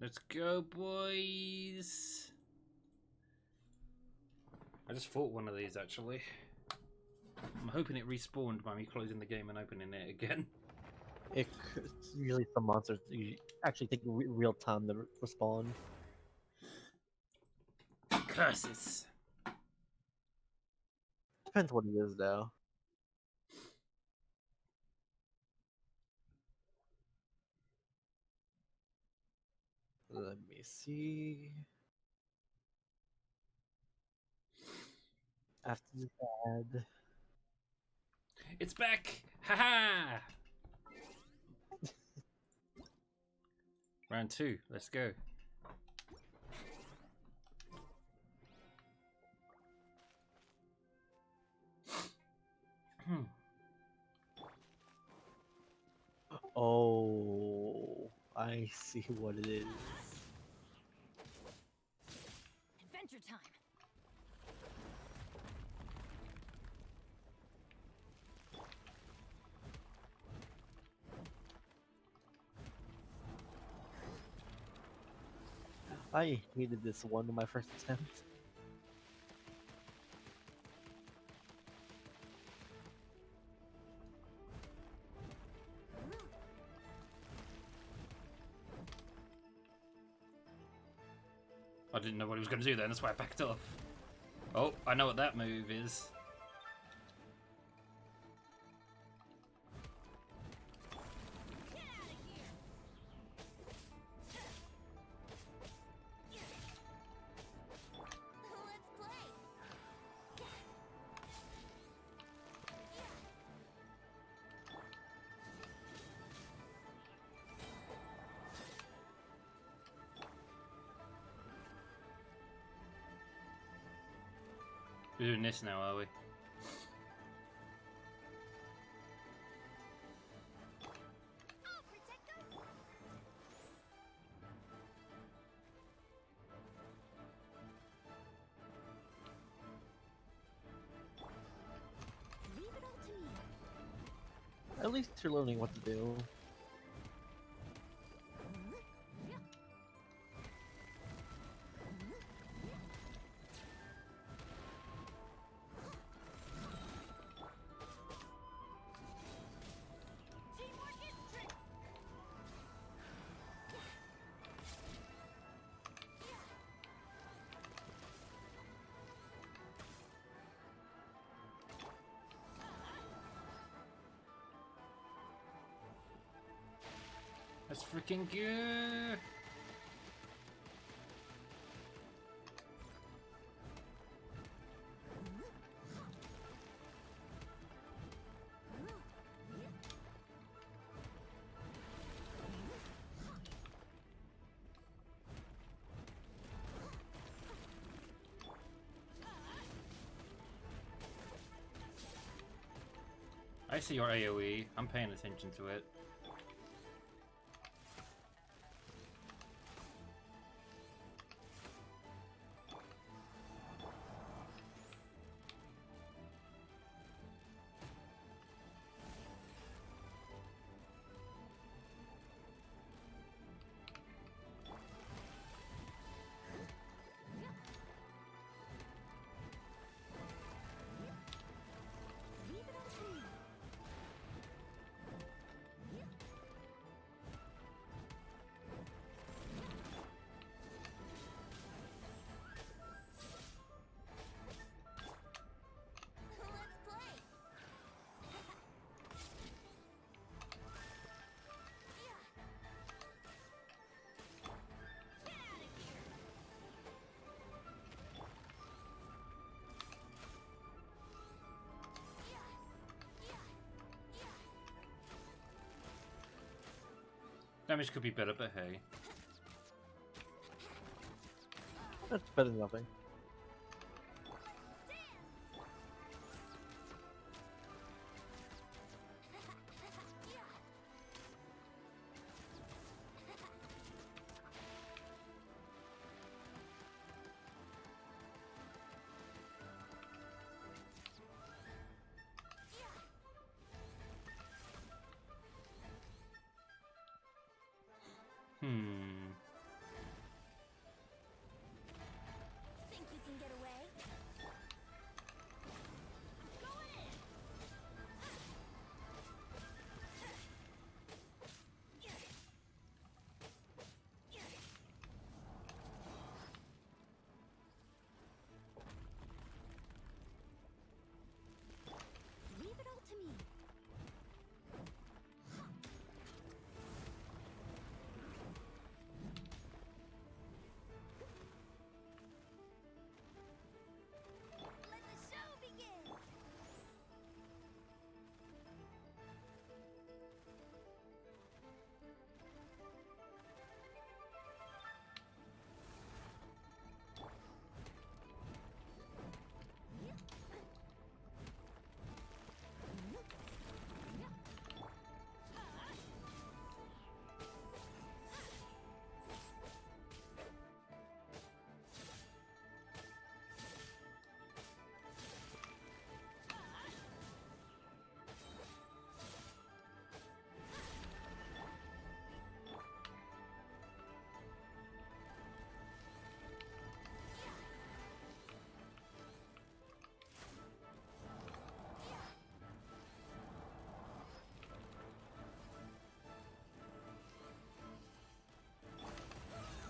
Let's go, boys. I just fought one of these, actually. I'm hoping it respawned by me closing the game and opening it again. It's usually some monsters you actually take real time to respawn. Curses. Depends what it is, though. Let me see. After the ad. It's back! Haha! Round 2, let's go. Oh, I see what it is. Adventure time. I hated this one in my first attempt. I didn't know what he was going to do then, that's why I backed off. Oh, I know what that move is. We're doing this now, are we? At least you're learning what to do. Let's freaking go! I see your AoE. I'm paying attention to it. Damage could be better, but hey. That's better than nothing.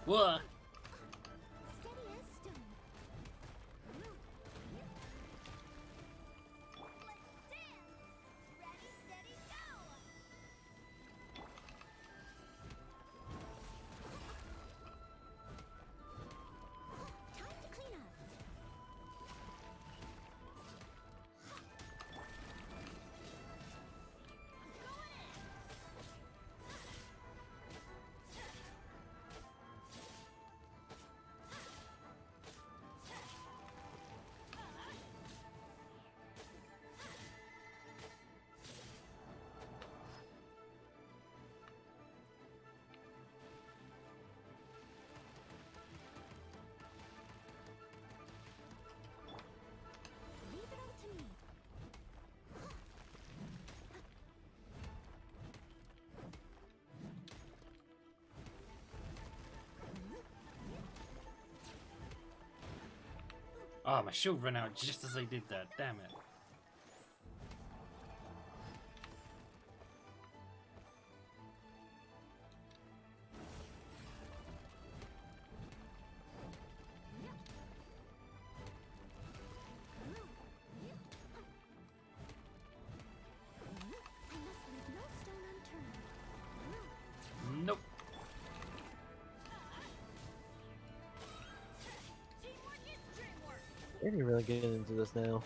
What? Steady as stone. Let's dance. Ready, steady, go. Time to clean up. Leave it all to me. Oh, my shield ran out just as I did that. Damn it. I must leave no stone unturned. Nope. Teamwork is dreamwork. Maybe really getting into this now.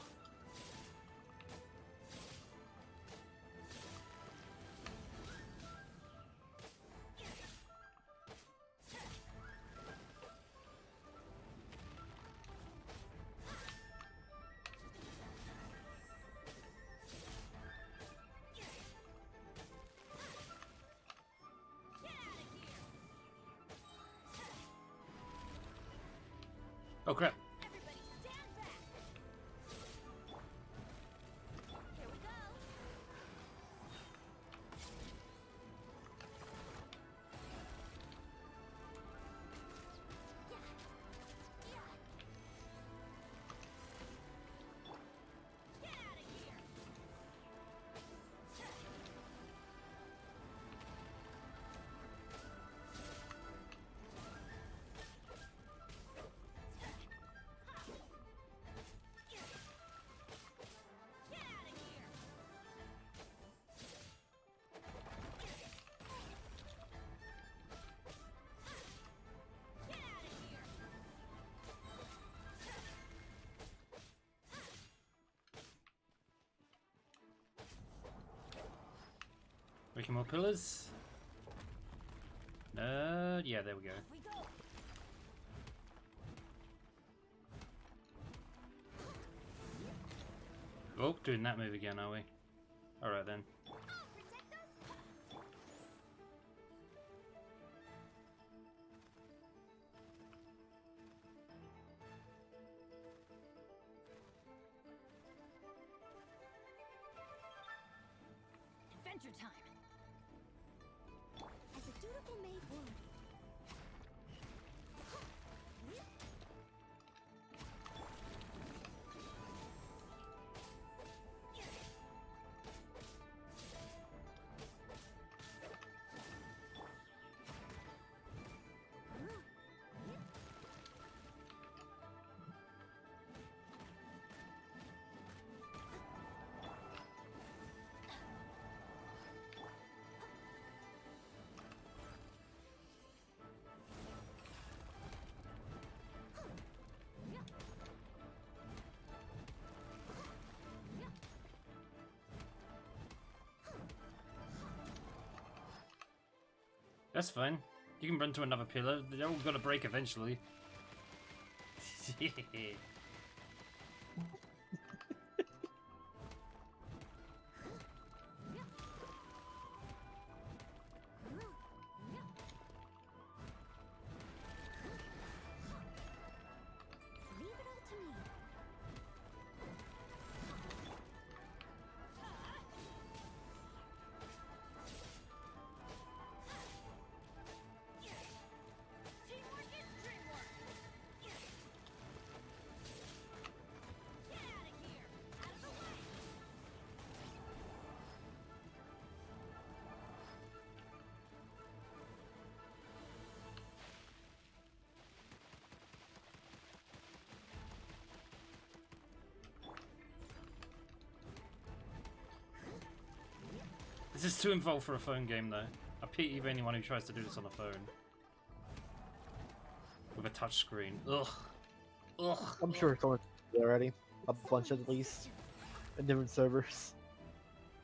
Oh crap. Everybody stand back. Here we go. Get out of here. Get out of here. Get out of here. Making more pillars. Yeah, there we go. We go. Oh, doing that move again, are we? Alright then. Protect us. Adventure time. As a dutiful maid would. That's fine. You can run to another pillar. They're all gonna break eventually. Leave it all to me. Teamwork is dreamwork. This is too involved for a phone game, though. I pity anyone who tries to do this on a phone. With a touch screen. Ugh. Ugh. I'm sure it's on already. A bunch at least. In different servers.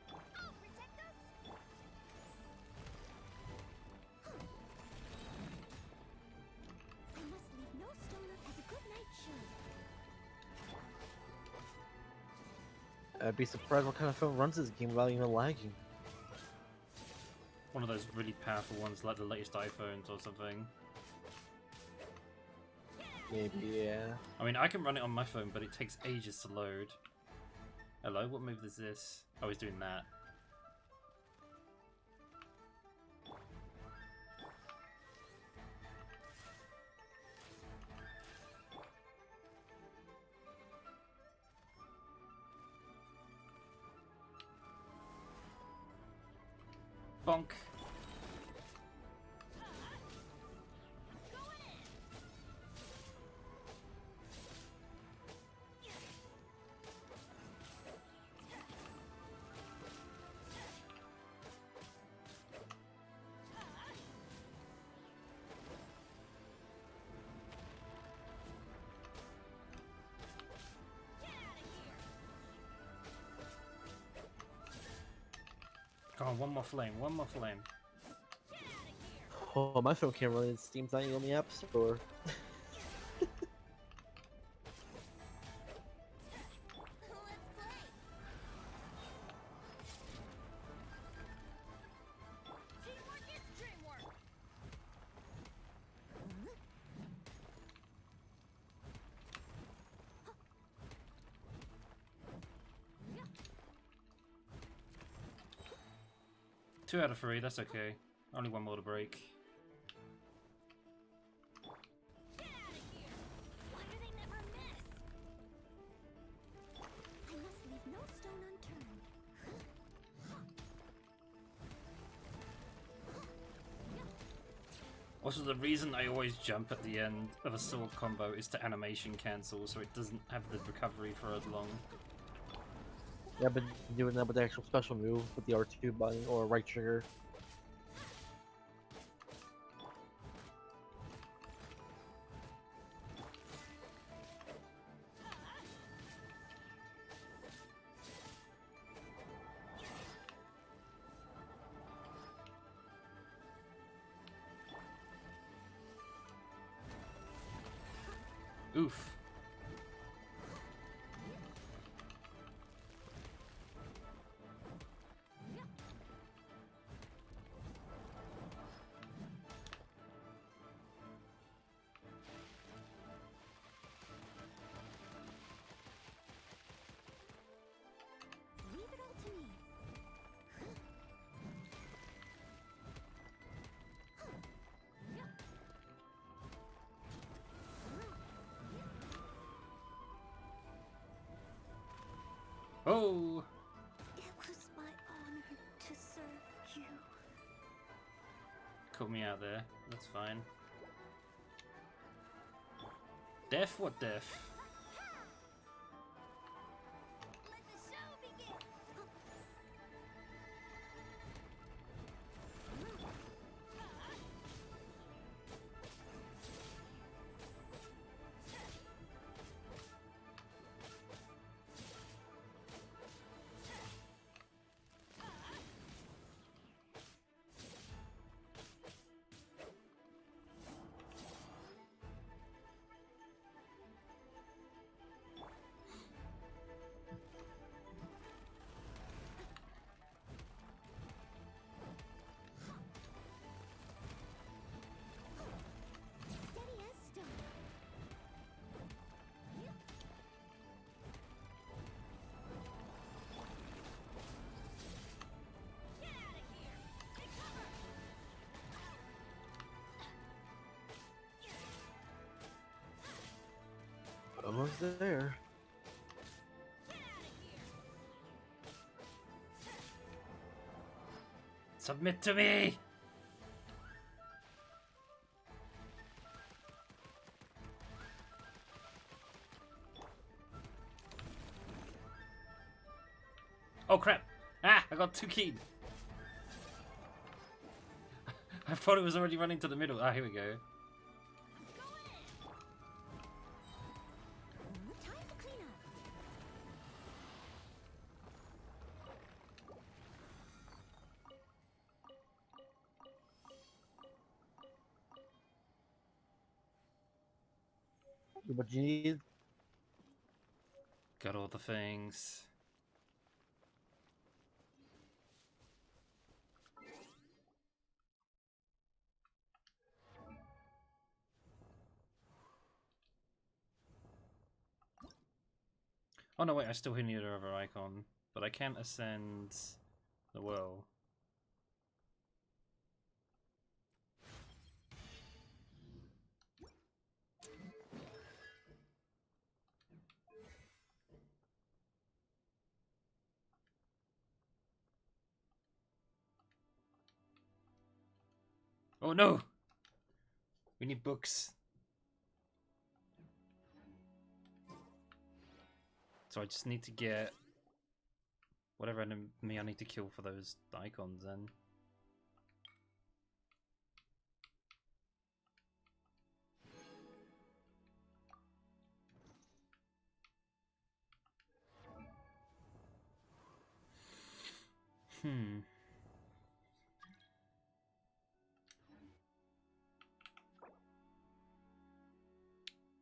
I must leave no stone as a good night should. I'd be surprised what kind of phone runs this game without even lagging. One of those really powerful ones like the latest iPhones or something. Maybe, yeah. I mean, I can run it on my phone, but it takes ages to load. Hello, what move is this? Oh, he's doing that. Bonk. Come on, one more flame, one more flame. Oh, my phone can't run it. Steam's not even on the App Store. Let's play. Teamwork is dreamwork. Two out of three, that's okay. Only one more to break. Get out of here. Why do they never miss? I must leave no stone unturned. Also, the reason I always jump at the end of a sword combo is to animation cancel, so it doesn't have the recovery for as long. Yeah, I've been doing that with the actual special move with the R2 button or right trigger. Oof. Leave it all to me. Oh! It was my honor to serve you. Caught me out there. That's fine. Death? What death? Let the show begin. Steady as stone. Get out of here. Take cover. Almost there. Get out of here. Submit to me! Oh crap! Ah! I got too keen! I thought it was already running to the middle. Ah, here we go. Time to clean up. What you need? Got all the things. Oh no, wait, I still need another icon, but I can't ascend the well. Oh no! We need books. So I just need to get whatever enemy I need to kill for those icons then. Hmm.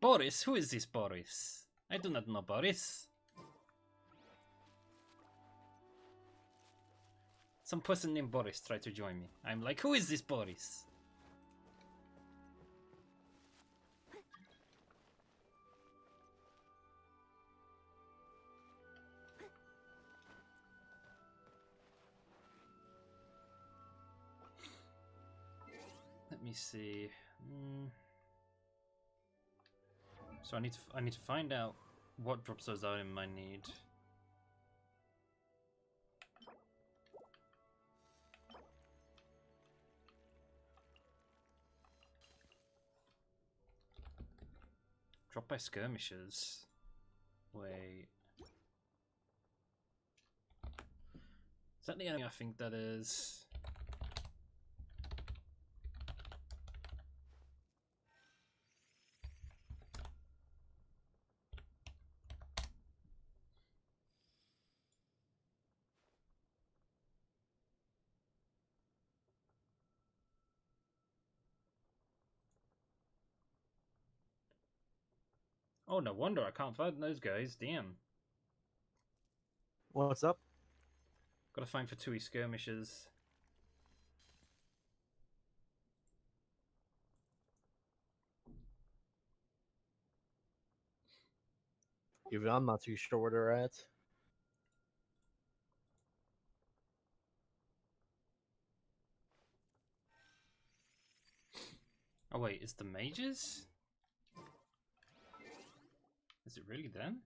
Boris? Who is this Boris? I do not know Boris. Some person named Boris tried to join me. I'm like, who is this Boris? Let me see. So I need to find out what drops those items I need. Drop by skirmishers. Wait. Is that the enemy I think that is? Oh, no wonder I can't find those guys. Damn. What's up? Gotta find for 2 skirmishers. Even I'm not too sure where they're at. Oh wait, it's the mages? Is it really them?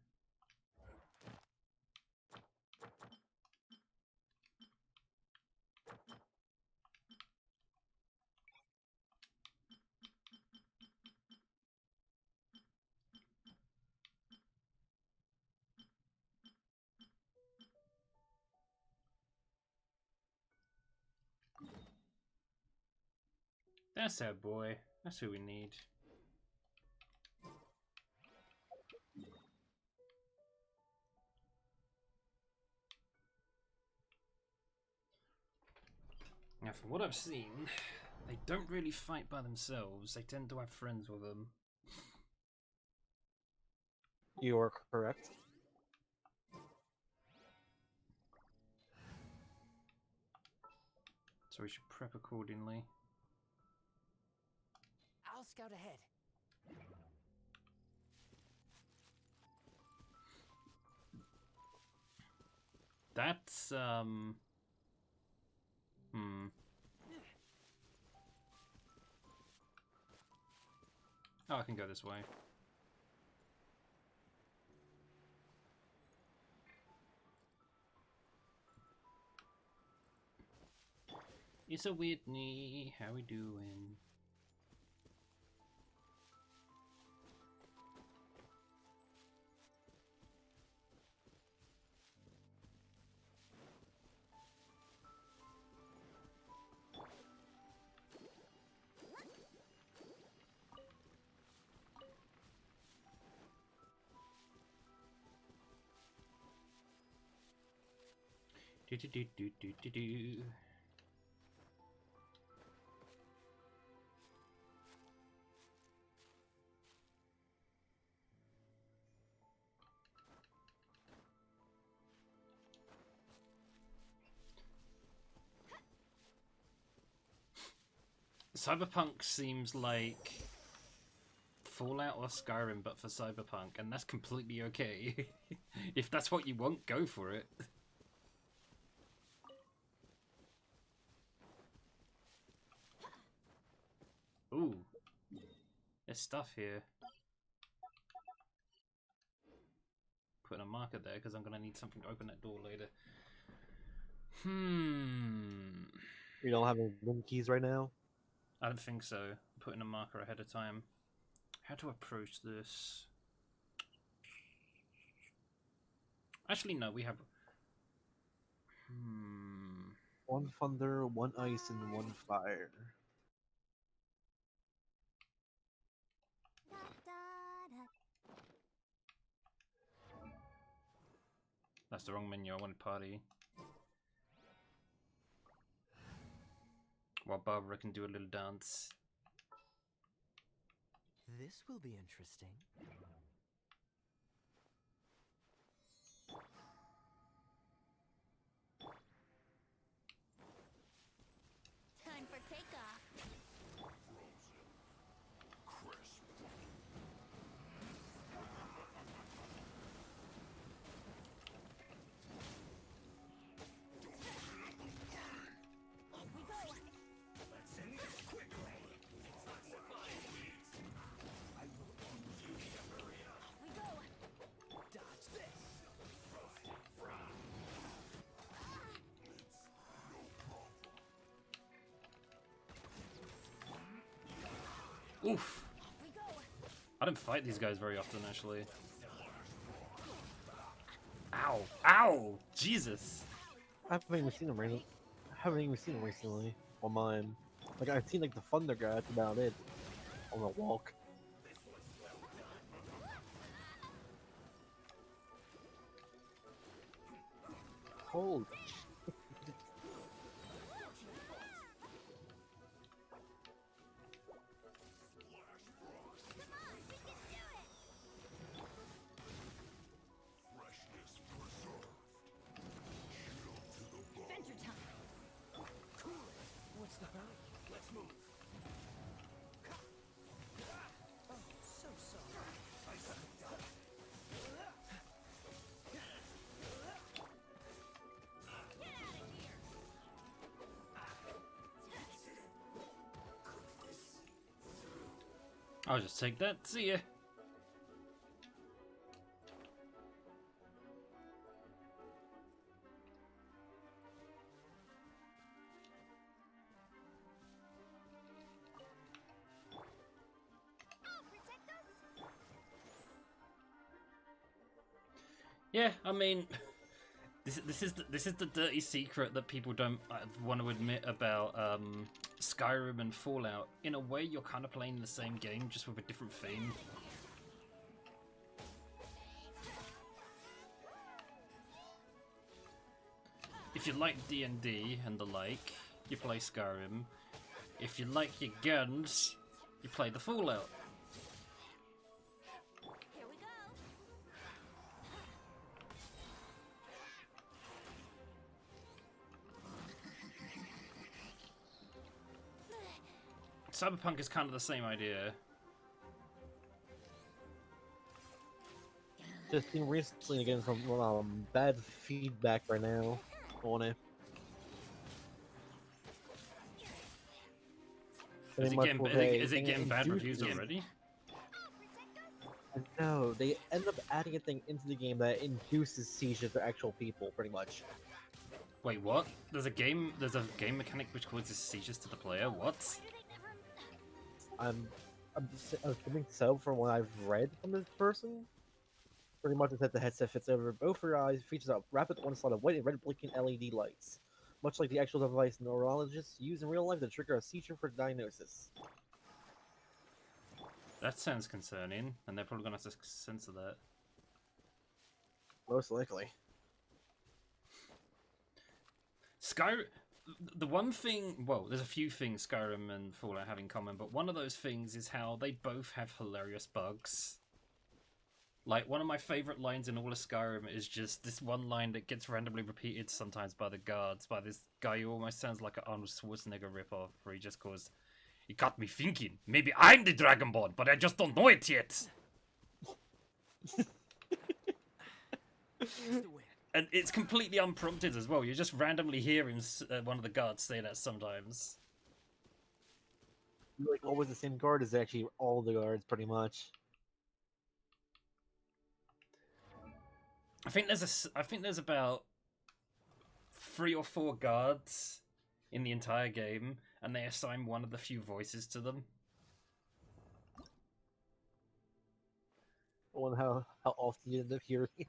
That's our boy. That's who we need. Now, from what I've seen, they don't really fight by themselves. They tend to have friends with them. You are correct. So we should prep accordingly. I'll scout ahead. That's, Oh, I can go this way. It's a Whitney. How we doing? Do do do do do do do. Cyberpunk seems like Fallout or Skyrim, but for Cyberpunk, and that's completely okay. If that's what you want, go for it. Ooh, there's stuff here. Putting a marker there because I'm gonna need something to open that door later. You don't have any room keys right now? I don't think so. Putting a marker ahead of time. How to approach this? Actually, no, we have. One thunder, one ice, and one fire. Da, da, da. That's the wrong menu. I wanted party. While Barbara can do a little dance. This will be interesting. Time for takeoff. Off we go. Let's end this quickly. Off we go. Dodge this. Oof! Off we go. I don't fight these guys very often, actually. Ow! Ow! Jesus! I haven't even seen him recently. I haven't even seen him recently on mine. Like I've seen like the thunder guy. That's about it. On the walk. Holy. Come on, we can do it. Adventure time. Cool it. What's the hurry? Let's move. Oh, so sorry. I slipped up. Get out of here. I'll just take that. See ya! I'll protect us. Yeah, I mean, this is the dirty secret that people don't want to admit about Skyrim and Fallout. In a way, you're kind of playing the same game, just with a different theme. If you like D&D and the like, you play Skyrim. If you like your guns, you play the Fallout. Here we go. Cyberpunk is kind of the same idea. Just seen recently again from bad feedback right now on it. Is Pretty it much getting, what is it, they is it getting bad reviews induced- already? I'll protect us. No, they end up adding a thing into the game that induces seizures to actual people, pretty much. Wait, what? There's a game mechanic which causes seizures to the player? What? Why do they never... I'm assuming so from what I've read from this person. Pretty much it said the headset fits over both your eyes, features a rapid onslaught of white and red blinking LED lights. Much like the actual device neurologists use in real life to trigger a seizure for diagnosis. That sounds concerning, and they're probably gonna have to censor that. Most likely. Skyrim. The one thing, well, there's a few things Skyrim and Fallout have in common, but one of those things is how they both have hilarious bugs. Like, one of my favorite lines in all of Skyrim is just this one line that gets randomly repeated sometimes by the guards, by this guy who almost sounds like an Arnold Schwarzenegger ripoff, where he just goes, "It got me thinking, maybe I'm the Dragonborn, but I just don't know it yet." And it's completely unprompted as well. You just randomly hear him, one of the guards say that sometimes. Like always the same guard is actually all the guards pretty much. I think there's about 3 or 4 guards in the entire game, and they assign one of the few voices to them. I wonder how often you end up hearing it.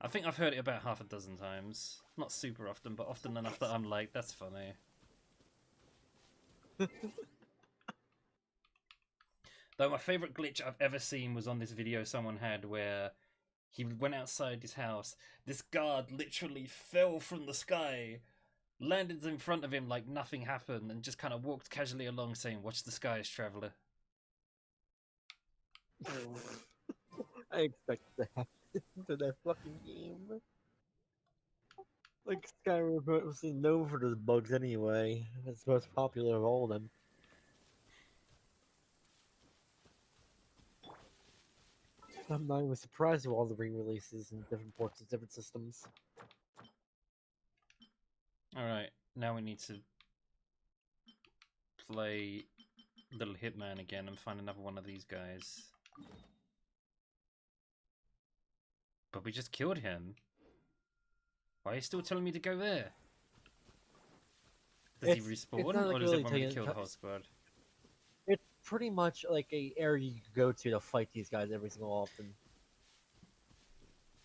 I think I've heard it about half a dozen times. Not super often, but often enough that I'm like, that's funny. Though my favourite glitch I've ever seen was on this video someone had where he went outside his house. This guard literally fell from the sky, landed in front of him like nothing happened, and just kind of walked casually along saying, "Watch the skies, traveller." I expect that to happen to that fucking game. Like Skyrim was known for those bugs anyway. It's the most popular of all of them. I'm not even surprised with all the re-releases and different ports of different systems. Alright, now we need to play Little Hitman again and find another one of these guys. But we just killed him. Why are you still telling me to go there? Does he respawn, not like or does really everyone taking kill the time. whole squad? It's pretty much like a area you could go to fight these guys every single often.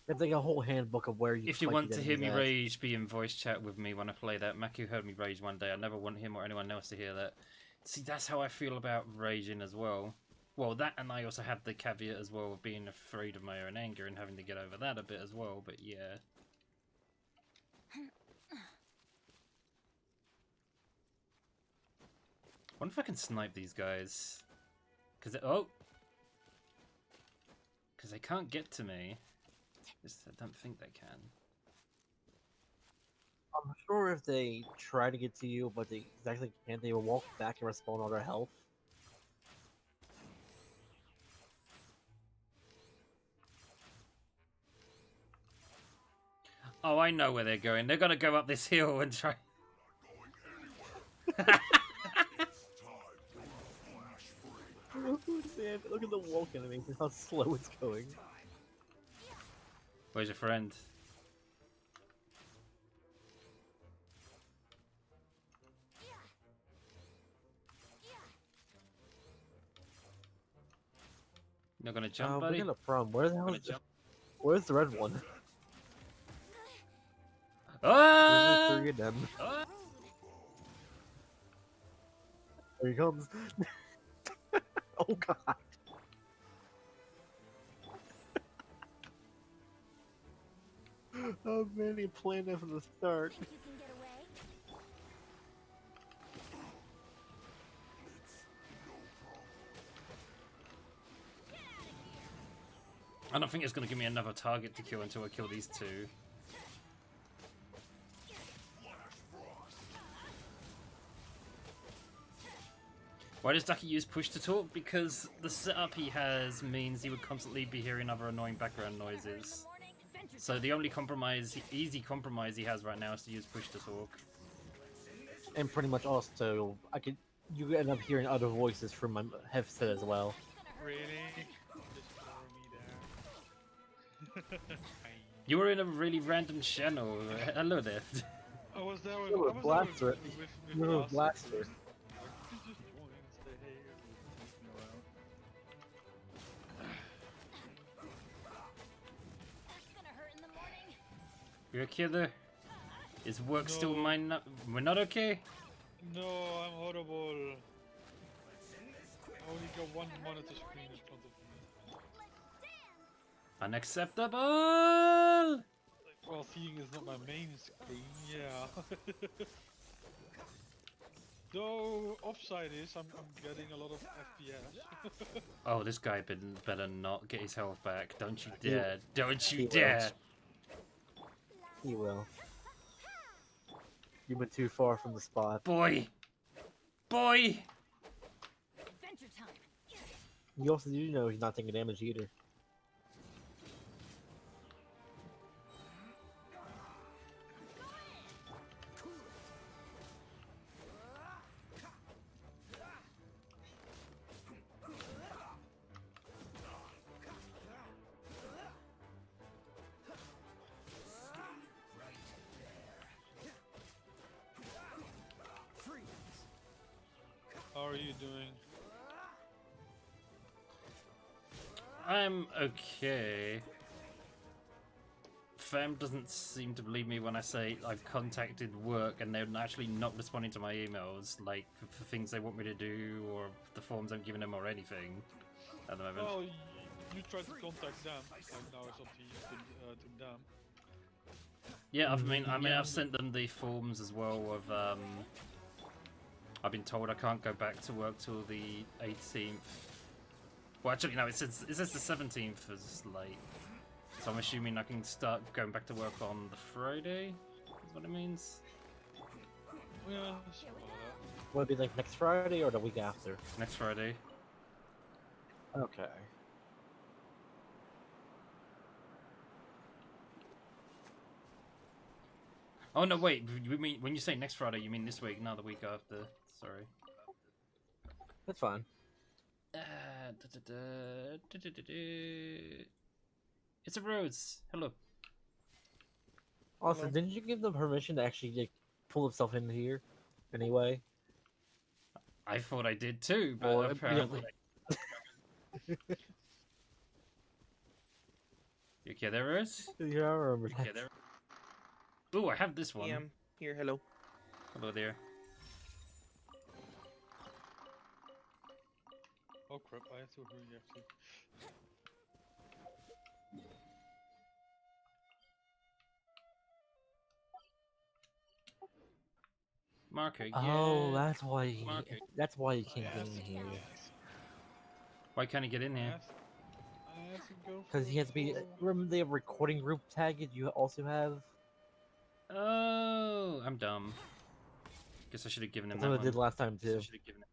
It's like a whole handbook of where you. If you fight want these to hear me enemies at. rage, be in voice chat with me when I play that. Maku heard me rage one day. I never want him or anyone else to hear that. See, that's how I feel about raging as well. Well, that, and I also have the caveat as well of being afraid of my own anger and having to get over that a bit as well, but yeah. I wonder if I can snipe these guys. Because they can't get to me. I don't think they can. I'm sure if they try to get to you, but they exactly can't, they will walk back and respawn all their health. Oh, I know where they're going. They're gonna go up this hill and try. Look at the walk animation, how slow it's going. Where's your friend? You're gonna jump, buddy? We got a problem. Where the hell Gonna is jump. Where's the red one? Ah! There's 3 of them. Ah! There he comes. Oh god. Oh man, he planned that from the start. Think you can get away? I don't think it's gonna give me another target to kill until I kill these 2. Why does Ducky use push to talk? Because the setup he has means he would constantly be hearing other annoying background noises. So the only easy compromise he has right now is to use push to talk. And pretty much also, you end up hearing other voices from my headset as well. Really? Just throw me there. You were in a really random channel. Hello there. I was there with, You were I was Blaster. there with You were Blaster. Blaster. Just join and stay here. Messing around. That's gonna hurt in the morning. You okay there? Is work still No. mine? We're not okay? No, I'm horrible. I only got one monitor screen in front of me. Unacceptable! Well, seeing is not my main screen, yeah. Though offside is, I'm getting a lot of FPS. Oh, this guy better not get his health back. Don't you He- dare. Don't you he will. dare. He will. You went too far from the spot. Boy. Boy. Adventure time. You also do know he's not taking damage either. How are you doing? I'm okay. Fam doesn't seem to believe me when I say I've contacted work and they're actually not responding to my emails, like for things they want me to do or the forms I'm giving them or anything at the moment. Well, you tried to contact them, and now it's up to you to them. Yeah, I've sent them the forms as well of I've been told I can't go back to work till the 18th. Well, actually, no, it says the 17th is late. So I'm assuming I can start going back to work on the Friday, is what it means. Yeah, something like Would it be like next Friday or the week after? Next Friday. Okay. Oh no, wait, you mean, when you say next Friday, you mean this week, not the week after. Sorry. That's fine. It's a Rose. Hello. Also, Hello. didn't you give them permission to actually like, pull himself in here? Anyway? I thought I did too, but Or- apparently. You okay there, Rose? Yeah, I remember that. Okay there. Ooh, I have this one. Yeah, I'm here. Hello. Hello there. that. Oh crap, I have to hurry actually. Marker, yeah. Oh, that's why. Market. That's why you can't get in here. Why can't he get in I here? have to go Because he has to be. Remember the recording group tag you also have? Oh, I'm dumb. Guess I should have given him That's that what I did one. last time Guess I too. should have given him.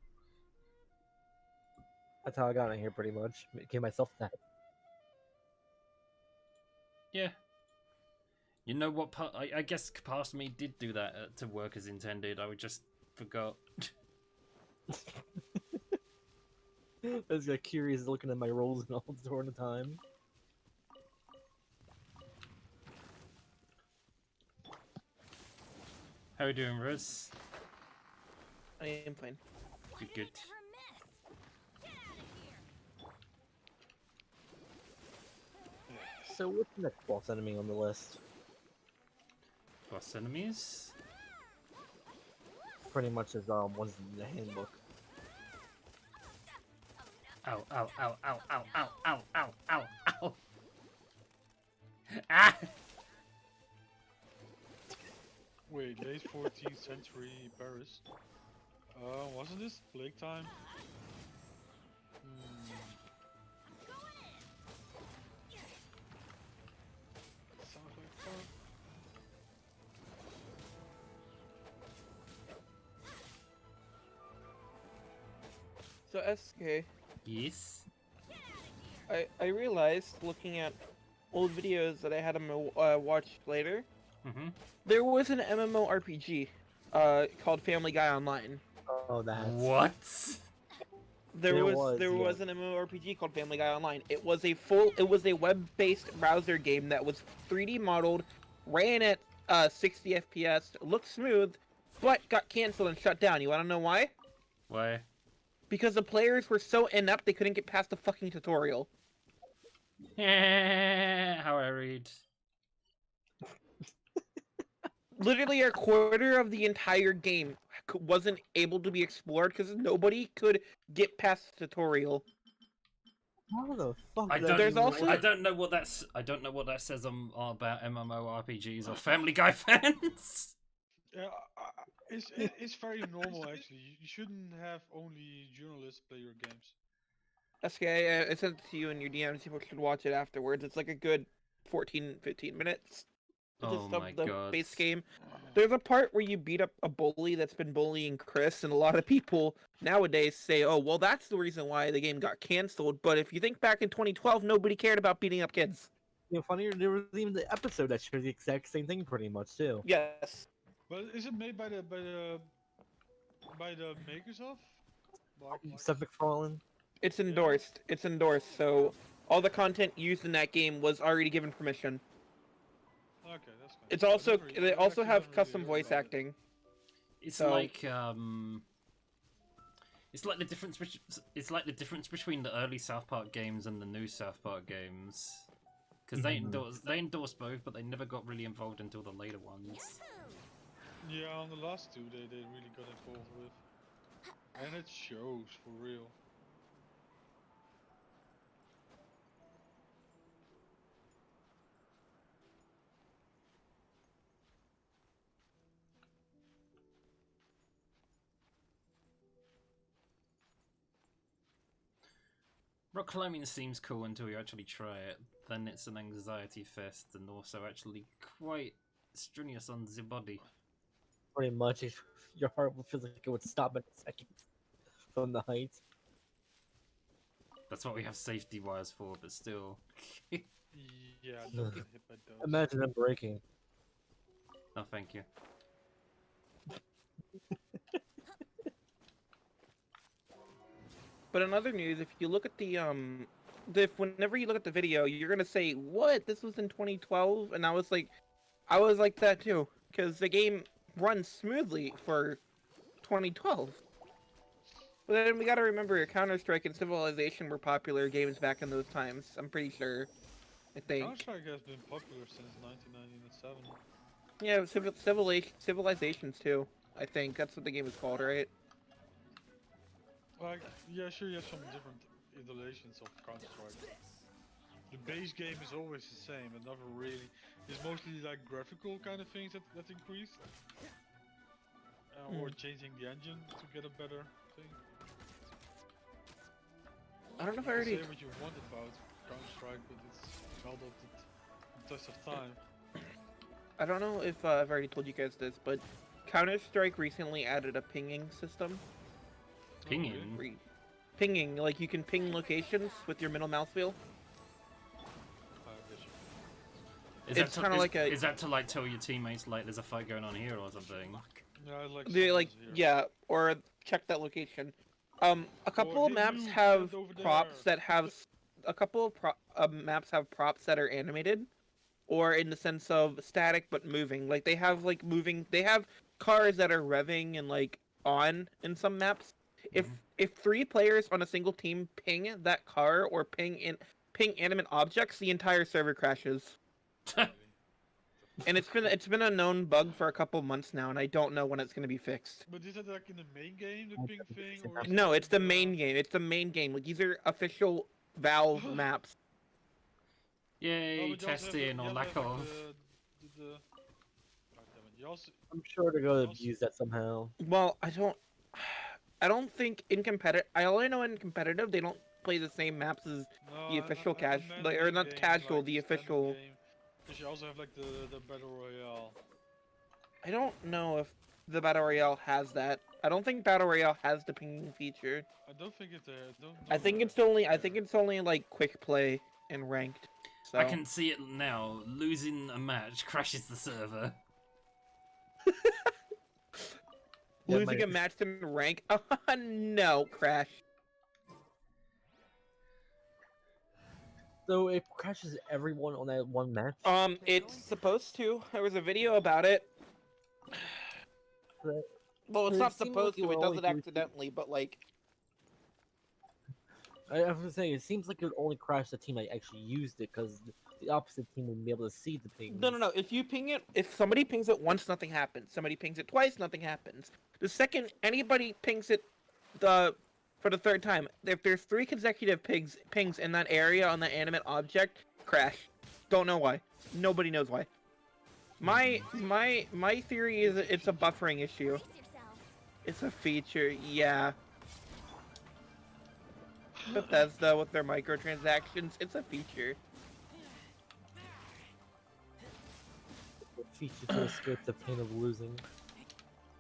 That's how I got in here pretty much. Gave myself that. Yeah. You know what? I guess past me did do that to work as intended. I just forgot. I was like curious looking at my rolls and all during the time. How are you doing, Rose? I am fine. Good, good. Never miss. Get out of here. So what's the next boss enemy on the list? Boss enemies? Pretty much as ones in the handbook. Ow, ow, ow, ow, ow, ow, ow, ow, ow, ow. Ah! Wait, late 14th century Paris. Wasn't this plague time? Sounds like fun. So SK, Yes? I realized looking at old videos that I had him watch later, Mm-hmm. there was an MMORPG called Family Guy Online. Oh, that's What? There was yeah. an MMORPG called Family Guy Online. It was a web-based browser game that was 3D modeled, ran at 60 FPS, looked smooth, but got canceled and shut down. You want to know why? Why? Because the players were so inept they couldn't get past the fucking tutorial. How I read. Literally a quarter of the entire game wasn't able to be explored because nobody could get past the tutorial. How the fuck? I did don't. There's even also- work? I don't know what that's. I don't know what that says on about MMORPGs or Family Guy fans. Yeah, it's very normal actually. You shouldn't have only journalists play your games. SK, I sent it to you in your DMs. People should watch it afterwards. It's like a good 14-15 minutes. Oh Just my of the god. base game. There's a part where you beat up a bully that's been bullying Chris, and a lot of people nowadays say, "Oh, well, that's the reason why the game got canceled." But if you think back in 2012, nobody cared about beating up kids. You know, funnier, there was even the episode that showed the exact same thing, pretty much too. Yes. But is it made by the makers of? Like, Seth MacFarlane. It's endorsed. It's endorsed. So all the content used in that game was already given permission. okay, that's good. It's I also never- they I also actually have never really custom heard voice about it. acting. It's So- like It's like the difference. It's like the difference between the early South Park games and the new South Park games, because they endorse both, but they never got really involved until the later ones. Yeah, on the last two they really got involved with. And it shows for real. Rock climbing seems cool until you actually try it. Then it's an anxiety fest and also actually quite strenuous on the body. Pretty much, your heart will feel like it would stop in a second from the height. That's what we have safety wires for, but still. Yeah, don't get hit by those. Imagine them breaking. No, thank you. But in other news, if you look at whenever you look at the video, you're gonna say, "What? This was in 2012?" And I was like that too, because the game runs smoothly for 2012. But then we gotta remember, Counter-Strike and Civilization were popular games back in those times. I'm pretty sure. I think. Counter-Strike has been popular since 1997. Yeah, Civilizations too. I think that's what the game is called, right? Like, yeah, sure, you have some different iterations of Counter-Strike. The base game is always the same, and never really. It's mostly like graphical kind of things that increase. Or changing the engine to get a better thing. I don't know if I You can already. say what you want about Counter-Strike, but it's held up the test of time. I don't know if I've already told you guys this, but Counter-Strike recently added a pinging system. Pinging? Pinging, like you can ping locations with your middle mouse wheel. It's kinda like a- Is that to like tell your teammates like there's a fight going on here or something? Yeah, like They like someone's here. yeah, or check that location. A couple of hey, maps you, have stand over props there. that have a couple of maps have props that are animated, or in the sense of static but moving. Like they have like moving. They have cars that are revving and like on in some maps. If 3 players on a single team ping that car or ping animate objects, the entire server crashes. And it's been a known bug for a couple months now, and I don't know when it's gonna be fixed. But is it like in the main game, the I ping think thing? it's Or is No, it it's the in main game. It's the main game. Like these are official Valve maps. Yay, Oh, but you also have the- testing you or also lack have, like, of. God damn it. You also, I'm sure they're going to Also- abuse that somehow. Well, I don't think in competitive. I only know in competitive they don't play the same maps as no, the official I casual, meant like, or main not game, casual, like the standard official. game. 'Cause you also have like the battle royale. I don't know if the battle royale has that. I don't think battle royale has the pinging feature. I don't think it's there. I think it's only like quick play and ranked. So I can see it now. Losing a match crashes the server. Yeah, losing my- a match in rank. No, crash. So it crashes everyone on that one match. It's supposed to. There was a video about it. But Well, it's it not seemed supposed like it to. It would does only it do- accidentally, but like. I was gonna say, it seems like it would only crash the team that actually used it, because the opposite team would be able to see the ping. No. If you ping it, if somebody pings it once, nothing happens. Somebody pings it twice, nothing happens. The second anybody pings it, for the third time. If there's 3 consecutive pings in that area on the animate object, crash. Don't know why. Nobody knows why. My theory is that it's a buffering issue. Brace yourself. It's a feature, yeah. Bethesda with their microtransactions, it's a feature. Feature to escape the pain of losing.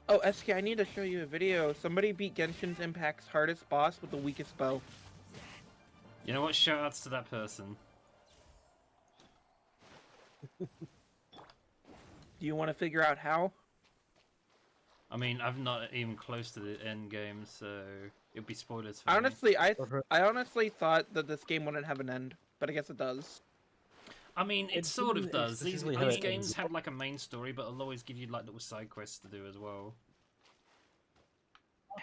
Oh, SK, I need to show you a video. Somebody beat Genshin Impact's hardest boss with the weakest bow. You know what? Shoutouts to that person. Do you want to figure out how? I mean, I'm not even close to the end game, so it'll be spoilers for me. Honestly, I honestly thought that this game wouldn't have an end, but I guess it does. I mean, it It sort of didn't does. These explicitly have an games end. have like a main story, but it'll always give you like little side quests to do as well.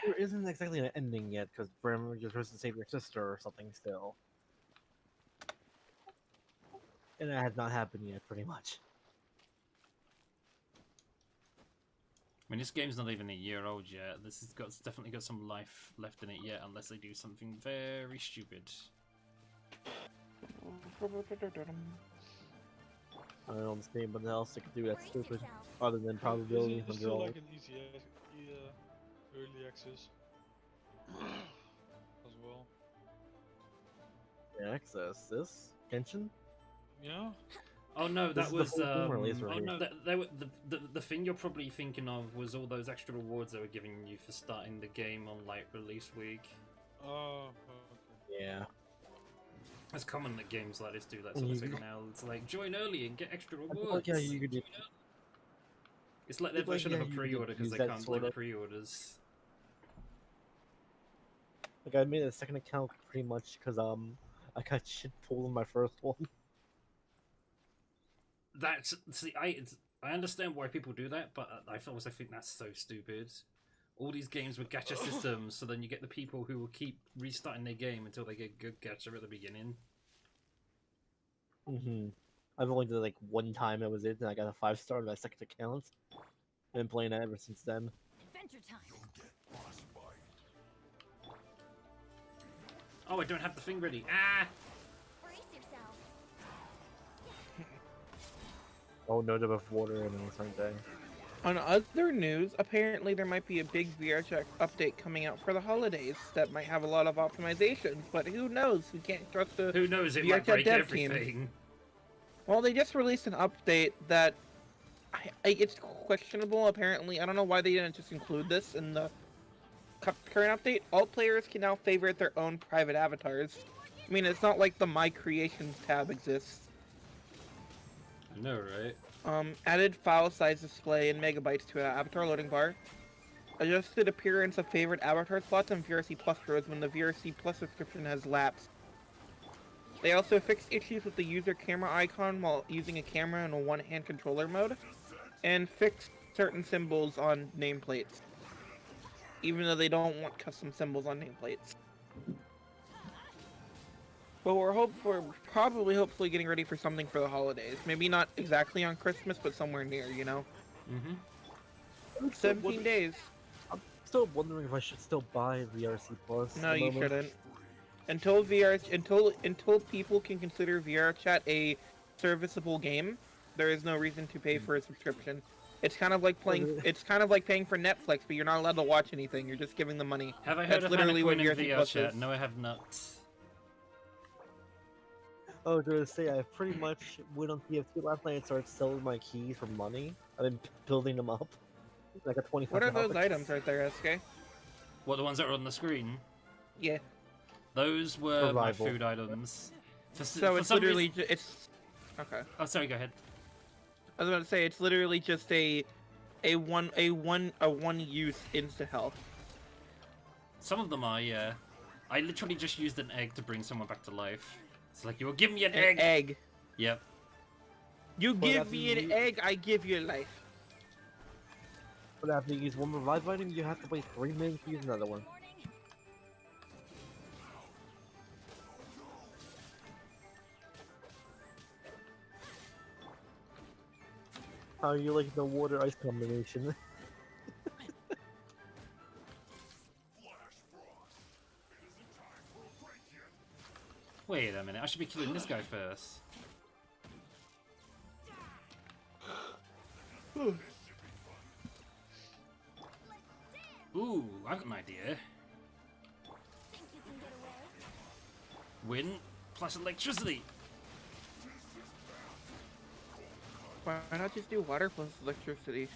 There isn't exactly an ending yet, because Bram just tries to save your sister or something still. And that has not happened yet, pretty much. I mean, this game's not even a year old yet. This has got definitely got some life left in it yet, unless they do something very stupid. I don't understand what else they could do that's Brace stupid, yourself. other than probability It's when still they're like an early access as well. access. This? Genshin? Yeah. Oh no, This that is the was full game release oh release. no, the thing you're probably thinking of was all those extra rewards they were giving you for starting the game on like release week. Oh, okay. Yeah. It's common that games like this do that And sort of you- thing now. It's like join early and get extra I feel rewards. like, yeah, you could do. It's like their feel like, version yeah, of a you could pre-order because use they that can't sort do of- pre-orders. Like, I made a second account pretty much because I got shit pulled in my first one. That's see, I understand why people do that, but I also think that's so stupid. All these games with gacha systems, so then you get the people who will keep restarting their game until they get good gacha at the beginning. I've only did it like one time. That was it, and I got a 5-star on my second account. I've been playing that ever since then. Adventure time. Oh, I don't have the thing ready. Ah! Brace yourself. Oh no, there was water in it, aren't they? On other news, apparently there might be a big VRChat update coming out for the holidays that might have a lot of optimizations, but who knows? We can't trust the... Who knows? It VRChat might break dev team. everything. Well, they just released an update that... it's questionable, apparently. I don't know why they didn't just include this in the current update. All players can now favorite their own private avatars. I mean, it's not like the My Creations tab exists. I know, right? Added file size display in megabytes to an avatar loading bar. Adjusted appearance of favorite avatar slots and VRC Plus rows when the VRC Plus subscription has lapsed. They also fixed issues with the user camera icon while using a camera in a one-hand controller mode, and fixed certain symbols on nameplates, even though they don't want custom symbols on nameplates. But we're probably hopefully getting ready for something for the holidays. Maybe not exactly on Christmas, but somewhere near, you know? Mm-hmm. 17 days. I'm still wondering if I should still buy VRC Plus. No, at the you moment. shouldn't. Until people can consider VRChat a serviceable game, there is no reason to pay for a subscription. It's kind of like playing. It's kind of like paying for Netflix, but you're not allowed to watch anything. You're just giving them money. Have I heard That's of literally what Hannah Quinn in VRC VR Plus chat? is. No, I have not. Oh, to say I pretty much went on TFT last night and started selling my keys for money. I've been building them up. Like a 25. What are those items right there, SK? What, the ones that are on the screen? Yeah. Those were my Survival. food items. So it's literally it's. Okay. Oh, sorry. Go ahead. I was about to say it's literally just a one use insta health. Some of them are, yeah. I literally just used an egg to bring someone back to life. It's like, you will give me an egg. Egg. Yep. You But give after me an you- egg, I give you life. But after you use one revive item, you have to wait 3 minutes to use another one. Morning. How you like the water ice combination? Wait a minute, I should be killing this guy first. Ooh, I've got an idea. Think you can get away? Wind plus electricity. Why not just do water plus electricity?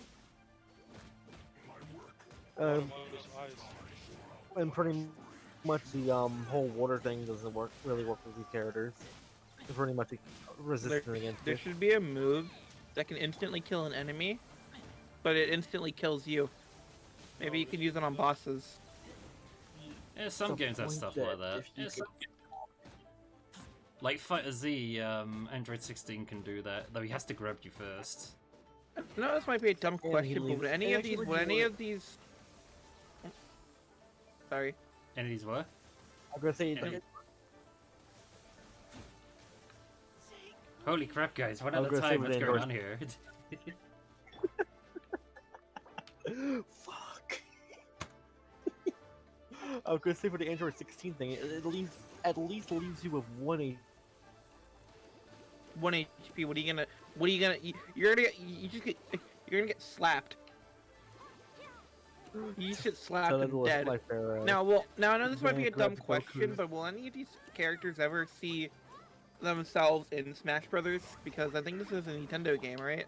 Um, Those eyes. and pretty much the whole water thing doesn't really work with these characters. It's pretty much resistant against There it. should be a move that can instantly kill an enemy, but it instantly kills you. Maybe you can use it on bosses. Yeah, some games have stuff like that. Yeah, like Fighter Z, Android 16 can do that, though he has to grab you first. No, this might be a dumb And he question, but leaves- would any and of actually, these, would would you any wanna- of these... Sorry. Any of these were? I'm gonna say Yeah. Holy crap, guys, one I at was a gonna say time, with what's Android- going on here? fuck. I was gonna say for the Android 16 thing, it at least leaves you with 1 HP, what are you gonna, you're gonna get slapped. You just get slapped so and dead. Now, I know this might be a dumb graphical question, crew. but will any of these characters ever see themselves in Smash Brothers? Because I think this is a Nintendo game, right?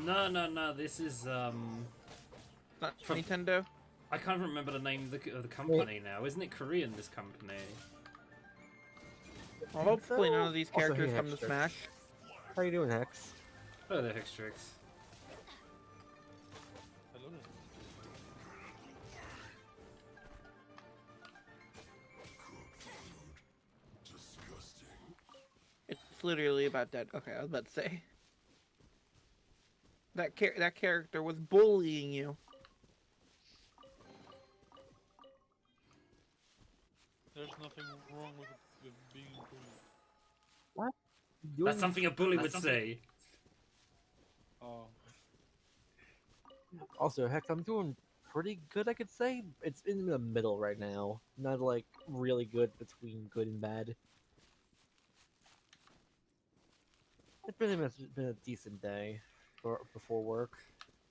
No, this is, It's not From- Nintendo? I can't remember the name of the company now. Isn't it Korean, this company? Well, hopefully none of these Also, characters hey, come to Hexter. Smash. How you doing, Hex? Oh, the Hextrix. Hello there. It's literally about dead. Okay, I was about to say. That character was bullying you. There's nothing wrong with being bullied. That's something a bully would say. Oh, Also, Hex, I'm doing pretty good, I could say. It's in the middle right now. Not like really good between good and bad. It's been a decent day before work.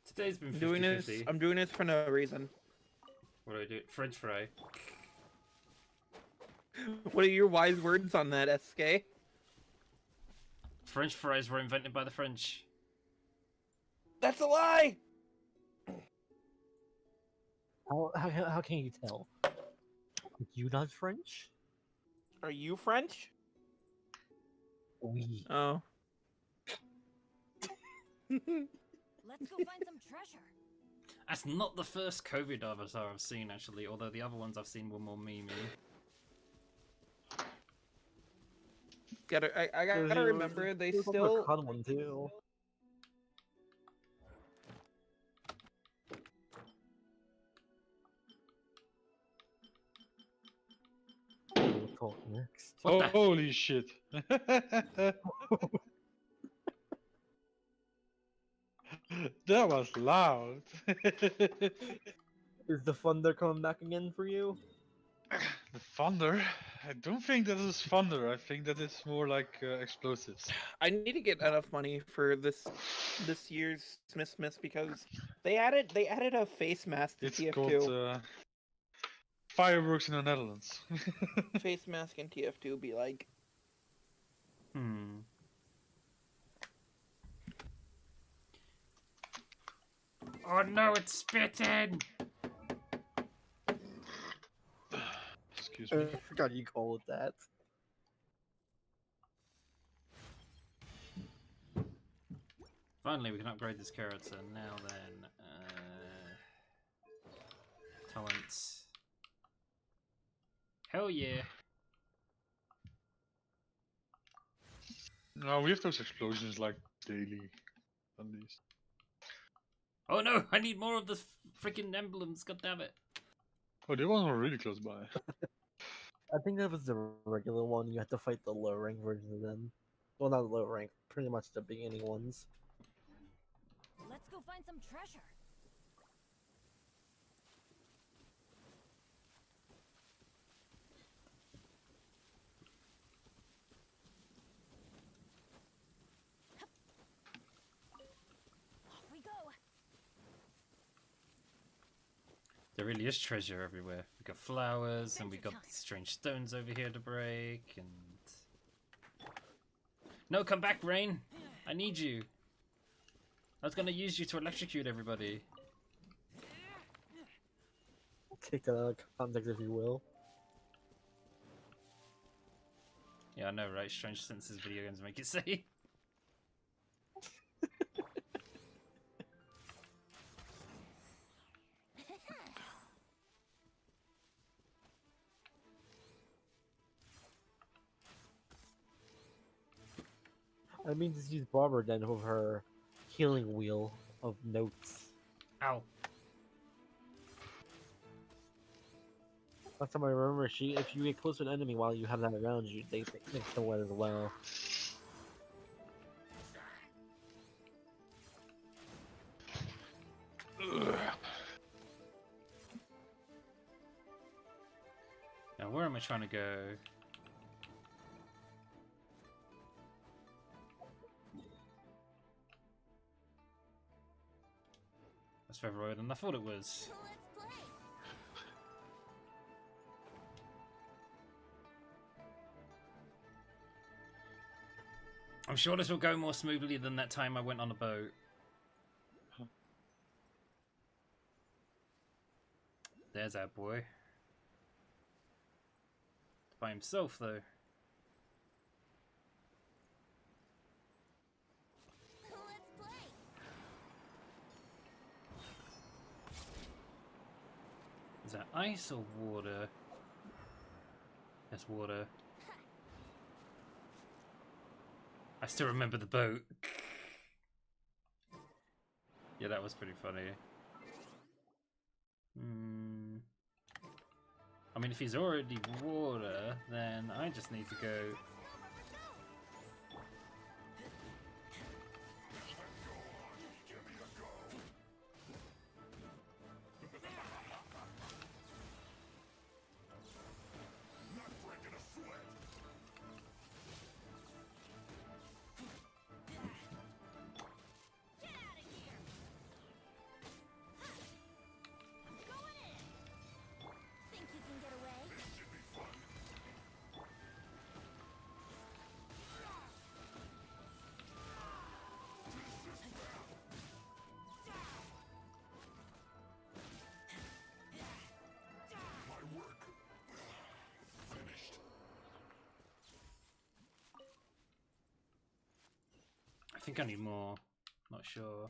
Today's been I'm doing this. 50-50. I'm doing this for no reason. What do I do? French fry. What are your wise words on that, SK? French fries were invented by the French. That's a lie. How can you tell? You not French? Are you French? We. Oh. Let's go find some treasure. That's not the first COVID avatar I've seen, actually, although the other ones I've seen were more memey. I gotta remember they There's also still. a con one too. We'll talk next. What the- holy shit! That was loud. Is the thunder coming back again for you? The thunder? I don't think that is thunder. I think that it's more like explosives. I need to get enough money for this year's Smith because they added a face mask to It's TF2. called fireworks in the Netherlands. Face mask in TF2 be like, Hmm. Oh no, it's spitting! Excuse me. I forgot you call it that. Finally, we can upgrade this character. Now then, talents. Hell yeah! No, we have those explosions like daily, at least. Oh no, I need more of the freaking emblems. God damn it! Oh, they ones were really close by. I think that was the regular one. You have to fight the low rank version of them. Well, not low rank, pretty much the beginning ones. Let's go find some treasure. There really is treasure everywhere. We got flowers, and we got strange stones over here to break, and... No, come back, Rain! I need you! I was gonna use you to electrocute everybody. Take that out of context, if you will. Yeah, I know, right? Strange senses video games make it say. I mean, just use Barber then with her healing wheel of notes. Ow. Last time I remember, if you get close to an enemy while you have that around you, they know it as well. Now, where am I trying to go? That's further away than I thought it was. Let's play. I'm sure this will go more smoothly than that time I went on a boat. There's our boy. By himself, though. Let's play. Is that ice or water? That's water. I still remember the boat. Yeah, that was pretty funny. I mean, if he's already water, then I just need to go... Think you can get away? I think I need more. Not sure.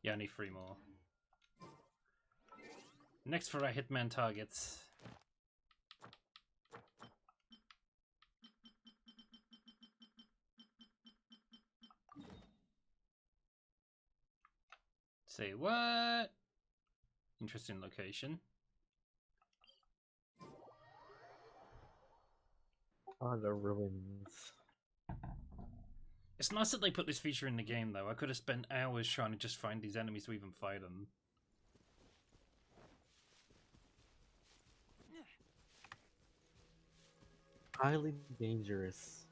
Yeah, I need 3 more. Next for our hitman targets. Say what? Interesting location. On the ruins. It's nice that they put this feature in the game, though. I could have spent hours trying to just find these enemies to even fight them. Highly dangerous.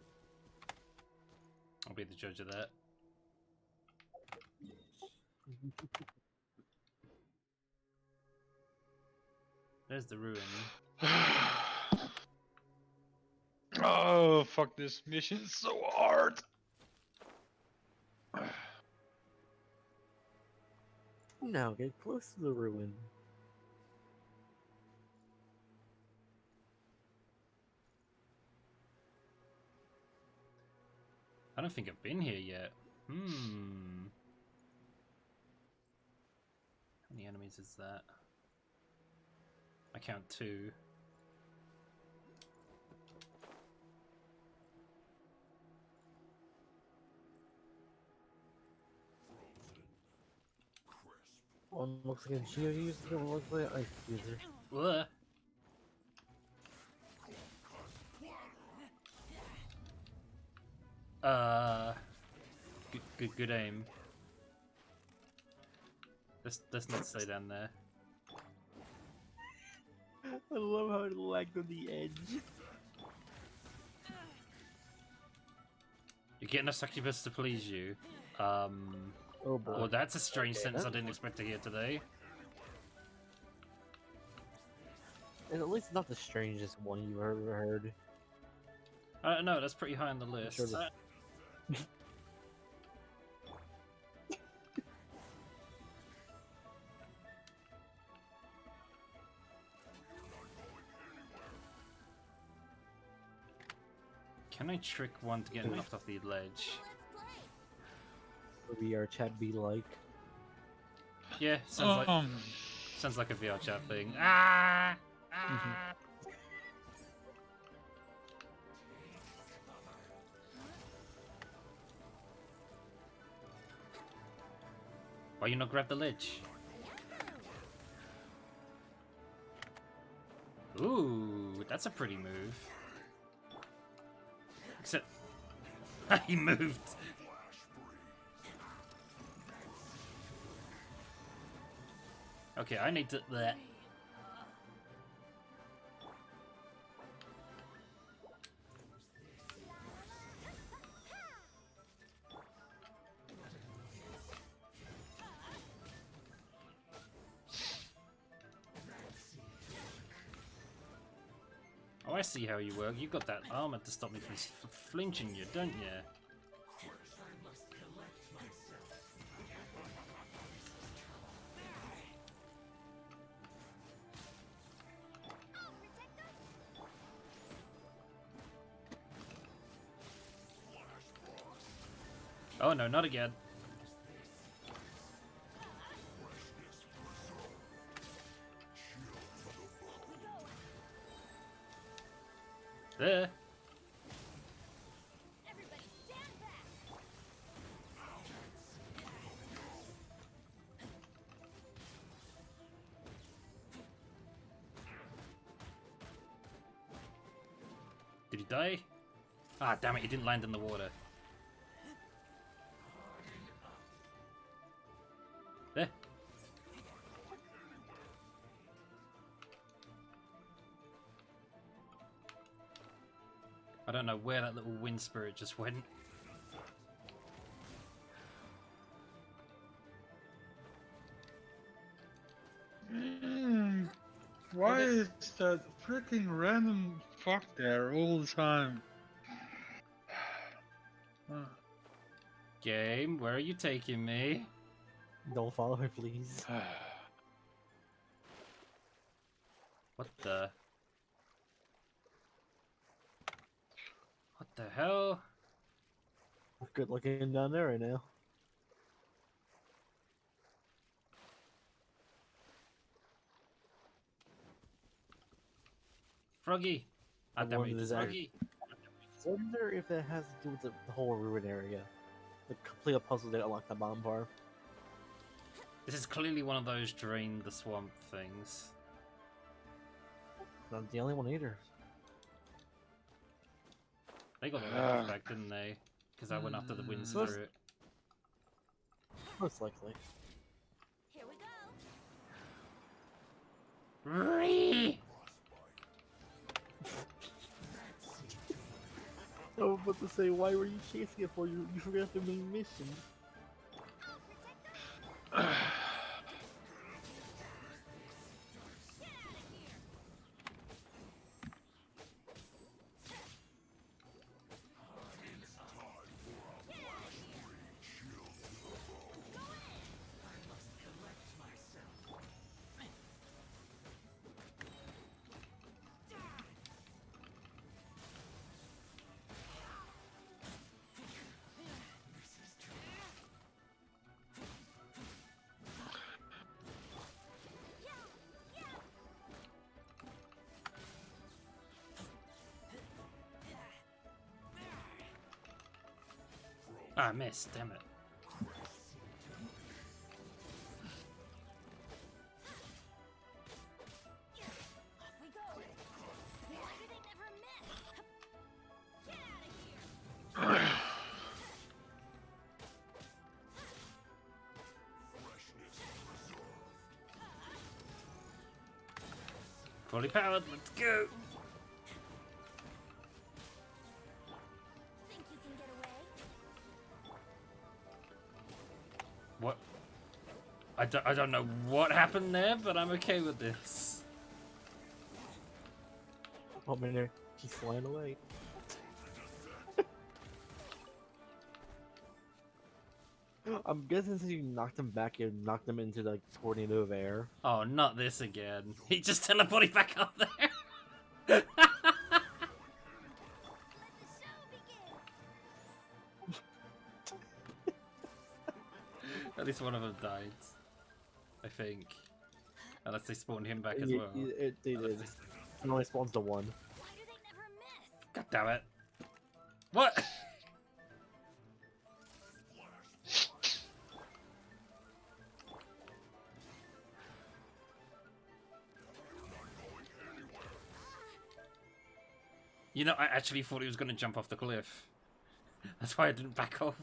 I'll be the judge of that. There's the ruin. Oh, fuck, this mission is so hard. Now get close to the ruin. I don't think I've been here yet. How many enemies is that? I count 2. One looks like a geo user, one looks like an ice user. Ugh. Good aim. Let's not stay down there. I love how it lagged on the edge. You're getting a succubus to please you. Oh boy. Well, that's a strange Okay, sentence I then. didn't expect to hear today. And at least it's not the strangest one you've ever heard. I don't know, that's pretty high on the list. sure the- Can I trick one to get knocked off the ledge? Maybe our chat be like. Yeah, sounds like a VR chat thing. Ah! Ah! Why you not grab the ledge? Ooh, that's a pretty move. Except he moved. Okay, I need to. Bleh. Oh, I see how you work. You got that armor to stop me from flinching you, don't you? Oh no, not again. There. Everybody stand back. Did he die? Ah, damn it, he didn't land in the water. There. I don't know where that little wind spirit just went. Why is that freaking random fuck there all the time? Game, where are you taking me? Don't follow her, please. What the? What the hell? Good looking down there right now. Froggy! Ah, I damn it, wonder it's that- Froggy. I wonder if that has to do with the whole ruin area. The complete puzzle to unlock the bottom bar. This is clearly one of those drain the swamp things. Not the only one either. They got the record back, didn't they? Because I went after the wind Most- spirit. Most likely. Here we go. Ree! I was about to say, why were you chasing it for? You forgot the main mission. Ah, I missed, damn it. Off we go. Why do they never miss? Get out of here. Fully powered, let's go! Think you can get away? What? I don't know what happened there, but I'm okay with this. Oh man, he's flying away. I'm guessing since you knocked him back, you knocked him into the tornado of air. Oh, not this again. He just teleported back up there. Let the show begin. At least one of them died. I think. Unless they spawned him back as They well. did. Unless It only spawns to one. Why do they never miss? God damn it. What? You know, I actually thought he was going to jump off the cliff. That's why I didn't back off.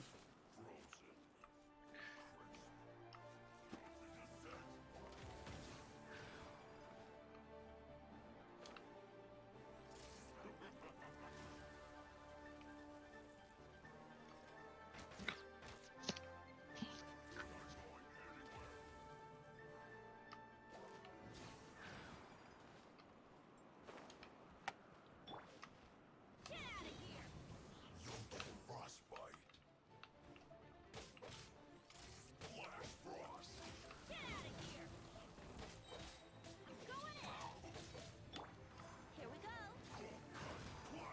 Get out of here. Get out of here. Going in. Here we go. Get out of here.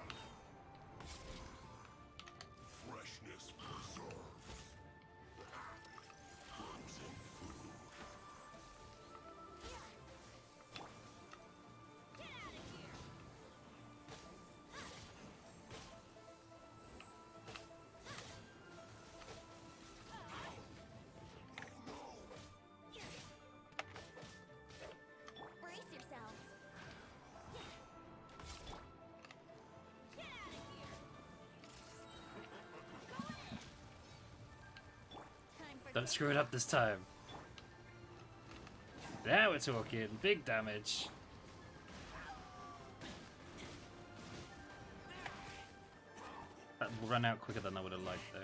Brace yourselves. Get out of here. Going in. Time for Don't screw it up this time. Now we're talking. Big damage. That will run out quicker than I would have liked, though.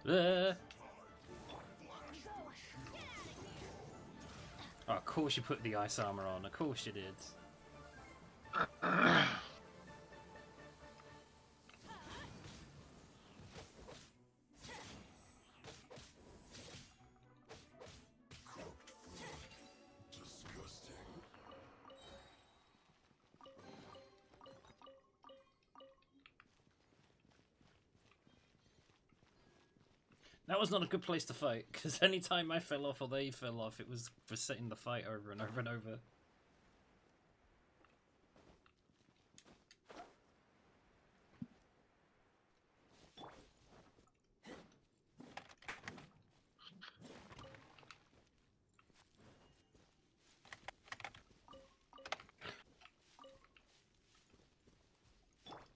Oh, of course you put the ice armor on. Of course you did. That was not a good place to fight, because anytime I fell off or they fell off, it was for setting the fight over and over and over.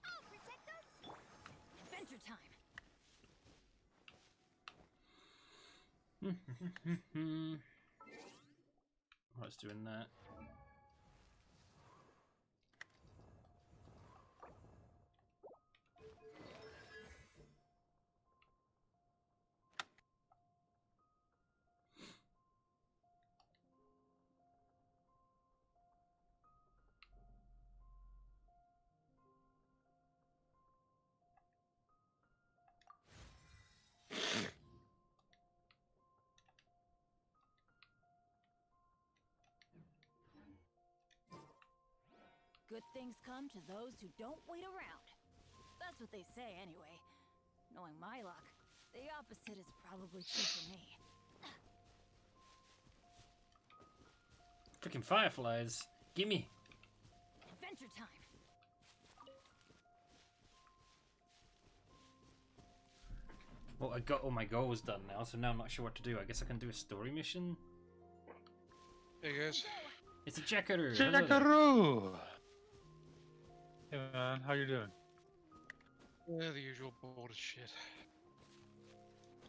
I'll protect us. Adventure time. I was doing that. Good things come to those who don't wait around. That's what they say anyway. Knowing my luck, the opposite is probably true for me. Freaking fireflies. Gimme. Adventure time. Well, I got all my goals done now, so now I'm not sure what to do. I guess I can do a story mission? Hey guys. It's a Jackaroo. Hello there. Jackaroo! Hey man, how you doing? Yeah, the usual bored as shit.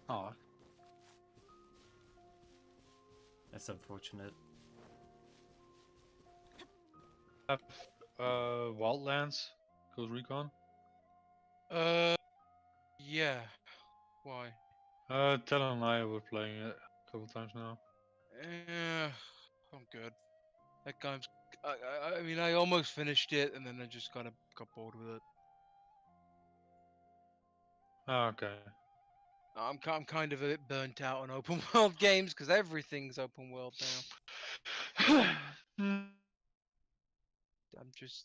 Aw. That's unfortunate. Have Wildlands, Ghost Recon. Yeah. Why? Talon and I were playing it a couple times now. I'm good. That game's. I mean, I almost finished it, and then I just kind of got bored with it. Oh, okay. I'm kind of a bit burnt out on open world games because everything's open world now. Hmm.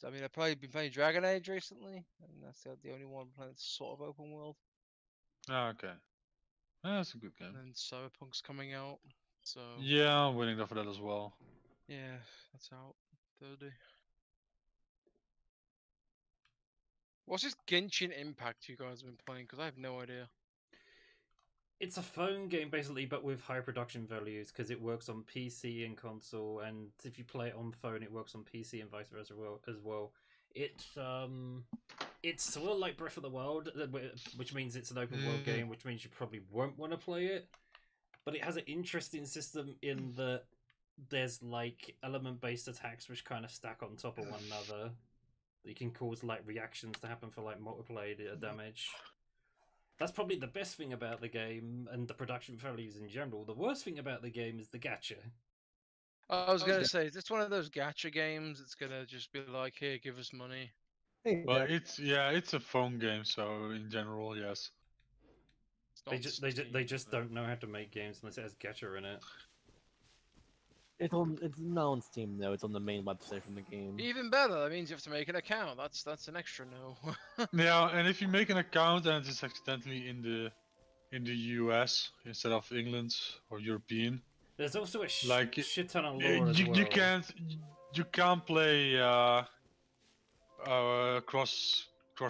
I mean, I've probably been playing Dragon Age recently, and that's the only one playing that's sort of open world. Oh, okay. That's a good game. And then Cyberpunk's coming out, so Yeah, I'm waiting for that as well. yeah, that's out Thursday. What's this Genshin Impact you guys have been playing? Because I have no idea. It's a phone game basically, but with high production values because it works on PC and console, and if you play it on phone, it works on PC and vice versa as well. It's sort of like Breath of the Wild, which means it's an open world game, which means you probably won't want to play it. But it has an interesting system in that there's like element-based attacks which kind of stack on top of one another. You can cause like reactions to happen for like multiplier damage. That's probably the best thing about the game and the production values in general. The worst thing about the game is the gacha. I was gonna say, is this one of those gacha games? It's gonna just be like, here, give us money. Hey, But Jack. it's a phone game, so in general, yes. It's They not just Steam, don't know how to make games unless it has gacha in it. It's not on Steam though. It's on the main website from the game. Even better. That means you have to make an account. That's an extra no. Yeah, and if you make an account and it's accidentally in the US instead of England or European, There's also a like shit ton of lore as you, well. you can't play cross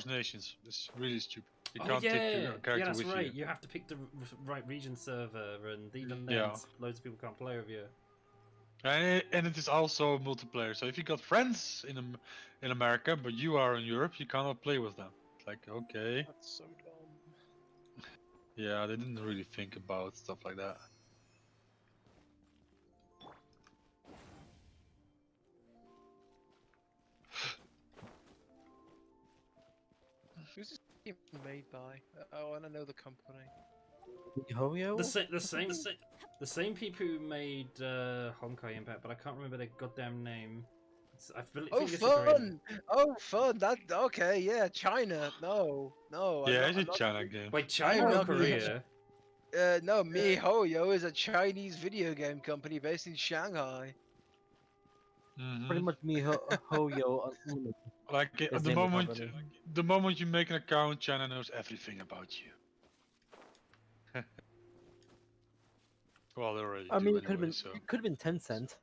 nations. It's really stupid. You can't take your character that's with right. you. You have to pick the right region server, and even then, Yeah. loads of people can't play with you. And it is also multiplayer. So if you got friends in America, but you are in Europe, you cannot play with them. It's like, okay. That's so dumb. Yeah, they didn't really think about stuff like that. Who's this game made by? I want to know the company. Hoyo? The same people who made Honkai Impact, but I can't remember their goddamn name. I think Oh, it's a Korean. fun! Oh, fun! That okay? Yeah, China. No. Yeah, I'm it's a China game. Wait, China or not Korea? No, MiHoYo is a Chinese video game company based in Shanghai. Pretty much me, Hoyo. Unlimited. Like His the name of the moment, company. the moment you make an account, China knows everything about you. Well, they already I do mean, it anyway, so. could have been Tencent.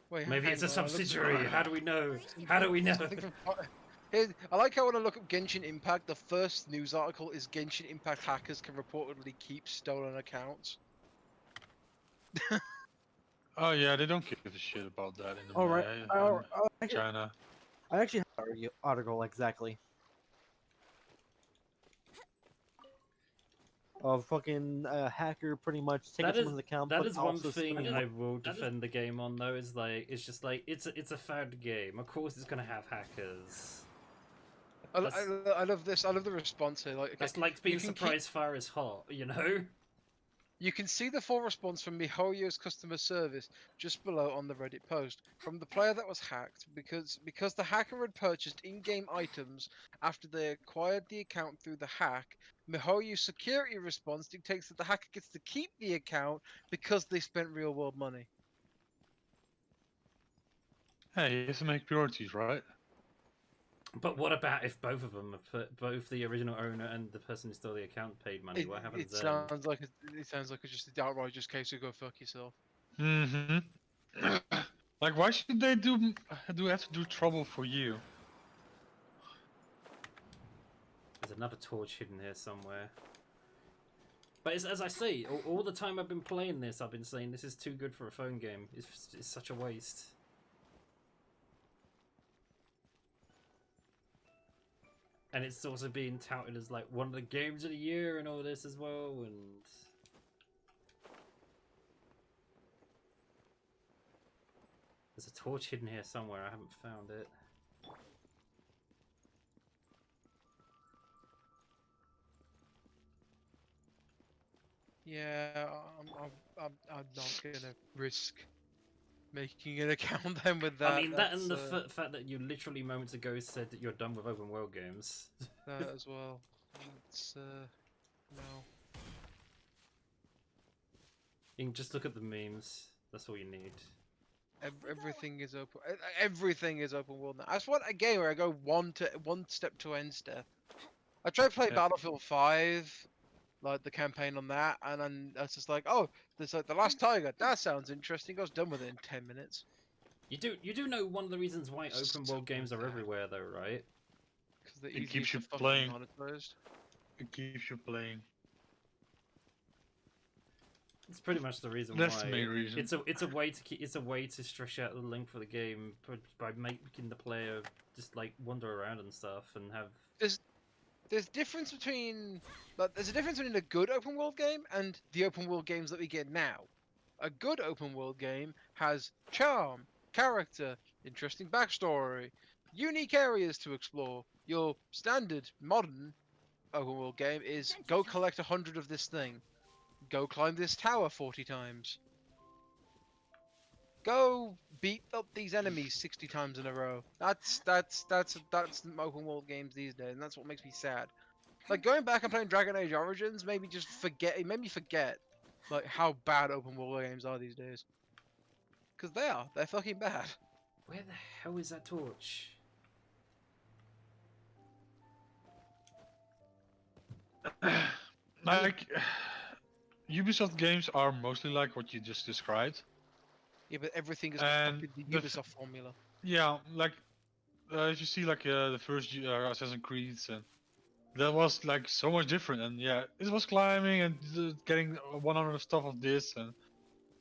Wait, Maybe hang it's a on, I looked at- subsidiary. How do we know? How do we know? Something from I like how when I look up Genshin Impact, the first news article is Genshin Impact hackers can reportedly keep stolen accounts. Oh yeah, they don't give a shit about that in the All right. China. I actually have an article exactly. Of fucking hacker pretty much taking someone's account. That but is one also thing spending- I will defend the game on though. Is like it's just like it's a fad game. Of course, it's gonna have hackers. I love this. I love the response here. Like, okay, That's like being can keep- surprised fire is hot. You know. you can see the full response from MiHoYo's customer service just below on the Reddit post from the player that was hacked because the hacker had purchased in-game items after they acquired the account through the hack. MiHoYo's security response dictates that the hacker gets to keep the account because they spent real-world money. Hey, you have to make priorities, right? But what about if both of them, both the original owner and the person who stole the account, paid money? What happens It then? sounds like just an outright just case of go fuck yourself. Mm-hmm. Like, why should they have to do trouble for you? There's another torch hidden here somewhere. But as I say, all the time I've been playing this, I've been saying this is too good for a phone game. It's such a waste. And it's also being touted as like one of the games of the year and all this as well. And There's a torch hidden here somewhere. I haven't found it. Yeah, I'm not gonna risk making an account then with that. I mean, that and the that's, fact that you literally moments ago said that you're done with open world games. that as well. It's no. You can just look at the memes. That's all you need. Everything is open. Everything is open world now. I just want a game where I go one step to end step. I tried to play Yeah. Battlefield 5, like the campaign on that, and then it's just like, oh, there's like the last tiger. That sounds interesting. I was done with it in 10 minutes. You do know one of the reasons why open world games are bad. everywhere, though, right? Because they're It easier keeps to you fucking playing. monetize. It keeps you playing. It's pretty much the reason That's why. the main reason. It's a way to it's a way to stretch out the length of the game by making the player just like wander around and stuff and have. There's difference between, like, there's a difference between a good open world game and the open world games that we get now. A good open world game has charm, character, interesting backstory, unique areas to explore. Your standard modern open world game is go collect 100 of this thing, go climb this tower 40 times, go beat up these enemies 60 times in a row. That's open world games these days, and that's what makes me sad. Like going back and playing Dragon Age Origins made me just forget. It made me forget like how bad open world games are these days. Because they are. They're fucking bad. Where the hell is that torch? Like, Ubisoft games are mostly like what you just described. Yeah, but everything is And fucking the the f- Ubisoft formula. Yeah, like if you see like the first Assassin's Creeds, and that was like so much different. And yeah, it was climbing and getting 100 stuff of this,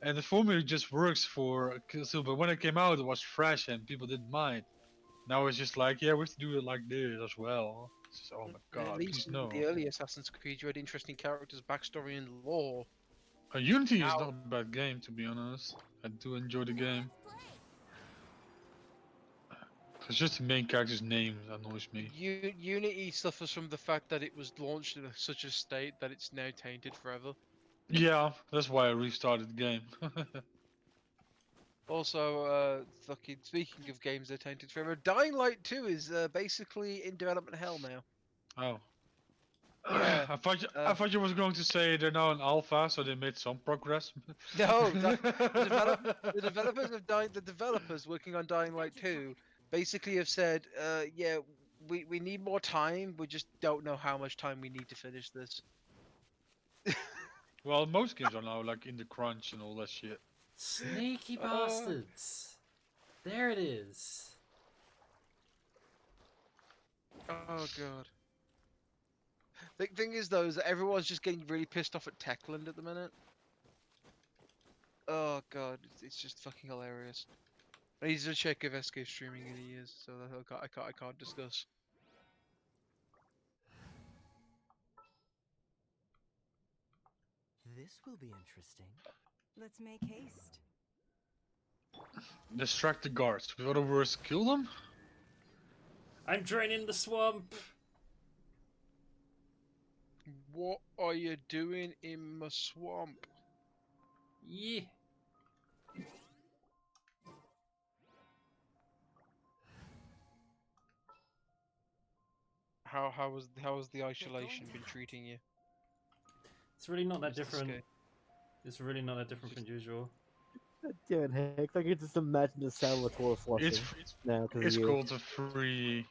and the formula just works for Kill. But when it came out, it was fresh and people didn't mind. Now it's just like, yeah, we have to do it like this as well. It's just, oh my At god, least please in no. the early Assassin's Creed, you had interesting characters, backstory, and lore. Unity is Now- not a bad game, to be honest. I do enjoy the game. It's just the main character's name that annoys me. Unity suffers from the fact that it was launched in such a state that it's now tainted forever. Yeah, that's why I restarted the game. Also, fucking speaking of games that are tainted forever, Dying Light 2 is basically in development hell now. Oh. Yeah, I thought you was going to say they're now in alpha, so they made some progress. No, the developers working on Dying Light 2 basically have said, yeah, we need more time. We just don't know how much time we need to finish this. Well, most games are now like in the crunch and all that shit. Sneaky bastards! There it is. Oh god. The thing is though, is that everyone's just getting really pissed off at Techland at the minute. Oh god, it's just fucking hilarious. I need to check if SK is streaming in he is, so that I can't discuss. This will be interesting. Let's make haste. Distract the guards. With other words, kill them? I'm draining the swamp. What are you doing in my swamp? Yeah. How has the isolation been treating you? It's really not that Mr. different. Skay? It's really not that different from usual. Damn it, Hank. I can just imagine the Salvatore flushing It's now. it's called a free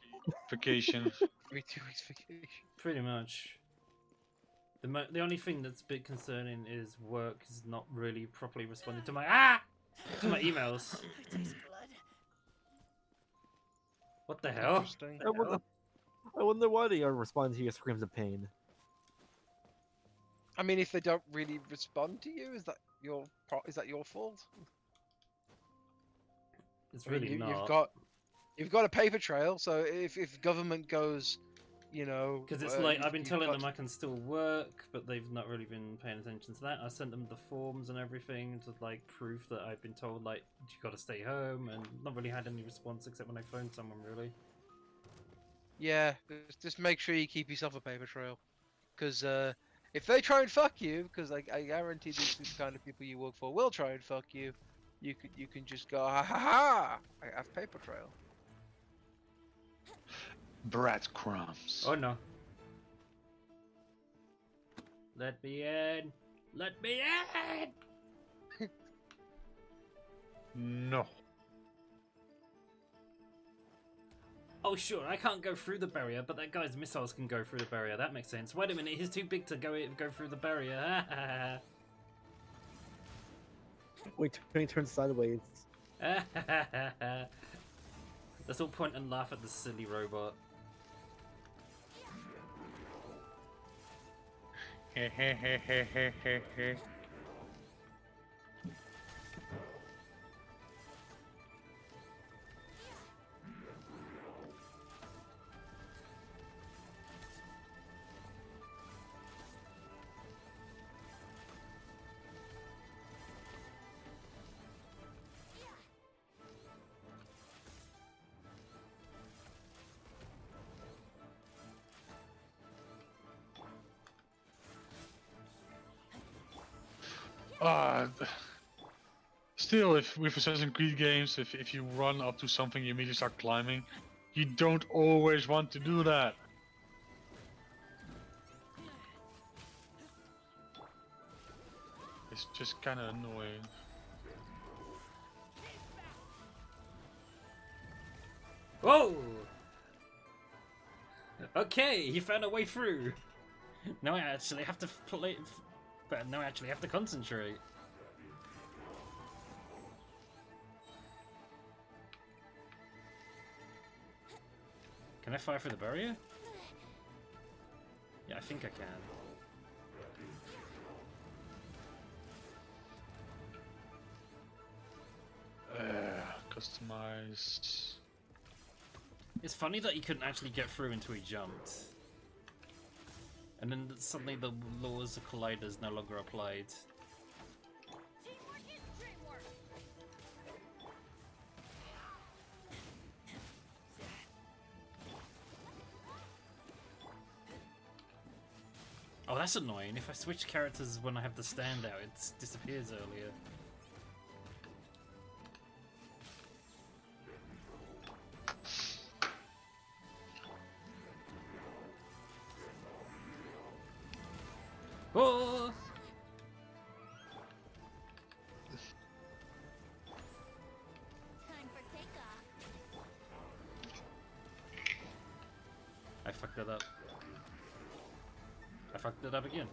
vacation. Every 2 weeks vacation. Pretty much. The only thing that's a bit concerning is work is not really properly responding to my emails. I taste blood. What the hell? Interesting. I wonder why they are responding to your screams of pain. I mean, if they don't really respond to you, is that your fault? It's I mean, really not. You've got a paper trail, so if government goes, you know. Because it's like I've been you've telling got them I can still work, but they've not really been paying attention to that. I sent them the forms and everything to like proof that I've been told like you got to stay home, and not really had any response except when I phoned someone really. Yeah, just make sure you keep yourself a paper trail, because if they try and fuck you, because I guarantee these are the kind of people you work for will try and fuck you, you can just go ha ha ha. I have paper trail. Breadcrumbs. Oh no! Let me in! Let me in! No. Oh sure, I can't go through the barrier, but that guy's missiles can go through the barrier. That makes sense. Wait a minute, he's too big to go through the barrier. Wait, turn sideways. Let's all point and laugh at the silly robot. Still, if with Assassin's Creed games, if you run up to something, you immediately start climbing. You don't always want to do that. It's just kind of annoying. Whoa! Okay, he found a way through. Now I actually have to play. But now I actually have to concentrate. Can I fire through the barrier? Yeah, I think I can. Customized. It's funny that he couldn't actually get through until he jumped. And then suddenly the laws of colliders no longer applied. Teamwork is dreamwork. Oh, that's annoying. If I switch characters when I have the standout, it disappears earlier. Oh! Time for takeoff. I fucked it up. I fucked it up again.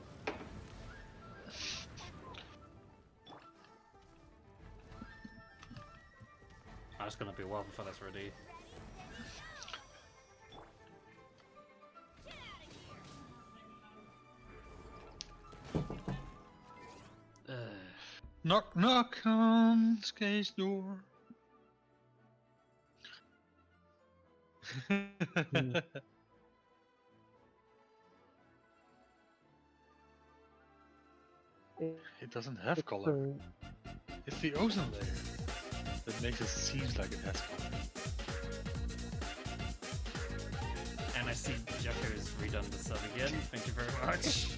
Oh, it's gonna be a while before that's ready. Knock knock on SKay's door. It doesn't have color. It's the ozone layer that makes it seem like it has color. And I see Jacko's redone the sub again. Thank you very much.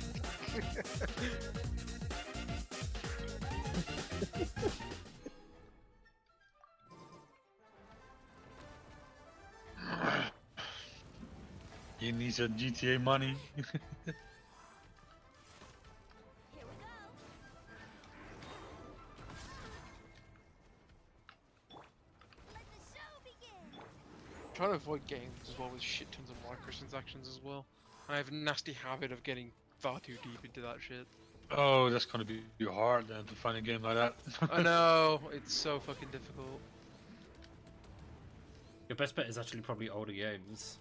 He needs a GTA money. Here we go. Let the show begin. Trying to avoid games as well with shit tons of microtransactions as well. I have a nasty habit of getting far too deep into that shit. Oh, that's gonna be hard then to find a game like that. I know, it's so fucking difficult. Your best bet is actually probably older games.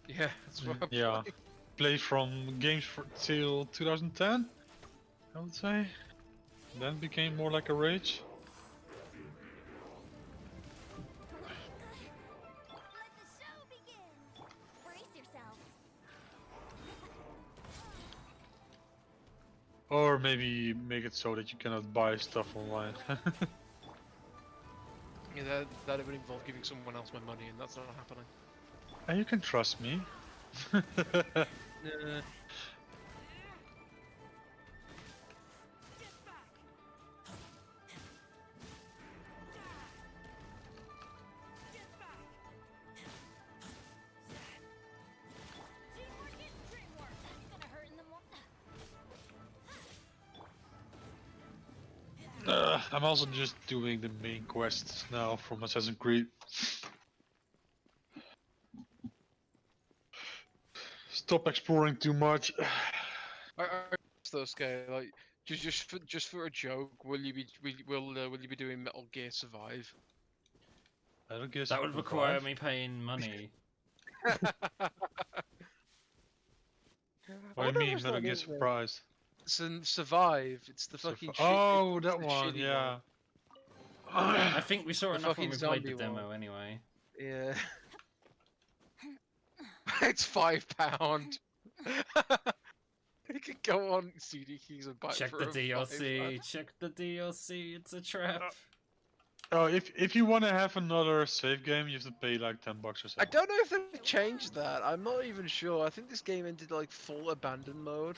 Yeah, that's what I'm Yeah. playing. Play from games till 2010, I would say. Then became more like a rage. Let the show begin. Brace yourself. Or maybe make it so that you cannot buy stuff online. Yeah, that would involve giving someone else my money, and that's not happening. And you can trust me. Teamwork is dreamwork. That's gonna hurt in the I'm also just doing the main quests now from Assassin's Creed. Stop exploring too much. I though, Skay, like just for a joke, will you be doing Metal Gear Survive? I don't guess That would require me paying money. What do you mean, Metal Gear Surprise? Survive. It's the fucking shit. Oh, it's that the one, shitty yeah. I think we saw The enough when fucking we played the zombie demo one. anyway. Yeah. It's £5. You could go on CD Keys and buy it Check for the a DLC. Check the DLC. It's a trap. Oh, if you want to have another save game, you have to pay like $10 or so. I don't know if they've changed that. I'm not even sure. I think this game ended like full abandon mode.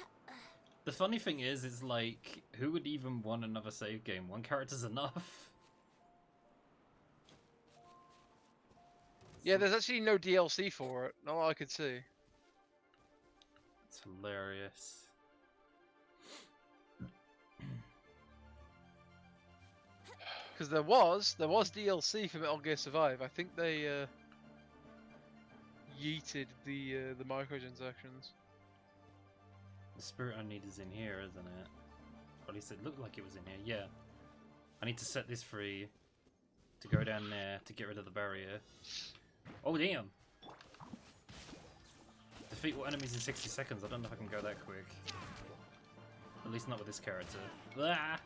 The funny thing is like, who would even want another save game? One character's enough. Yeah, there's actually no DLC for it. Not that I could see. It's hilarious. Because there was DLC for Metal Gear Survive. I think they yeeted the microtransactions. The spirit I need is in here, isn't it? Or at least it looked like it was in here. Yeah. I need to set this free to go down there to get rid of the barrier. Oh damn! Defeat all enemies in 60 seconds. I don't know if I can go that quick. At least not with this character. Ah!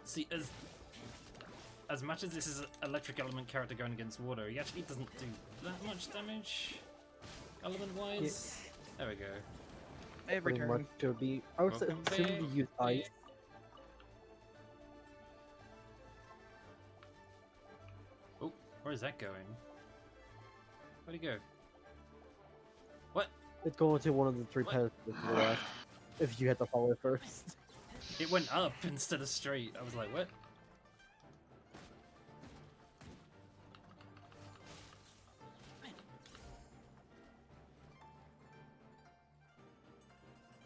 See, as much as this is an electric element character going against water, he actually doesn't do that much damage, element-wise. There we go. Pretty much to be. I would Welcome assume back. you use ice. Oh, where is that going? Where'd he go? What? It's going to one of the three What? paths to the left. If you had to follow it first. It went up instead of straight. I was like, what?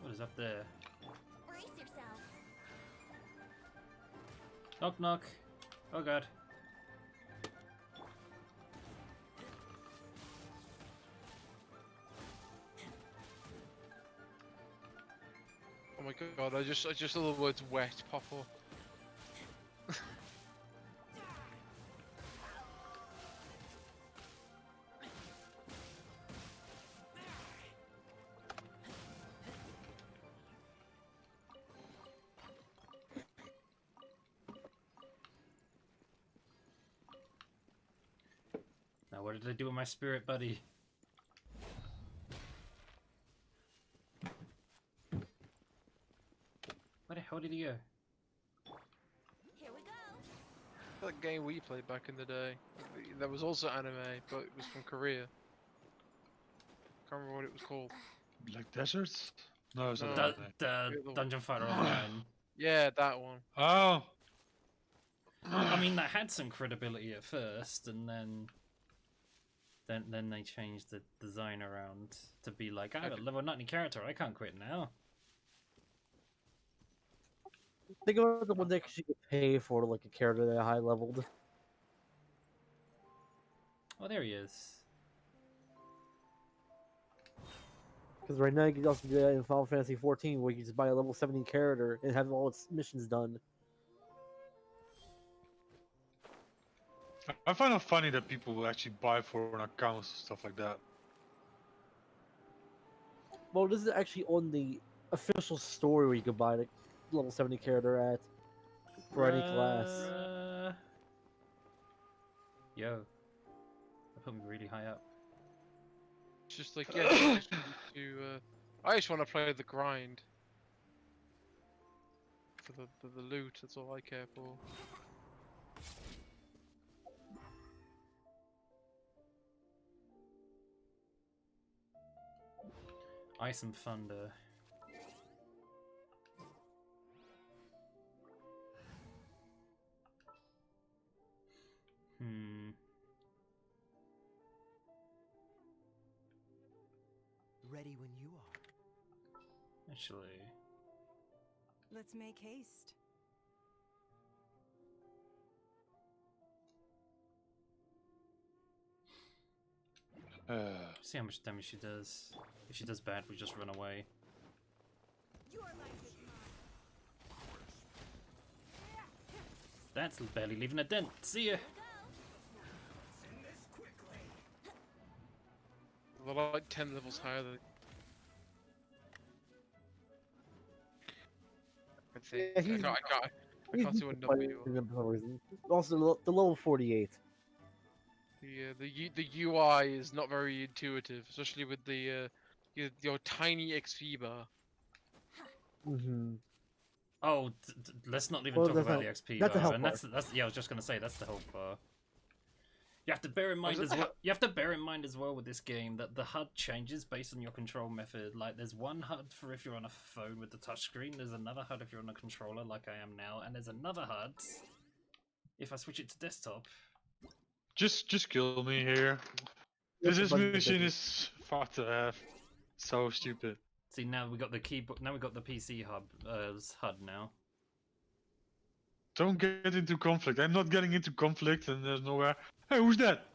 What is up there? brace yourself. Knock knock. Oh god. Oh my god! I just saw the words "wet" pop up. Now what did I do with my spirit buddy? Where the hell did he go? Here we go. That game we played back in the day. That was also anime, but it was from Korea. Can't remember what it was called. Black Deserts? No, it's not No. that. The Dungeon Fighter Online. Yeah, that one. Oh! I mean, that had some credibility at first, and then they changed the design around to be like, I got a level 90 character, I can't quit now. Think about the one that you could pay for like a character that high leveled. Oh, there he is. Because right now you can also do that in Final Fantasy 14, where you just buy a level 70 character and have all its missions done. I find it funny that people will actually buy for an account and stuff like that. Well, this is actually on the official store where you can buy the level 70 character at for any class. Yo, that put me really high up. It's just like, yeah, I just want to, I just want to play the grind. For the loot, that's all I care for. Ice and Thunder. Ready when you are. Actually, Let's make haste. see how much damage she does. If she does bad, we just run away. Your life is mine. That's barely leaving a dent. See ya. They're like 10 levels higher than. I think. Yeah, he's- I can't see what number you are. For some reason. Also, the level 48. The UI is not very intuitive, especially with the your tiny XP bar. Mm-hmm. Oh, let's not even Well, talk that's about not- the XP that's the bar. health And bar. that's yeah, I was just gonna say that's the health bar. You have to bear in mind is it as the well. You have to bear in mind as well with this game that the HUD changes based on your control method. Like, there's one HUD for if you're on a phone with the touchscreen. There's another HUD if you're on a controller, like I am now, and there's another HUD if I switch it to desktop. Just kill me here. That's This the button mission that- is fucked to have. So stupid. See, now we got the keyboard. Now we got the PC HUD now. Don't get into conflict. I'm not getting into conflict, and there's nowhere. Hey, who's that?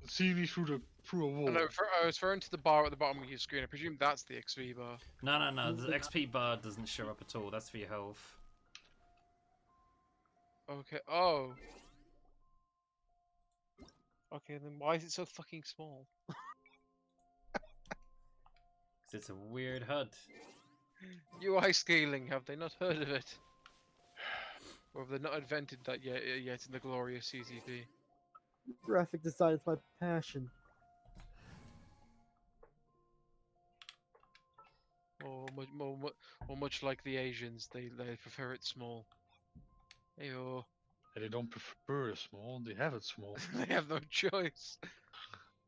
See me through a wall. No, I was referring to the bar at the bottom of your screen. I presume that's the XP bar. No. The XP bar doesn't show up at all. That's for your health. Okay. Oh. Okay, then why is it so fucking small? 'Cause it's a weird HUD. UI scaling, have they not heard of it? Or have they not invented that yet in the glorious CCP? Graphic design is my passion. Or much like the Asians, they prefer it small. Ayo. They don't prefer it small. They have it small. They have no choice.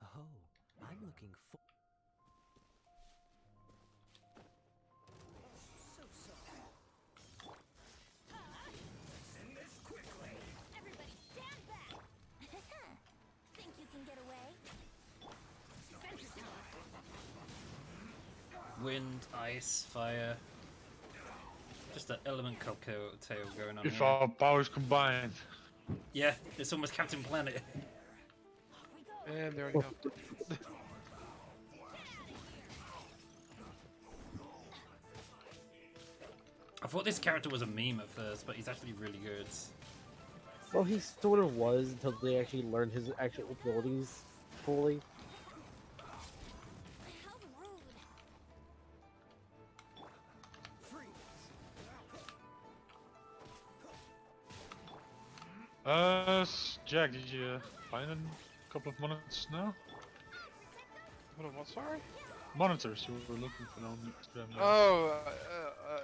Oh, I'm looking for. Everybody stand back! Think you can get away? Wind, ice, fire. Just an element cocktail going on If here. our powers combined. Yeah, it's almost Captain Planet. And they're enough. I thought this character was a meme at first, but he's actually really good. Well, he sort of was until they actually learned his actual abilities fully. How rude! Jack, did you find a couple of monitors now? Hold on, what? Sorry? Monitors, you were looking for them. Yeah. Oh,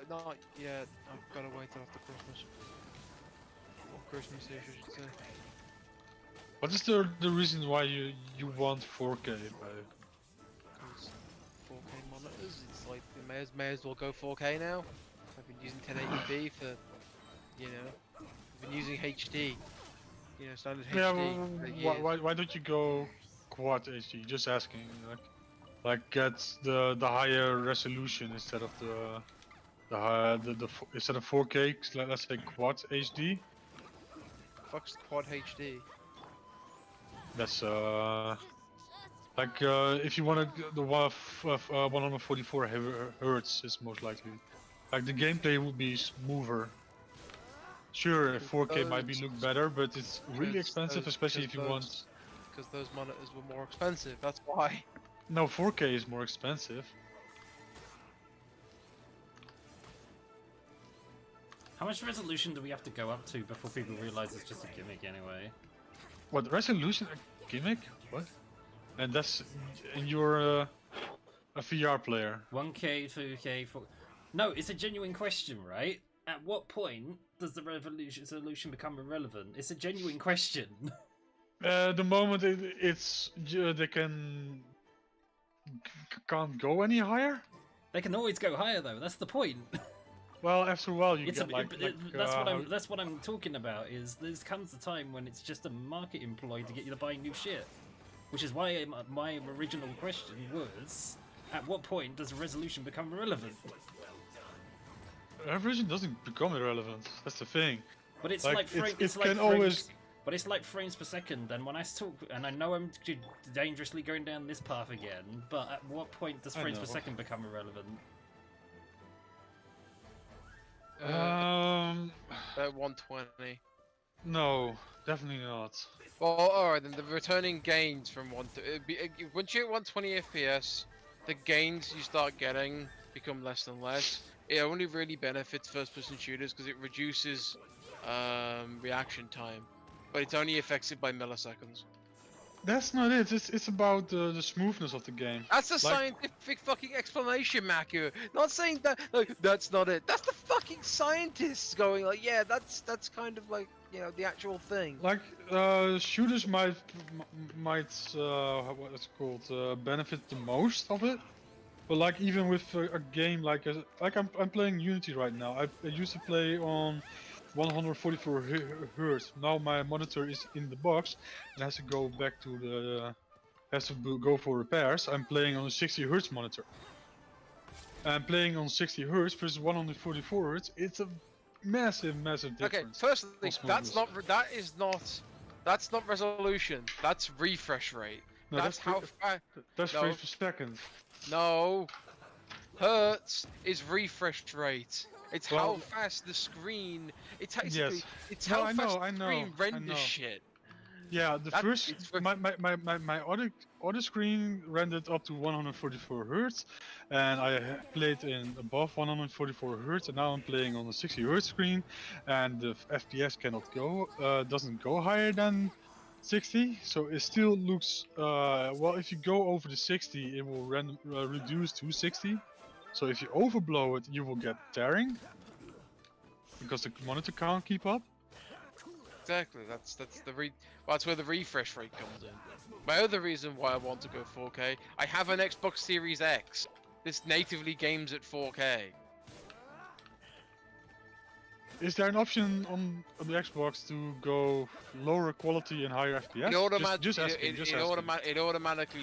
not yet. I've got to wait till after Christmas. Or Christmas Eve, I should say. What is the reason why you want 4K? Because 4K monitors, it's like they may as well go 4K now. I've been using 1080p for, you know, I've been using HD. You know, standard Yeah, HD. for years. why don't you go quad HD? Just asking, like get the higher resolution instead of instead of 4K. Let's say quad HD. Fuck's quad HD. That's Like if you want to, the one of 144 hertz is most likely. Like the gameplay would be smoother. Sure, 4K might be look better, but it's really expensive, especially if you want. Because those monitors were more expensive. That's why. No, 4K is more expensive. How much resolution do we have to go up to before people realize it's just a gimmick anyway? What resolution? A gimmick? What? And that's and you're a VR player. 1K, 2K, 4... No, it's a genuine question, right? At what point does the resolution become irrelevant? It's a genuine question. The moment they can't go any higher. They can always go higher though. That's the point. Well, after a while you It's get that's what I'm talking about. Is there comes a time when it's just a marketing ploy to get you to buy new shit, which is why my original question was, at what point does resolution become irrelevant? Resolution doesn't become irrelevant. That's the thing. But it's Like, like frame, it it's like can frames, always- but it's like frames per second. And when I talk, and I know I'm dangerously going down this path again, but at what point does I frames per know. second become irrelevant? At 120. No, definitely not. Well, alright then. The returning gains from once you're at 120 FPS, the gains you start getting become less and less. It only really benefits first-person shooters because it reduces reaction time, but it's only affected by milliseconds. That's not it. It's about the smoothness of the game. That's a Like- scientific fucking explanation, Maku. Not saying that. Like, that's not it. That's the fucking scientists going like, yeah, that's kind of like, you know, the actual thing. Like shooters might what it's called benefit the most of it, but like even with a game like I'm playing Unity right now. I used to play on 144 hertz. Now my monitor is in the box and has to go back to go for repairs. I'm playing on a 60 hertz monitor. And playing on 60 hertz versus 144 hertz, it's a massive difference. Okay, firstly, of that's smoothness. that's not resolution. That's refresh rate. No, that's how. That's no. frames per second. No, hertz is refresh rate. It's how Well- fast the screen. It's Yes. it's No, how I fast know, I the know, screen I renders know. shit. Yeah, the That- first it's for- my other screen rendered up to 144 hertz, and I played in above 144 hertz, and now I'm playing on a 60 hertz screen, and the FPS doesn't go higher than 60, so it still looks well. If you go over the 60, it will reduce to 60. So if you overblow it, you will get tearing because the monitor can't keep up. Exactly. That's where the refresh rate comes in. My other reason why I want to go 4K, I have an Xbox Series X. This natively games at 4K. Is there an option on the Xbox to go lower quality and higher FPS? It automatically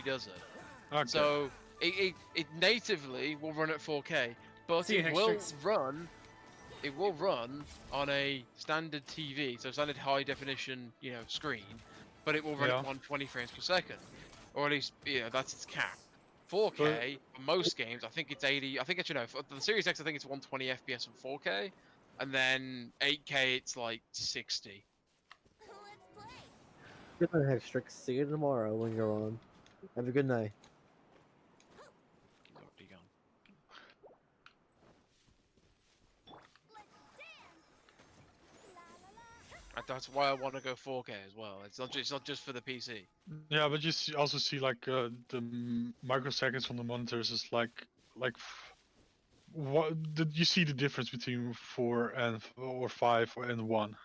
does it. Okay. So it natively will run at 4K, but See you, it will Hextrix. run. It will run on a standard TV, so standard high definition, screen, but it will run Yeah. at 120 frames per second, or at least that's its cap. 4K for most games, I think it's 80. I think actually no, for the Series X, I think it's 120 FPS on 4K, and then 8K it's like 60. Good night, Hextrix. See you tomorrow when you're on. Have a good night. He's already gone. And that's why I want to go 4K as well. It's not just for the PC. Yeah, but also see like the microseconds on the monitors is like you see the difference between 4 and or 5 and 1.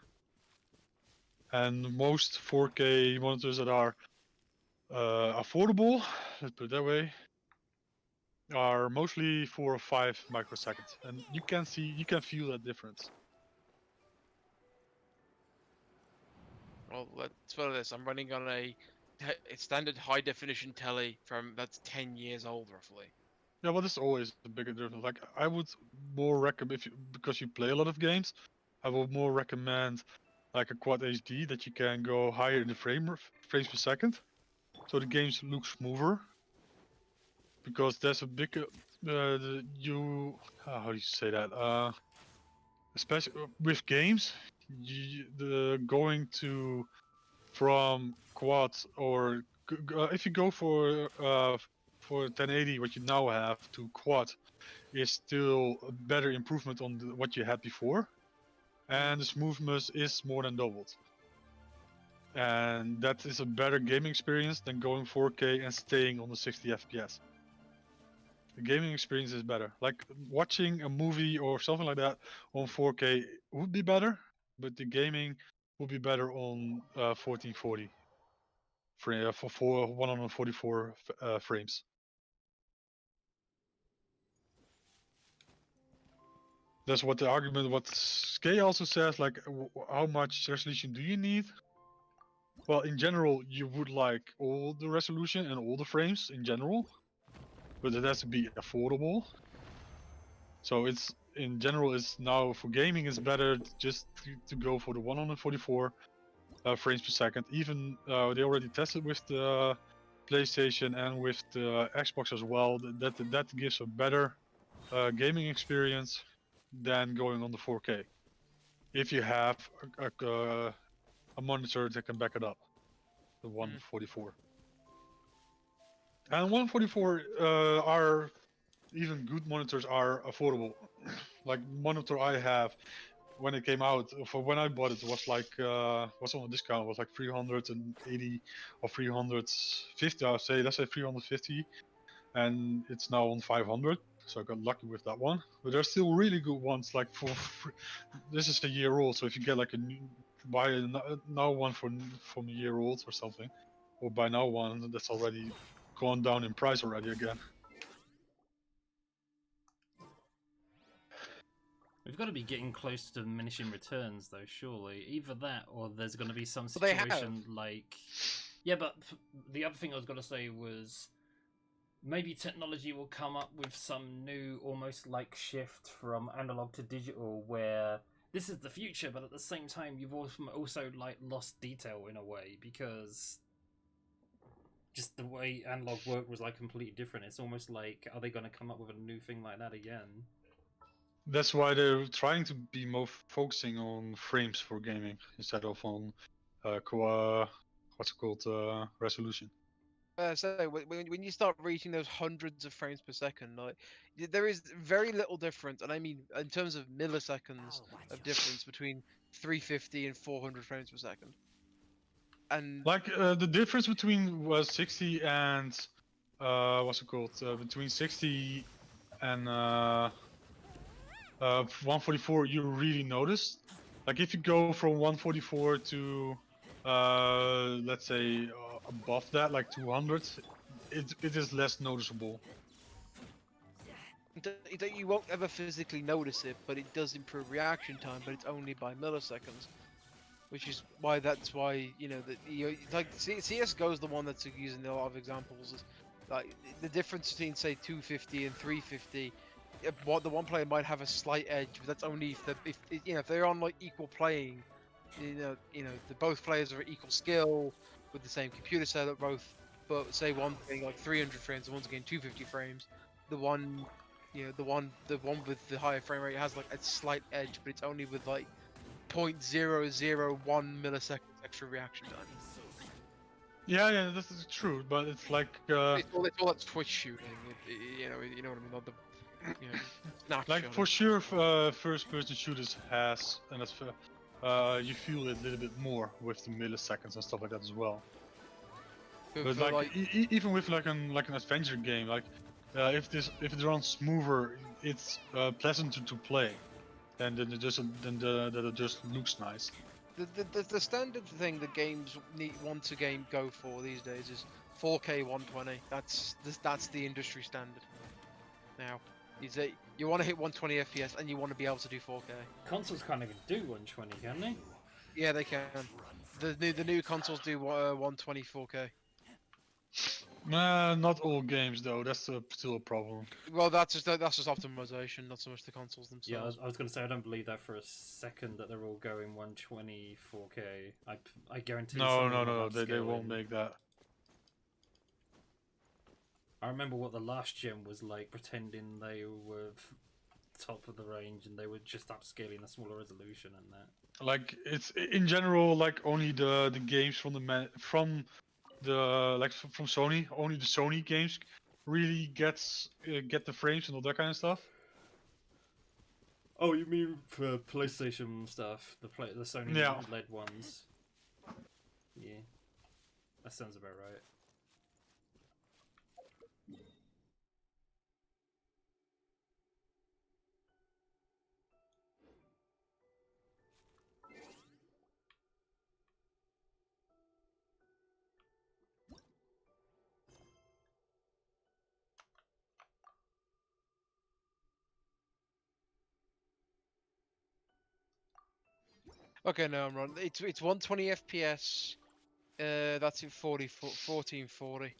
And most 4K monitors that are affordable, let's put it that way, are mostly 4 or 5 microseconds, and you can feel that difference. Well, let's put this. I'm running on a standard high definition telly that's 10 years old roughly. Yeah, well, there's always a bigger difference. Like, I would more recommend, because you play a lot of games, I would more recommend like a quad HD that you can go higher in the frames per second. so the games look smoother. Because there's a big, how do you say that? Especially with games, the going to from quad or if you go for 1080, what you now have to quad is still a better improvement on what you had before, and the smoothness is more than doubled. And that is a better gaming experience than going 4K and staying on the 60 FPS. The gaming experience is better. Like watching a movie or something like that on 4K would be better, but the gaming would be better on 1440 for 144 frames. That's what the argument. What Skay also says, like, how much resolution do you need? Well, in general, you would like all the resolution and all the frames in general, but it has to be affordable. So it's in general, it's now for gaming, it's better just to go for the 144 frames per second. Even they already tested with the PlayStation and with the Xbox as well. That gives a better gaming experience than going on the 4K. If you have a monitor that can back it up, the 144. And 144 are even good monitors are affordable. Like monitor I have, when it came out, for when I bought it, was like was on a discount. It was like 380 or 350. I'll say let's say 350, and it's now on 500. So I got lucky with that one. But there's still really good ones. Like this is a year old, so if you get like a new, buy a now one from a year old or something, or buy now one that's already gone down in price already again. We've got to be getting close to diminishing returns, though. Surely, either that, or there's going to be some Well, they situation like, yeah. But the other thing I was going to say was maybe technology will come up with some new, almost like shift from analog to digital, where this is the future, but at the same time, you've also like lost detail in a way because just the way analog work was like completely different. It's almost like, are they going to come up with a new thing like that again? That's why they're trying to be more focusing on frames for gaming instead of on what's it called, resolution. So when you start reaching those hundreds of frames per second, like there is very little difference, and I mean in terms of milliseconds of difference between 350 and 400 frames per second. And like the difference between was 60 and what's it called, between 60 and 144, you really notice. Like if you go from 144 to let's say above that, like 200, it is less noticeable. you won't ever physically notice it, but it does improve reaction time, but it's only by milliseconds. Which is why you know that like CS:GO is the one that's using a lot of examples. Is like the difference between say 250 and 350. What the one player might have a slight edge, but that's only if they're on like equal playing. The both players are at equal skill with the same computer setup. But say one getting like 300 frames, the one's getting 250 frames. The one with the higher frame rate has like a slight edge, but it's only with like 0.001 milliseconds extra reaction time. Yeah, this is true, but it's like It's all that Twitch shooting. You know what I mean? Not the like for sure, first-person shooters has, and that's you feel it a little bit more with the milliseconds and stuff like that as well. But like even with like an adventure game, like if it runs smoother, it's pleasanter to play. And then it just looks nice. The standard thing that games want to go for these days is 4K 120. That's the industry standard. Now, you want to hit 120 FPS and you want to be able to do 4K. Consoles kind of do 120, can they? Yeah, they can. The new consoles do 120 4K. Nah, not all games though. That's still a problem. Well, that's just optimization, not so much the consoles themselves. Yeah, I was going to say I don't believe that for a second that they're all going 120 4K. I guarantee. No, they won't make that. I remember what the last gen was like, pretending they were top of the range and they were just upscaling a smaller resolution and that. Like it's in general like only the games from from Sony, only the Sony games really get the frames and all that kind of stuff. Oh, you mean for PlayStation stuff? The Sony Yeah. led ones? Yeah, that sounds about right. Okay, no, I'm wrong. It's 120 FPS. That's in 1440.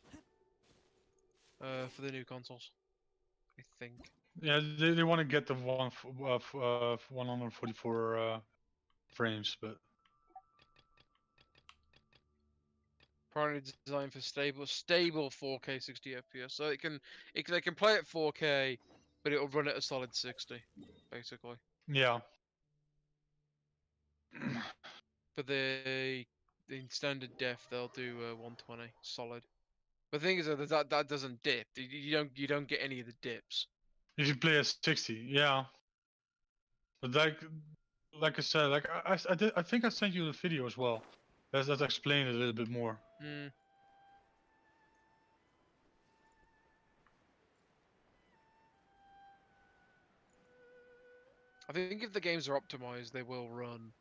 For the new consoles, I think. Yeah, they want to get the 144 frames, but Apparently designed for stable 4K 60 FPS, so they can play at 4K, but it'll run at a solid 60, basically. yeah. But in standard def they'll do 120 solid. But the thing is that doesn't dip. You don't get any of the dips. If you play at 60, yeah. But like I said, like I think I sent you the video as well. That explained it a little bit more. Mm. I think if the games are optimized, they will run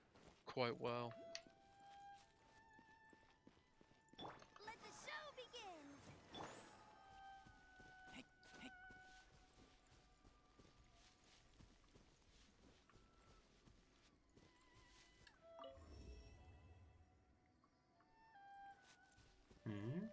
quite well. Let the show begin. Hmm.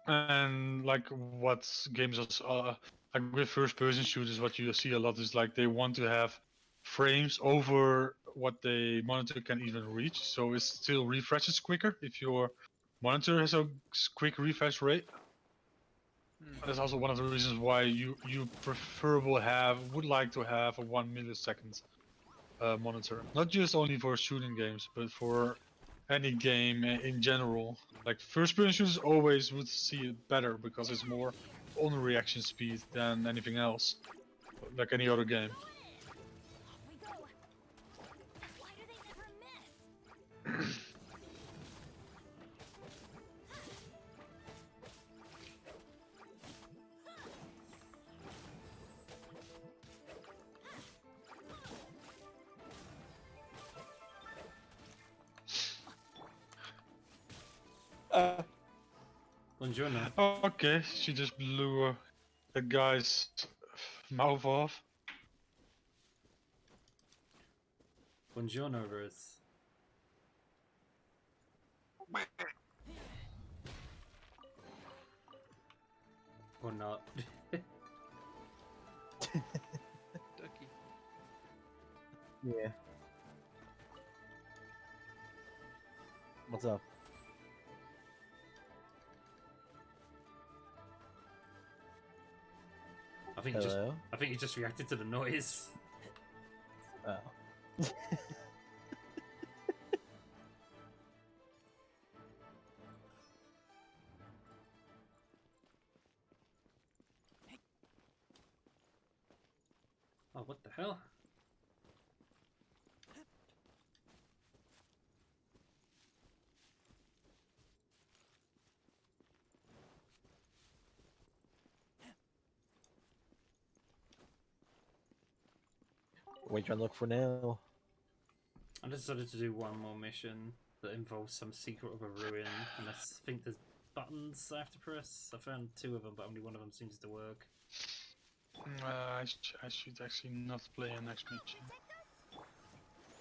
And like what games are like with first-person shooters, what you see a lot is like they want to have frames over what the monitor can even reach, so it still refreshes quicker if your monitor has a quick refresh rate. That's also one of the reasons why you would like to have a 1 millisecond monitor, not just only for shooting games, but for any game in general. Like first-person shooters always would see it better because it's more on reaction speed than anything else, like any other game. Off we go. Why do they never miss? Buongiorno. Oh, okay, she just blew that guy's mouth off. Buongiorno, Ruth. Or not. Ducky. Yeah. What's up? I think Hello? he just reacted to the noise. Oh. Oh, what the hell? What are you trying to look for now? I decided to do one more mission that involves some secret of a ruin, and I think there's buttons I have to press. I found 2 of them, but only one of them seems to work. I should actually not play a next mission.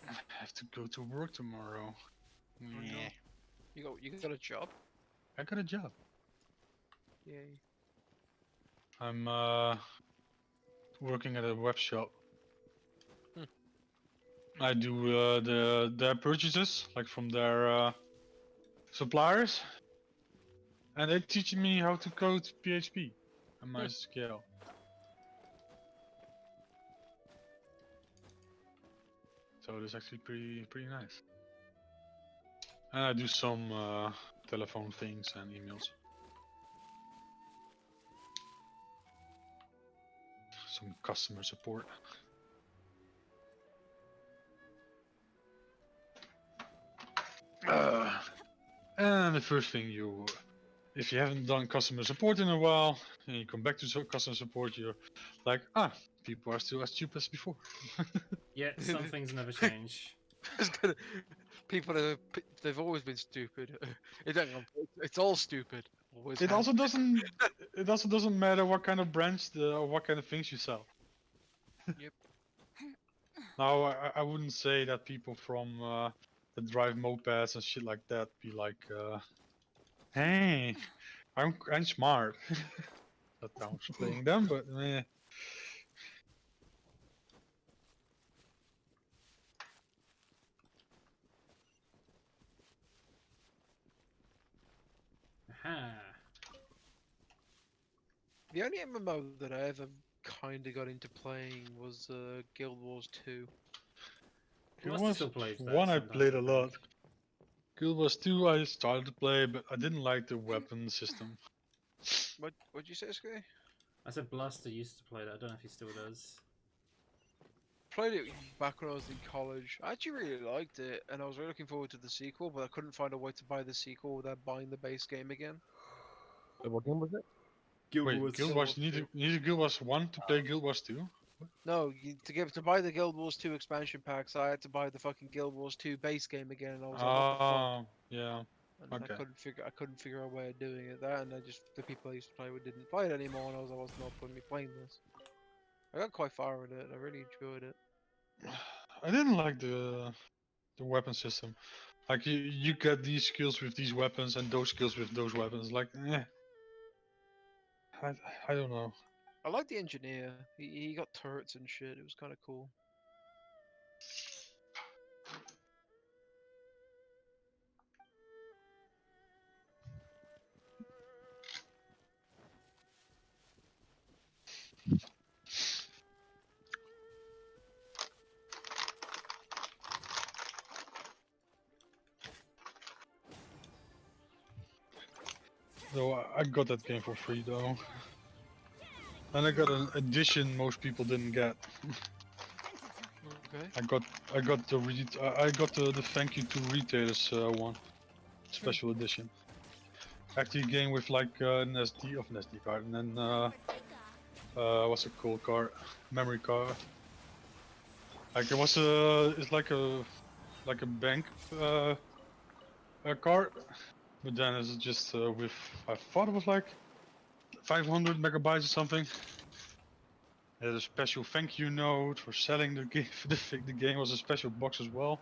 I have to go to work tomorrow. Yeah. You got a job? I got a job. Yay. I'm working at a web shop. Hmm. I do their purchases, like from their suppliers, and they're teaching me how to code PHP and MySQL. So it's actually pretty nice. And I do some telephone things and emails. Some customer support. And the first thing if you haven't done customer support in a while, and you come back to customer support, you're like, people are still as stupid as before. Yeah, some things never change. It's gonna, they've always been stupid. It's all stupid. Always It has also been. doesn't. It also doesn't matter what kind of branch or what kind of things you sell. Yep. Now, I wouldn't say that people from that drive mopeds and shit like that be like, hey, I'm smart. That I was playing them, but meh. Aha. The only MMO that I ever kind of got into playing was Guild Wars 2. It Rusty was still plays that one I sometimes, played a think. lot. Guild Wars 2 I started to play, but I didn't like the weapon system. What'd you say, Sky? I said Blaster used to play that. I don't know if he still does. Played it back when I was in college. I actually really liked it, and I was really looking forward to the sequel, but I couldn't find a way to buy the sequel without buying the base game again. Wait, what game was it? Wait, Guild Wars, you need a Guild Wars 1 to play Guild Wars 2? No, to buy the Guild Wars 2 expansion packs, I had to buy the fucking Guild Wars 2 base game again, and I was like, what the fuck? Yeah. And Okay. I couldn't figure out a way of doing it. That, and the people I used to play with didn't play it anymore, and I was not point me playing this. I got quite far with it. I really enjoyed it. I didn't like the weapon system. Like you get these skills with these weapons and those skills with those weapons. Like, I don't know. I like the engineer. He got turrets and shit. It was kind of cool. So I got that game for free though. And I got an edition most people didn't get. Okay. I got the thank you to retailers one, special edition. Actually, a game with like an SD card and then what's it called, memory card. Like it was it's like a bank a card, but then it's just with I thought it was like 500 megabytes or something. There's a special thank you note for selling the game. The game was a special box as well.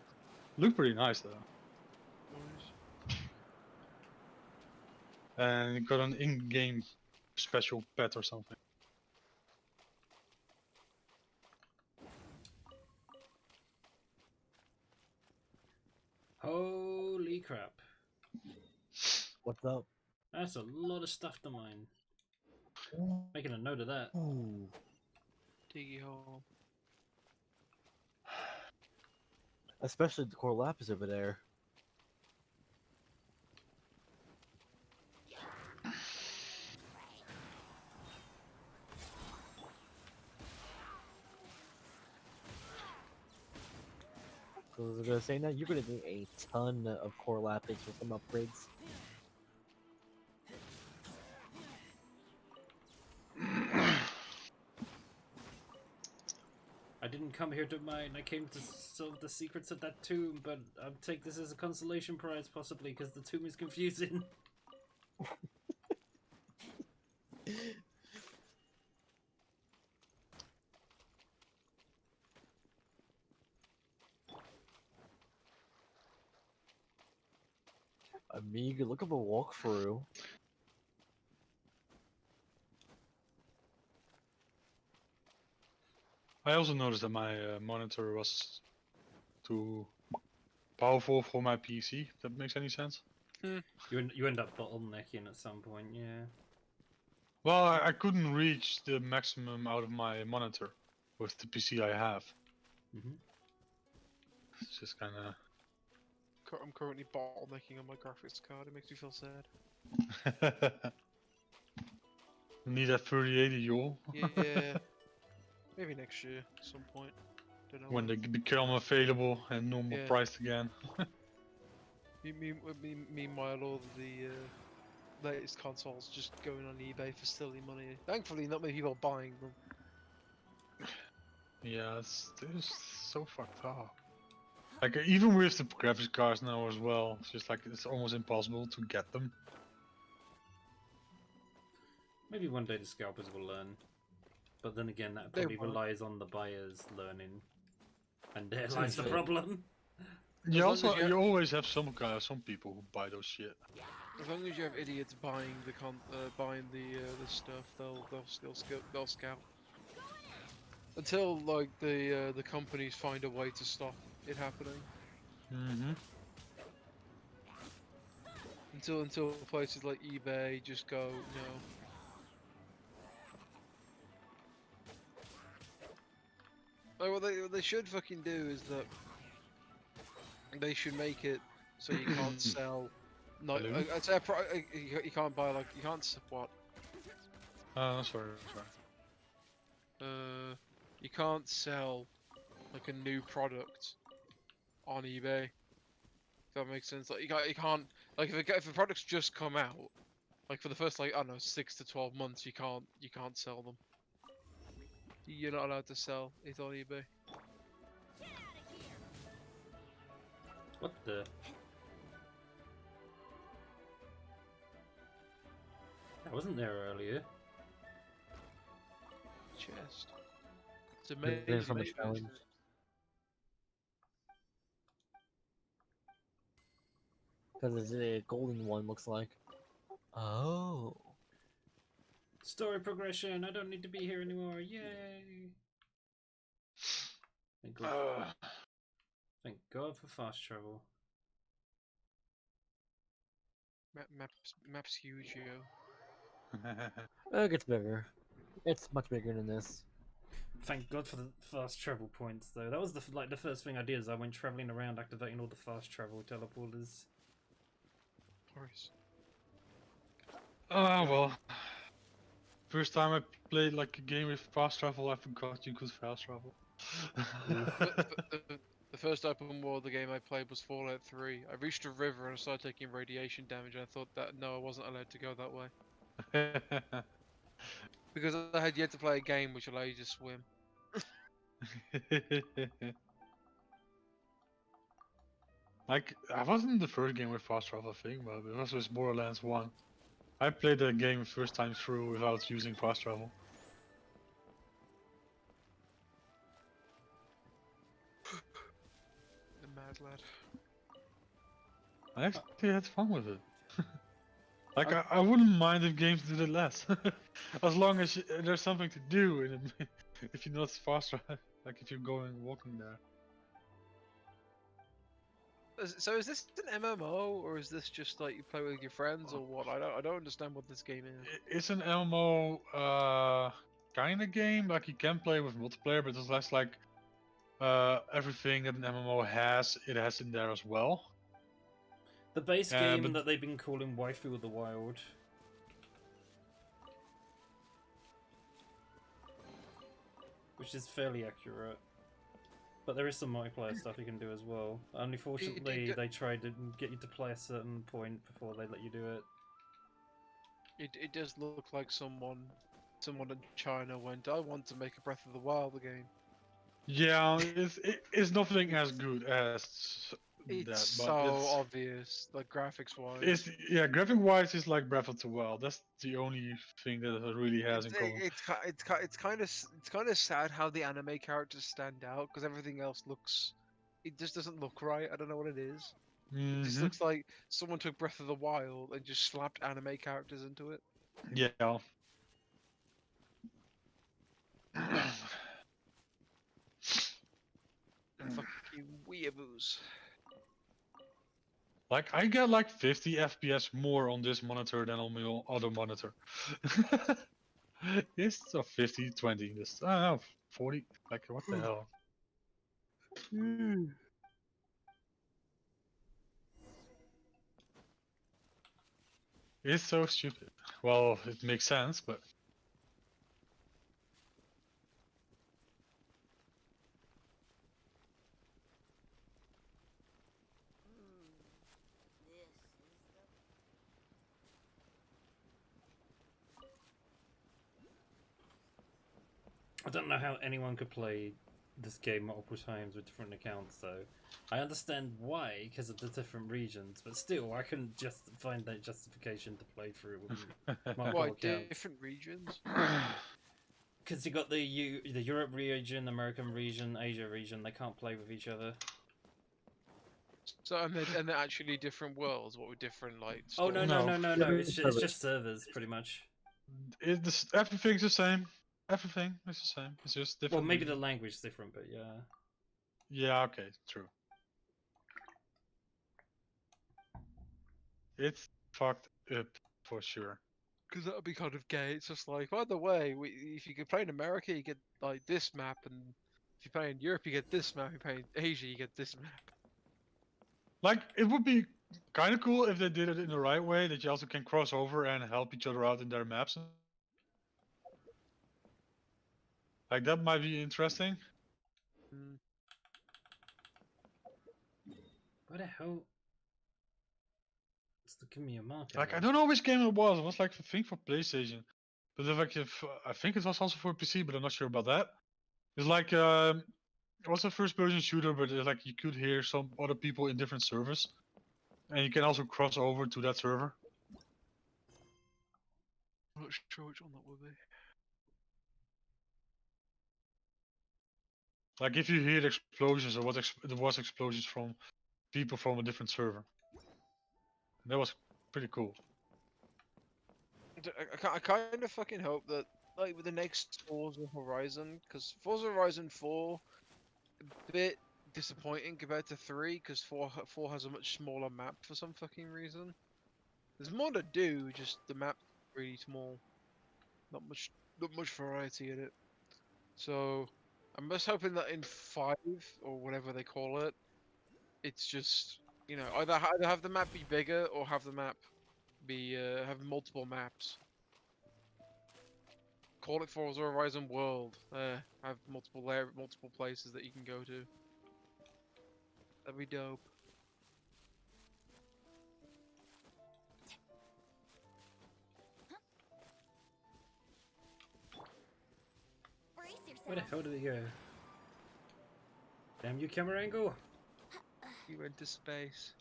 Looked pretty nice though. And it got an in-game special pet or something. Holy crap. What's up? That's a lot of stuff to mine. Making a note of that. Ooh. Diggy hole. Especially the core lapis over there. I was gonna say now you're gonna need a ton of core lapis for some upgrades. I didn't come here to mine. I came to solve the secrets of that tomb, but I'll take this as a consolation prize, possibly, because the tomb is confusing. Amiga, look up a walkthrough. I also noticed that my monitor was too powerful for my PC. If that makes any sense. You end up bottlenecking at some point, yeah. Well, I couldn't reach the maximum out of my monitor with the PC I have. Hmm. It's just kind of. I'm currently bottlenecking on my graphics card. It makes me feel sad. Need that 3080, y'all. Yeah, maybe next year at some point. Don't know When they become available and normal Yeah. priced again. Meanwhile, all the latest consoles just going on eBay for silly money. Thankfully, not many people are buying them. Yeah, it's so fucked up. Like even with the graphics cards now as well, it's just like it's almost impossible to get them. Maybe one day the scalpers will learn. But then again, that They probably won't. relies on the buyers learning. And there Sounds lies the fair. problem. You long as also you- you always have some people who buy those shit. As long as you have idiots buying the stuff, they'll scout. Until like the companies find a way to stop it happening. Mm-hmm. Until places like eBay just go no. Like what they should fucking do is that they should make it so you can't sell. No, Hello? I'd say you can't buy like you can't what. Sorry. You can't sell like a new product on eBay. If that makes sense. Like you can't like if a product's just come out, like for the first like I don't know 6 to 12 months, you can't sell them. You're not allowed to sell it on eBay. What the? I wasn't there earlier. Chest. It's Get it amazing. from the mate. challenge. Because it's a golden one, looks like. Oh. Story progression. I don't need to be here anymore. Yay! Thank God for fast travel. Map's huge, yo. It gets bigger. It's much bigger than this. Thank God for the fast travel points, though. That was the first thing I did. Is I went traveling around, activating all the fast travel teleporters. Horace. Oh well. First time I played like a game with fast travel, I forgot you could fast travel. The first open world the game I played was Fallout 3. I reached a river and I started taking radiation damage and I thought that no, I wasn't allowed to go that way. Because I had yet to play a game which allowed you to swim. Like, I wasn't the first game with fast travel thing, but it was with Borderlands 1. I played the game first time through without using fast travel. The mad lad. I actually had fun with it. Like, I wouldn't mind if games did it less. As long as there's something to do, and if you're not fast travel, like if you're going walking there. So is this an MMO or is this just like you play with your friends or what? I don't understand what this game is. It's an MMO kind of game. Like you can play with multiplayer, but it's less like everything that an MMO has. It has in there as well. The base Yeah, game but- that they've been calling Waifu of the Wild. Which is fairly accurate. But there is some multiplayer stuff you can do as well. Unfortunately, they tried to get you to play a certain point before they let you do it. It does look like someone in China went, I want to make a Breath of the Wild game. Yeah, it's nothing as good as It's that, so but it's obvious, like graphics wise. yeah, graphic wise, it's like Breath of the Wild. That's the only thing that it really has in common. It's kind of sad how the anime characters stand out because everything else looks, it just doesn't look right. I don't know what it is. It just Mhm. looks like someone took Breath of the Wild and just slapped anime characters into it. Yeah. Fucking weeaboos. Like, I get like 50 FPS more on this monitor than on my other monitor. It's a 50, 20, this, I don't know, 40, like, what the hell? It's so stupid. Well, it makes sense, but... I don't know how anyone could play this game multiple times with different accounts, though. I understand why, because of the different regions, but still, I couldn't just find that justification to play through it with multiple Why accounts. different regions? Because you got the Europe region, American region, Asia region. They can't play with each other. So and they're actually different worlds. What with different like? Oh no stories? no No. no no no! It's just servers, pretty much. Everything's the same. Everything is the same. It's just different. Well, maybe the regions. language is different, but yeah. Yeah, okay, true. It's fucked up for sure. Because that would be kind of gay. It's just like, by the way, if you could play in America, you get like this map, and if you play in Europe, you get this map. If you play in Asia, you get this map. Like, it would be kind of cool if they did it in the right way, that you also can cross over and help each other out in their maps. Like, that might be interesting. What the hell? It's giving me a marker. Like, I don't know which game it was. It was like, I think for PlayStation. But if I think it was also for PC, but I'm not sure about that. It's like, it was a first-person shooter, but it's like you could hear some other people in different servers. And you can also cross over to that server. I'm not sure which one that would be. Like, if you hear explosions, or there was explosions from people from a different server. That was pretty cool. I kind of fucking hope that, like, with the next Forza Horizon, because Forza Horizon 4, a bit disappointing compared to 3, because 4 has a much smaller map for some fucking reason. There's more to do, just the map's really small. Not much variety in it. So, I'm just hoping that in 5, or whatever they call it, it's just, you know, either have the map be bigger, or have the map be have multiple maps. Call it Forza Horizon World. Have multiple places that you can go to. That'd be dope. Brace Where the yourself. hell did it go? Damn you, camera angle! You went to space.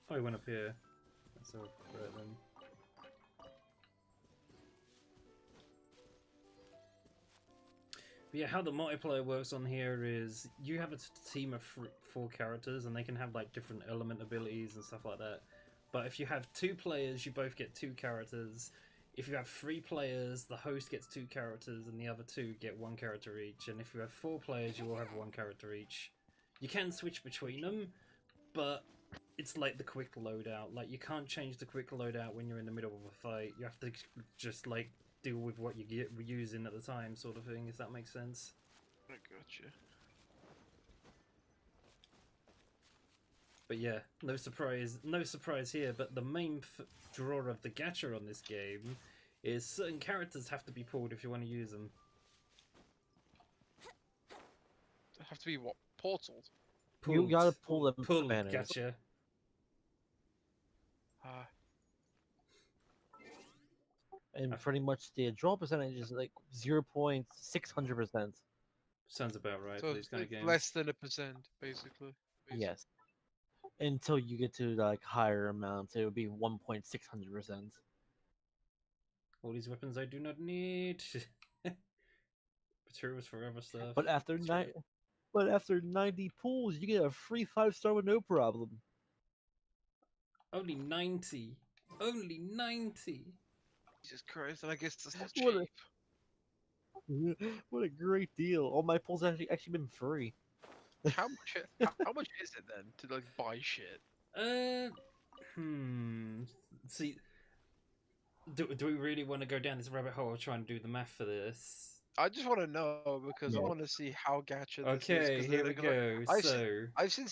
Oh, he went up here. That's all right then. But yeah, how the multiplayer works on here is you have a team of 4 characters, and they can have like different element abilities and stuff like that. But if you have 2 players, you both get 2 characters. If you have 3 players, the host gets 2 characters, and the other 2 get 1 character each. And if you have 4 players, you all have 1 character each. You can switch between them, but it's like the quick loadout. Like, you can't change the quick loadout when you're in the middle of a fight. You have to just like deal with what you're using at the time, sort of thing. If that makes sense. I gotcha. But yeah, no surprise here. But the main draw of the gacha on this game is certain characters have to be pulled if you want to use them. They have to be what? Portaled? You gotta pull them Pull banners. gacha. And pretty much the draw percentage is like 0.600%. Sounds about right So for these kind of it's games. less than 1%, basically. Yes. Until you get to like higher amounts, it would be 1.600%. All these weapons I do not need. Materials forever stuff. But after That's right. but after 90 pulls, you get a free 5-star with no problem. Only 90. Only 90. Jesus Christ, and I guess that's not What cheap. What a great deal! All my pulls actually been free. How much? How much is it then to like buy shit? Uh, See, do we really want to go down this rabbit hole of trying to do the math for this? I just want to know because I Yeah. want to see how gacha this is. Okay, 'Cause here we like, go. I've So, I've seen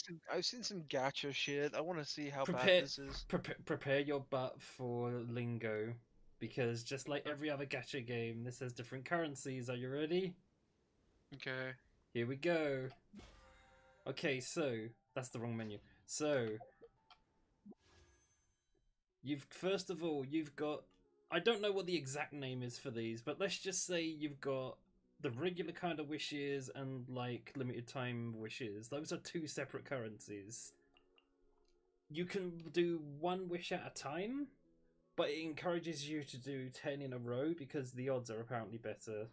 some gacha shit. I want to see how bad prepare, this is. prepare your butt for lingo, because just like every other gacha game, this has different currencies. Are you ready? Okay. Here we go. Okay, so that's the wrong menu. So you've first of all you've got, I don't know what the exact name is for these, but let's just say you've got the regular kind of wishes and like limited time wishes. Those are two separate currencies. You can do one wish at a time, but it encourages you to do 10 in a row because the odds are apparently better.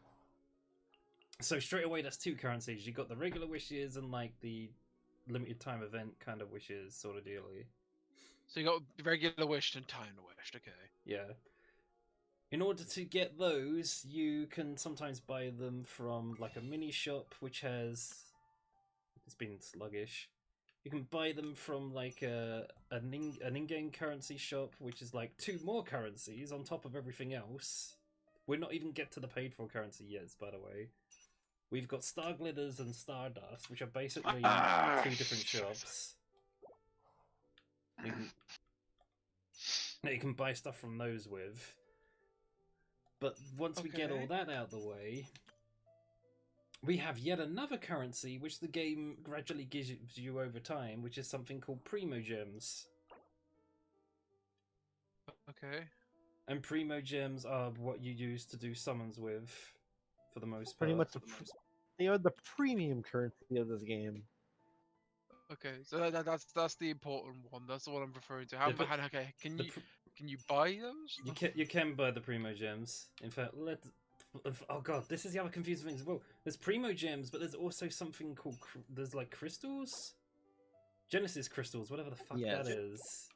So straight away, that's two currencies. You got the regular wishes and like the limited time event kind of wishes, sort of dealy. So you got regular wish and timed wish. Okay. Yeah. In order to get those, you can sometimes buy them from like a mini shop, which has, it's been sluggish. You can buy them from like an in-game currency shop, which is like two more currencies on top of everything else. We're not even get to the paid for currency yet, by the way. We've got Star Glitters and Stardust, which are basically two different shops. You can buy stuff from those with. But once we get all that out of the way, we have yet another currency which the game gradually gives you over time, which is something called Primo Gems. Okay. And Primo Gems are what you use to do summons with, for the most part. Pretty much, they are the premium currency of this game. Okay. So that's the important one. That's the one I'm referring to. How? Yeah, but Okay. Can you buy those? You can buy the Primo Gems. In fact, oh god, this is the other confusing thing as well. There's Primo Gems, but there's also something called there's like crystals, Genesis crystals, whatever the fuck Yes. that is.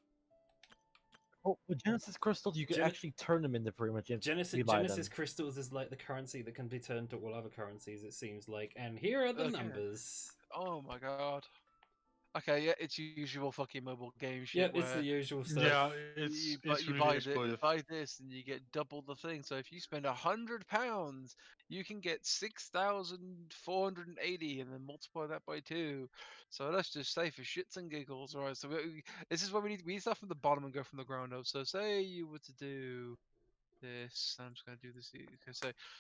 Oh, with Genesis crystals, you can actually turn them into pretty much Genesis crystals is like the currency that can be turned to all other currencies. It seems like, and here are the numbers. Oh my god. Okay, yeah, it's usual fucking mobile game shit. Yep, it's the usual stuff. Yeah, it's you really buy exploitive. buy this and you get double the thing. So if you spend £100, you can get 6,480, and then multiply that by 2. So let's just say for shits and giggles, all right? So this is where we need to start from the bottom and go from the ground up. So say you were to do this. I'm just gonna do this.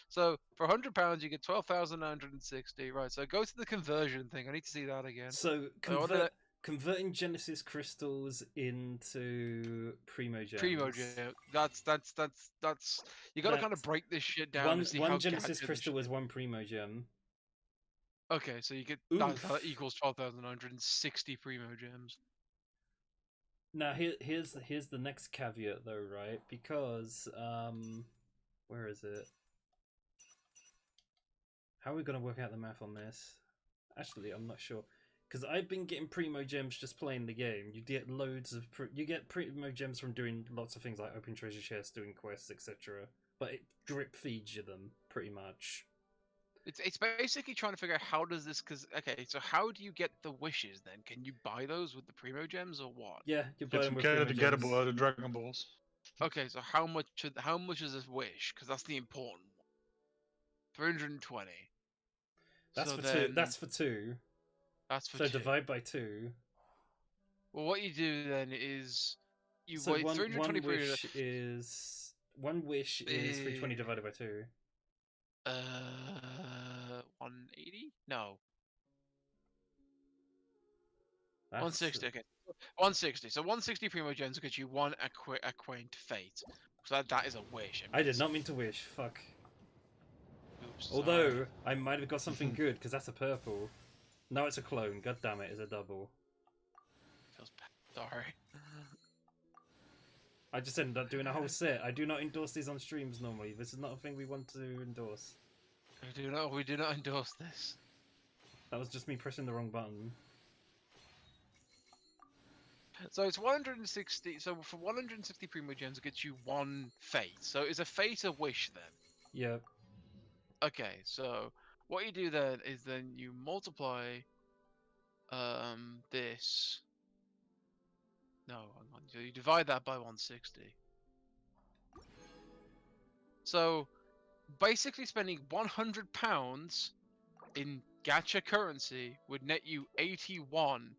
So for £100, you get 12,960. Right. So go to the conversion thing. I need to see that again. So converting Genesis crystals into Primo Gems. Primo Gem. That's you gotta kind of break this shit down to see one how Genesis crystal is one Primo Gem. Okay, so you get that equals 12,960 Primo Gems. Now here's the next caveat though, right? Because where is it? How are we gonna work out the math on this? Actually, I'm not sure. Because I've been getting Primo Gems just playing the game. You get loads of Primo Gems from doing lots of things like open treasure chests, doing quests, etc. But it drip feeds you them pretty much. It's basically trying to figure out how does this, because okay, so how do you get the wishes then? Can you buy those with the Primo Gems or what? Yeah, you buy them with Get Primo Gems. the Dragon Balls. Okay, so how much is this wish? Because that's the important one. 320. That's so for then, two. That's for two. That's for so 2. Divide by 2. Well, what you do then is you so wait one 320 wish is 320 divided by 2. 180? No. That's 160. Okay. 160. So 160 Primo Gems will get you one Acquaint Fate. So that is a wish. I did not mean to wish. Fuck. Oops, Although sorry. I might have got something good because that's a purple. No, it's a clone. God damn it, it's a double. Feels bad. Sorry. I just ended up doing a whole set. I do not endorse these on streams normally. This is not a thing we want to endorse. We do not endorse this. That was just me pressing the wrong button. So it's 160. So for 160 Primo Gems, it gets you one Fate. So is a Fate a wish then? Yeah. Okay, so what you do then is then you multiply this. No, hang on. So you divide that by 160. So basically, spending £100 in gacha currency would net you 81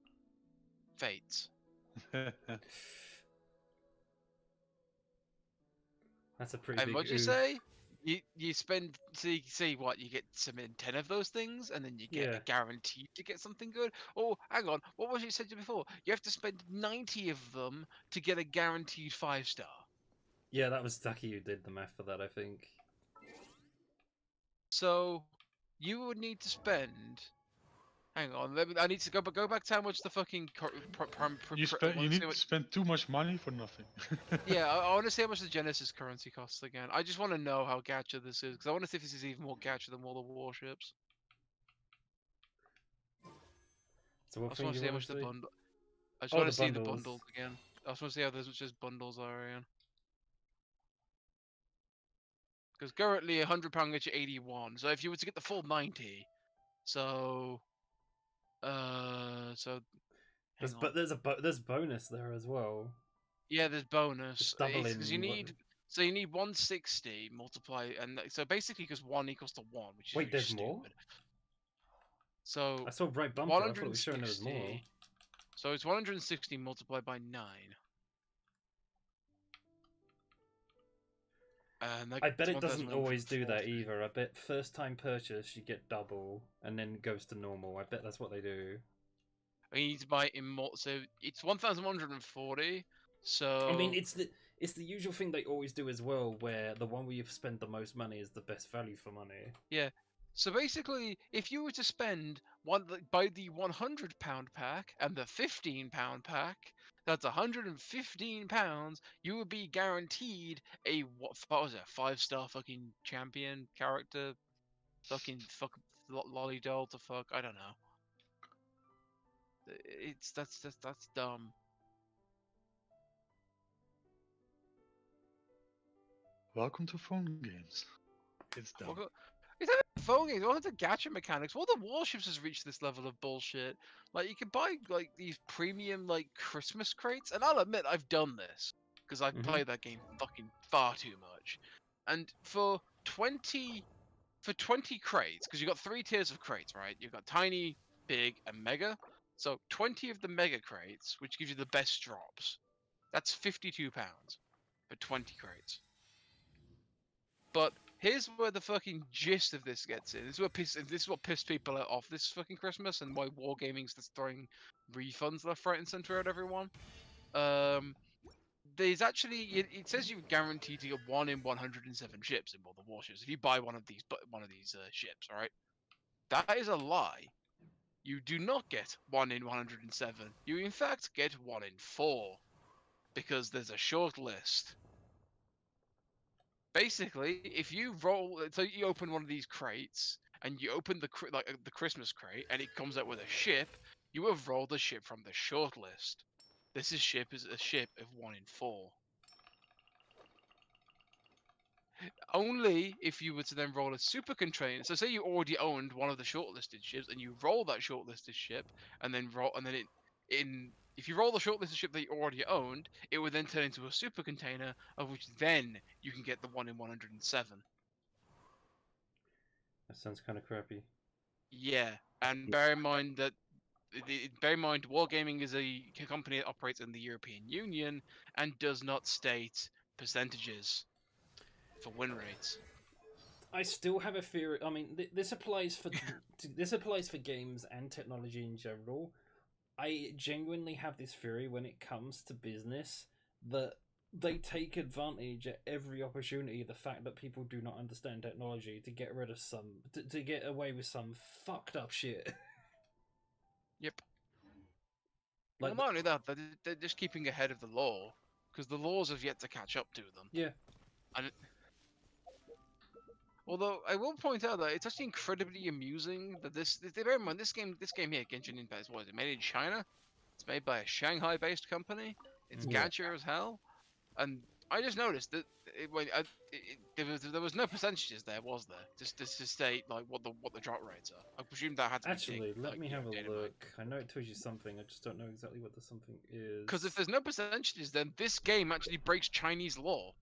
fates. That's a pretty And big what'd you oof. say? You spend see what you get some in 10 of those things, and then you get Yeah. guaranteed to get something good. Oh, hang on, what was it you said before? You have to spend 90 of them to get a guaranteed 5-star. Yeah, that was Ducky who did the math for that, I think. So you would need to spend. Hang on, I need to go back to how much the fucking. You need to spend too much money for nothing. Yeah, I want to see how much the Genesis currency costs again. I just want to know how gacha this is, because I want to see if this is even more gacha than all the warships. So I what just thing want do to you see how want much to the see? bundle. I just Oh, want the to see the bundles. bundles again. I just want to see how those just bundles are again. Because currently £100 gets you 81. So if you were to get the full 90, so so hang on. There's bonus there as well. Yeah, there's bonus. It's doubling. Because you need. So you need 160 multiply, and so basically because 1 equals to 1, which is Wait, really there's stupid. more? So I saw right bumper. I thought it was showing there was more. 160. So it's 160 multiplied by 9. And I bet it doesn't 1,140. always do that either. I bet first time purchase you get double and then it goes to normal. I bet that's what they do. I need to buy so it's 1,140. So I mean, it's the usual thing they always do as well, where the one where you spend the most money is the best value for money. yeah. So basically, if you were to spend buy the £100 pack and the £15 pack, that's £115. You would be guaranteed a what was it? 5-star fucking champion character, fucking lolly doll to fuck. I don't know. That's dumb. Welcome to phone games. It's dumb. It's not phone games. What are the gacha mechanics? What the warships has reached this level of bullshit? Like you can buy like these premium like Christmas crates, and I'll admit I've done this because I've played that game fucking far too much. And for 20 crates, because you've got 3 tiers of crates, right? You've got tiny, big, and mega. So 20 of the mega crates, which gives you the best drops, that's £52 for 20 crates. But here's where the fucking gist of this gets in. This is what pissed people off this fucking Christmas, and why Wargaming's just throwing refunds left, right, and center at everyone. There's actually it says you're guaranteed to get 1 in 107 ships in all the warships if you buy one of these ships. All right, that is a lie. You do not get 1 in 107. You in fact get 1 in 4 because there's a short list. Basically, if you so you open one of these crates and you open the Christmas crate and it comes out with a ship, you have rolled a ship from the short list. This is a ship of 1 in 4. Only if you were to then roll a super container. So say you already owned one of the shortlisted ships and you roll that shortlisted ship and then if you roll the shortlisted ship that you already owned, it would then turn into a super container, of which then you can get the 1 in 107. That sounds kind of crappy. Yeah, and bear in mind Wargaming is a company that operates in the European Union and does not state percentages for win rates. I still have a fear. I mean, this applies for games and technology in general. I genuinely have this theory when it comes to business that they take advantage at every opportunity of the fact that people do not understand technology to get rid of to get away with some fucked up shit. Yep. Like, well, not only that, they're just keeping ahead of the law because the laws have yet to catch up to them. Yeah. And although I will point out that it's actually incredibly amusing that bear in mind this game here, Genshin Impact, is it made in China? It's made by a Shanghai-based company. It's gacha as hell, and I just noticed that there was no percentages there, was there? Just to state like what the drop rates are. I presume that had to be Actually, let me have a look. I know it tells you something. I just don't know exactly what the something is. Because if there's no percentages, then this game actually breaks Chinese law.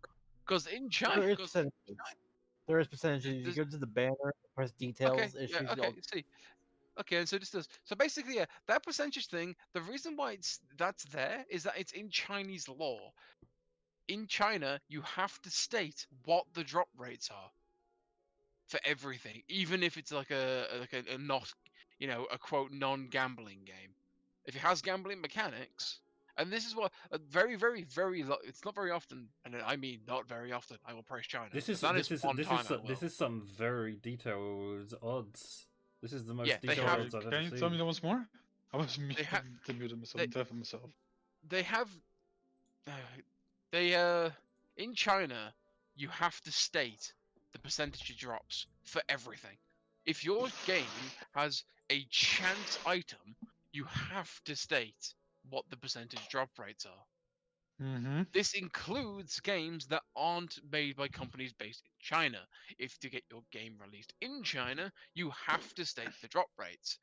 Because in China, There is percentages. There is percentages. You There's- go to the banner, press details, it shows you all. see. Okay, and so this does. So basically, yeah, that percentage thing. The reason why that's there is that it's in Chinese law. In China, you have to state what the drop rates are for everything, even if it's like a not, a quote non-gambling game. If it has gambling mechanics, and this is what very, very, very. It's not very often, and I mean not very often. I will praise China. This is some very detailed odds. This is the most detailed odds I've ever Can you seen. tell me that once more? I was muted myself, deaf myself. They have, in China, you have to state the percentage it drops for everything. If your game has a chance item, you have to state what the percentage drop rates are. Mm-hmm. This includes games that aren't made by companies based in China. If to get your game released in China, you have to state the drop rates.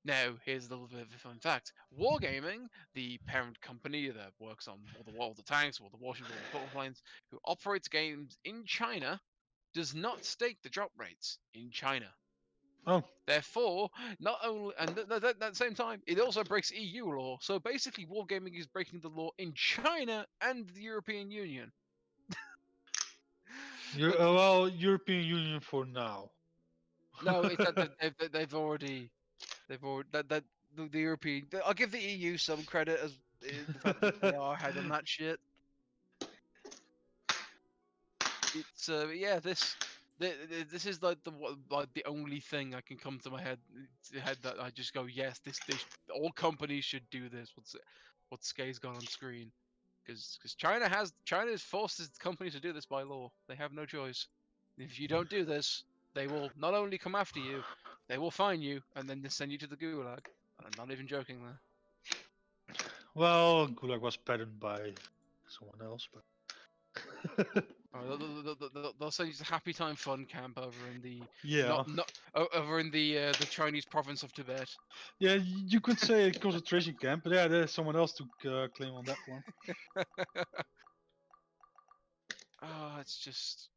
Now, here's a little bit of a fun fact. Wargaming, the parent company that works on all the tanks, all the warships, all the battle planes, who operates games in China, does not state the drop rates in China. Oh. Therefore, not only, and at the same time, it also breaks EU law. So basically, Wargaming is breaking the law in China and the European Union. Well, European Union for now. No, it's that they've already that the European. I'll give the EU some credit as the fact that they are ahead on that shit. It's this is like the only thing I can come to my head that I just go, yes, this all companies should do this. What SKay's got on screen, because China has forced companies to do this by law. They have no choice. If you don't do this, they will not only come after you, they will fine you and then send you to the gulag. And I'm not even joking there. Well, gulag was patterned by someone else, but. They'll send you to Happy Time Fun Camp over in the over in the Chinese province of Tibet. Yeah, you could say a concentration camp, but yeah, there's someone else to claim on that one. Oh, it's just.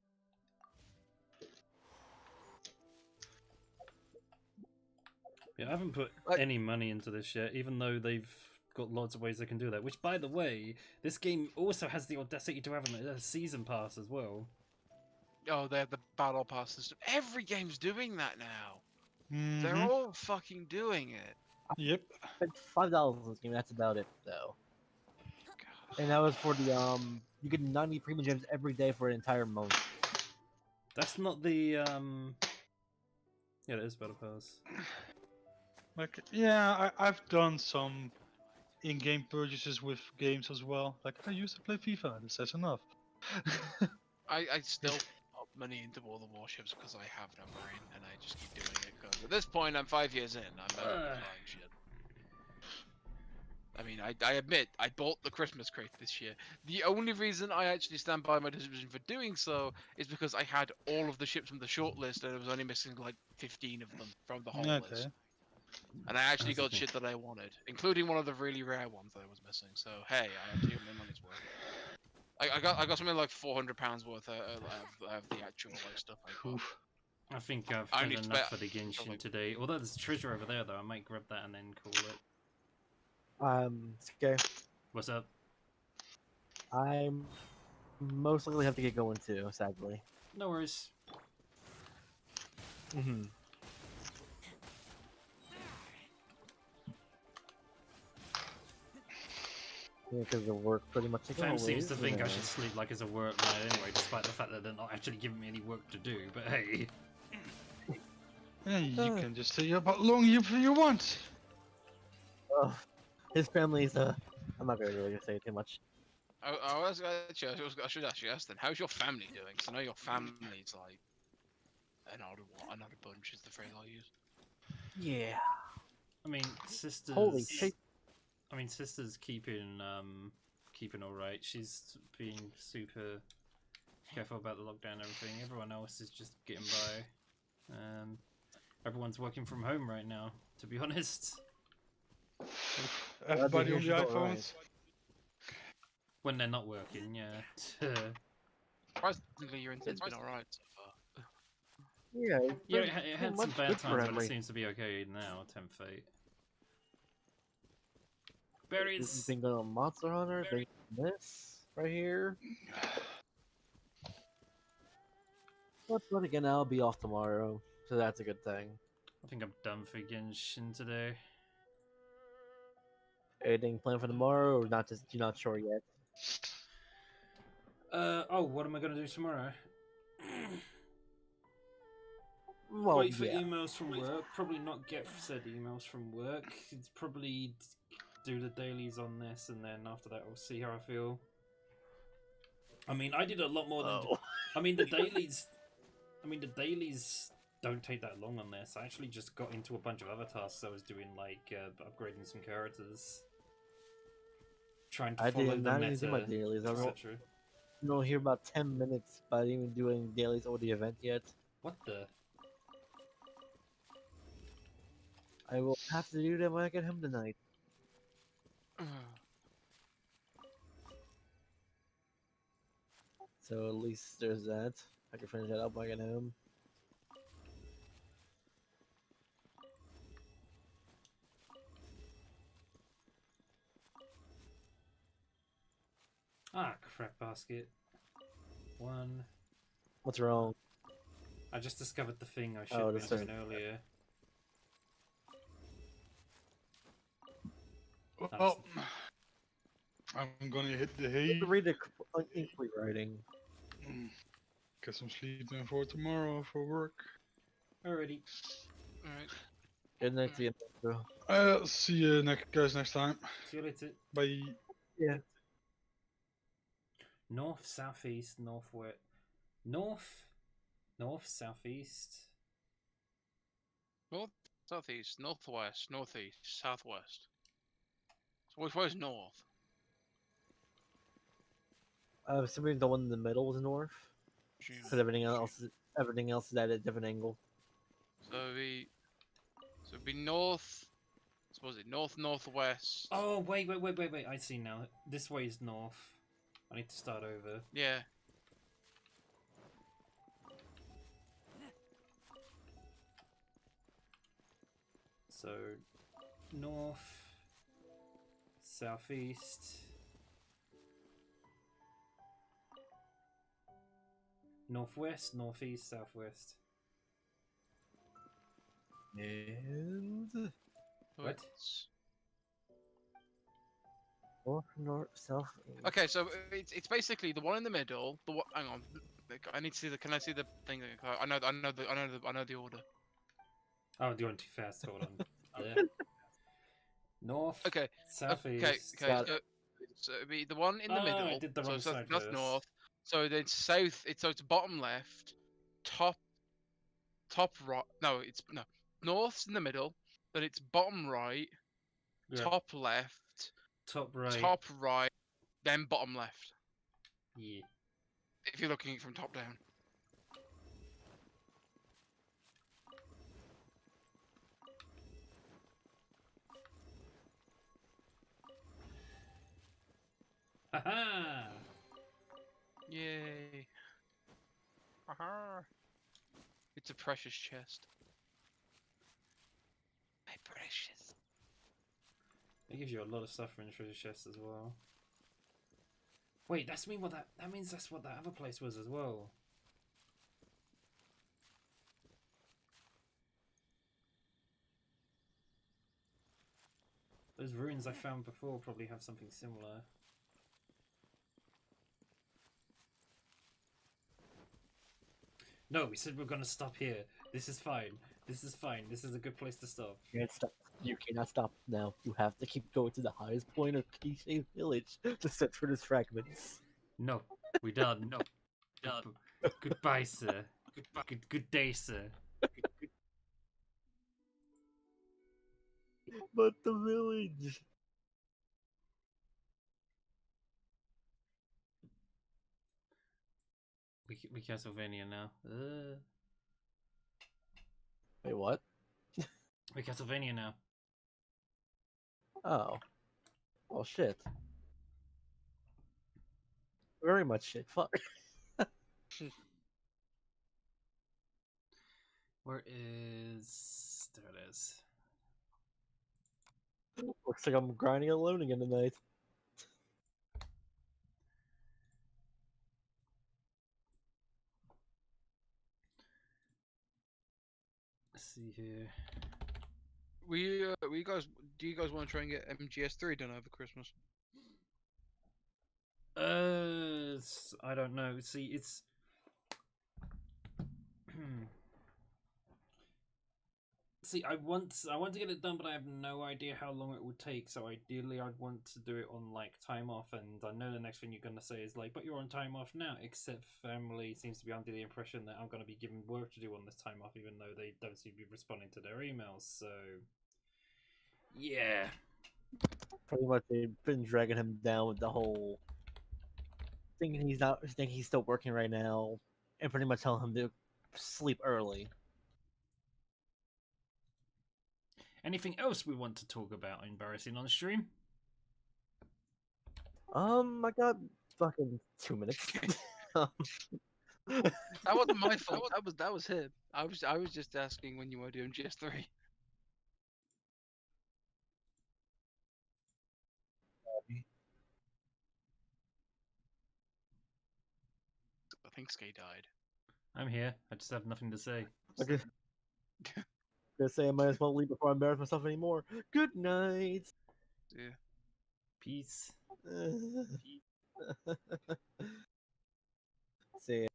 Yeah, I haven't put any money into this yet, even though they've got lots of ways they can do that. Which, by the way, this game also has the audacity to have a season pass as well. Oh, they have the battle pass system. Every game's doing that now. Mm-hmm. They're all fucking doing it. Yep. I spent $5 on this game. That's about it, though. God. And that was for the You get 90 premium gems every day for an entire month. That's not the Yeah, it is battle pass. Like, yeah, I've done some in-game purchases with games as well. Like, I used to play FIFA, that's enough. I still put money into all the warships because I have no brain, and I just keep doing it. Cause at this point, I'm 5 years in. I'm better at flying shit. I mean, I admit, I bought the Christmas crate this year. The only reason I actually stand by my decision for doing so is because I had all of the ships from the shortlist, and I was only missing like 15 of them from the whole list. And I actually got shit that I wanted, including one of the really rare ones that I was missing. So hey, I actually got my money's worth. I got something like £400 worth of the actual like stuff I got. I think I've had enough for the Genshin today. Although there's treasure over there, though, I might grab that and then call it. Skay. What's up? I'm most likely have to get going too, sadly. No worries. Mm-hmm. Yeah, because of work pretty much. Fam seems to think I should sleep like it's a work night anyway, despite the fact that they're not actually giving me any work to do, but hey. Yeah, you can just stay up how long you want. His family's, I'm not really gonna say too much. I should actually ask then, how's your family doing? Because I know your family's like another bunch is the phrase I'll use. Yeah. I mean, sisters. Holy shit. I mean, sisters keeping keeping all right. She's being super careful about the lockdown and everything. Everyone else is just getting by. Everyone's working from home right now, to be honest. Everybody on the here's all iPhones. right. When they're not working, yeah. Surprisingly, your internet's been alright so far. Yeah, it's Yeah, been it pretty had some much bad good for times, him, but it like, seems to be okay now, temp fate. He's Berries! been going on Monster Hunter, been doing this right here. But again, I'll be off tomorrow, so that's a good thing. I think I'm done for Genshin today. Anything planned for tomorrow, or not? Just you're not sure yet. Oh, what am I gonna do tomorrow? Well, Wait for yeah. emails from work. Probably not get said emails from work. It's probably do the dailies on this, and then after that, we'll see how I feel. I mean, I did a lot more than. Oh. I mean, the dailies. The dailies don't take that long on this. I actually just got into a bunch of other tasks. I was doing like upgrading some characters, trying to I follow did the not meta, even do my dailies. I don't etc. know here about 10 minutes, but I didn't even do any dailies or the event yet. What the? I will have to do that when I get home tonight. So at least there's that. I can finish that up when I get home. Ah, crap basket. One. What's wrong? I just discovered the thing I should Oh, have been this doing is- earlier. Well, I'm gonna hit the hay. Read the inquiry writing. Get some sleep in for tomorrow for work. Alrighty. Alright. Good night to you, bro. See you guys next time. See you later. Bye. Yeah. North, southeast, northwest. North, southeast. North, southeast, northwest, northeast, southwest. So which way is north? Assuming the one in the middle was north, June. because everything else is at a different angle. So it'd be north. Suppose it north northwest. Oh, wait. I see now. This way is north. I need to start over. Yeah. So, north, southeast, northwest, northeast, southwest. And What? north, south. East. Okay, so it's basically the one in the middle. The one. Hang on. I need to see the. Can I see the thing? I know the order. Oh, you're going too fast. Hold on. Yeah. North, Okay. southeast. Okay. So it'd be the one in the Oh, middle. I did the wrong so side that's first. north. So then south. It's bottom left, top right. No, it's no. North's in the middle. Then it's bottom right, Yeah. top left, Top right. top right, then bottom left. Yeah. If you're looking from top down. Haha! Yay. Aha. It's a precious chest. My precious. It gives you a lot of stuff from the treasure chest as well. Wait, that means that's what that other place was as well. Those ruins I found before probably have something similar. No, we said we're gonna stop here. This is fine. This is fine. This is a good place to stop. You can't stop. You cannot stop now. You have to keep going to the highest point of Cliche Village to search for these fragments. No, we done. No, done. Goodbye, sir. Good day, sir. But the village. we Castlevania now. Wait, what? We Castlevania now. Oh. Oh shit. Very much shit. Fuck. Where is... There it is. Looks like I'm grinding alone again tonight. Let's see here. We guys, do you guys want to try and get MGS3 done over Christmas? I don't know. See, it's... See, I want to get it done, but I have no idea how long it would take. So ideally, I'd want to do it on like time off. And I know the next thing you're gonna say is like, "But you're on time off now." Except family seems to be under the impression that I'm gonna be given work to do on this time off, even though they don't seem to be responding to their emails. So, yeah. Pretty much, they've been dragging him down with the whole thinking he's still working right now, and pretty much telling him to sleep early. Anything else we want to talk about embarrassing on stream? I got fucking 2 minutes. That wasn't my fault. That was him. I was just asking when you were doing GS3. I think Skay died. I'm here. I just have nothing to say. Okay. Gonna say I might as well leave before I embarrass myself anymore. Good night. Yeah. Peace. See ya.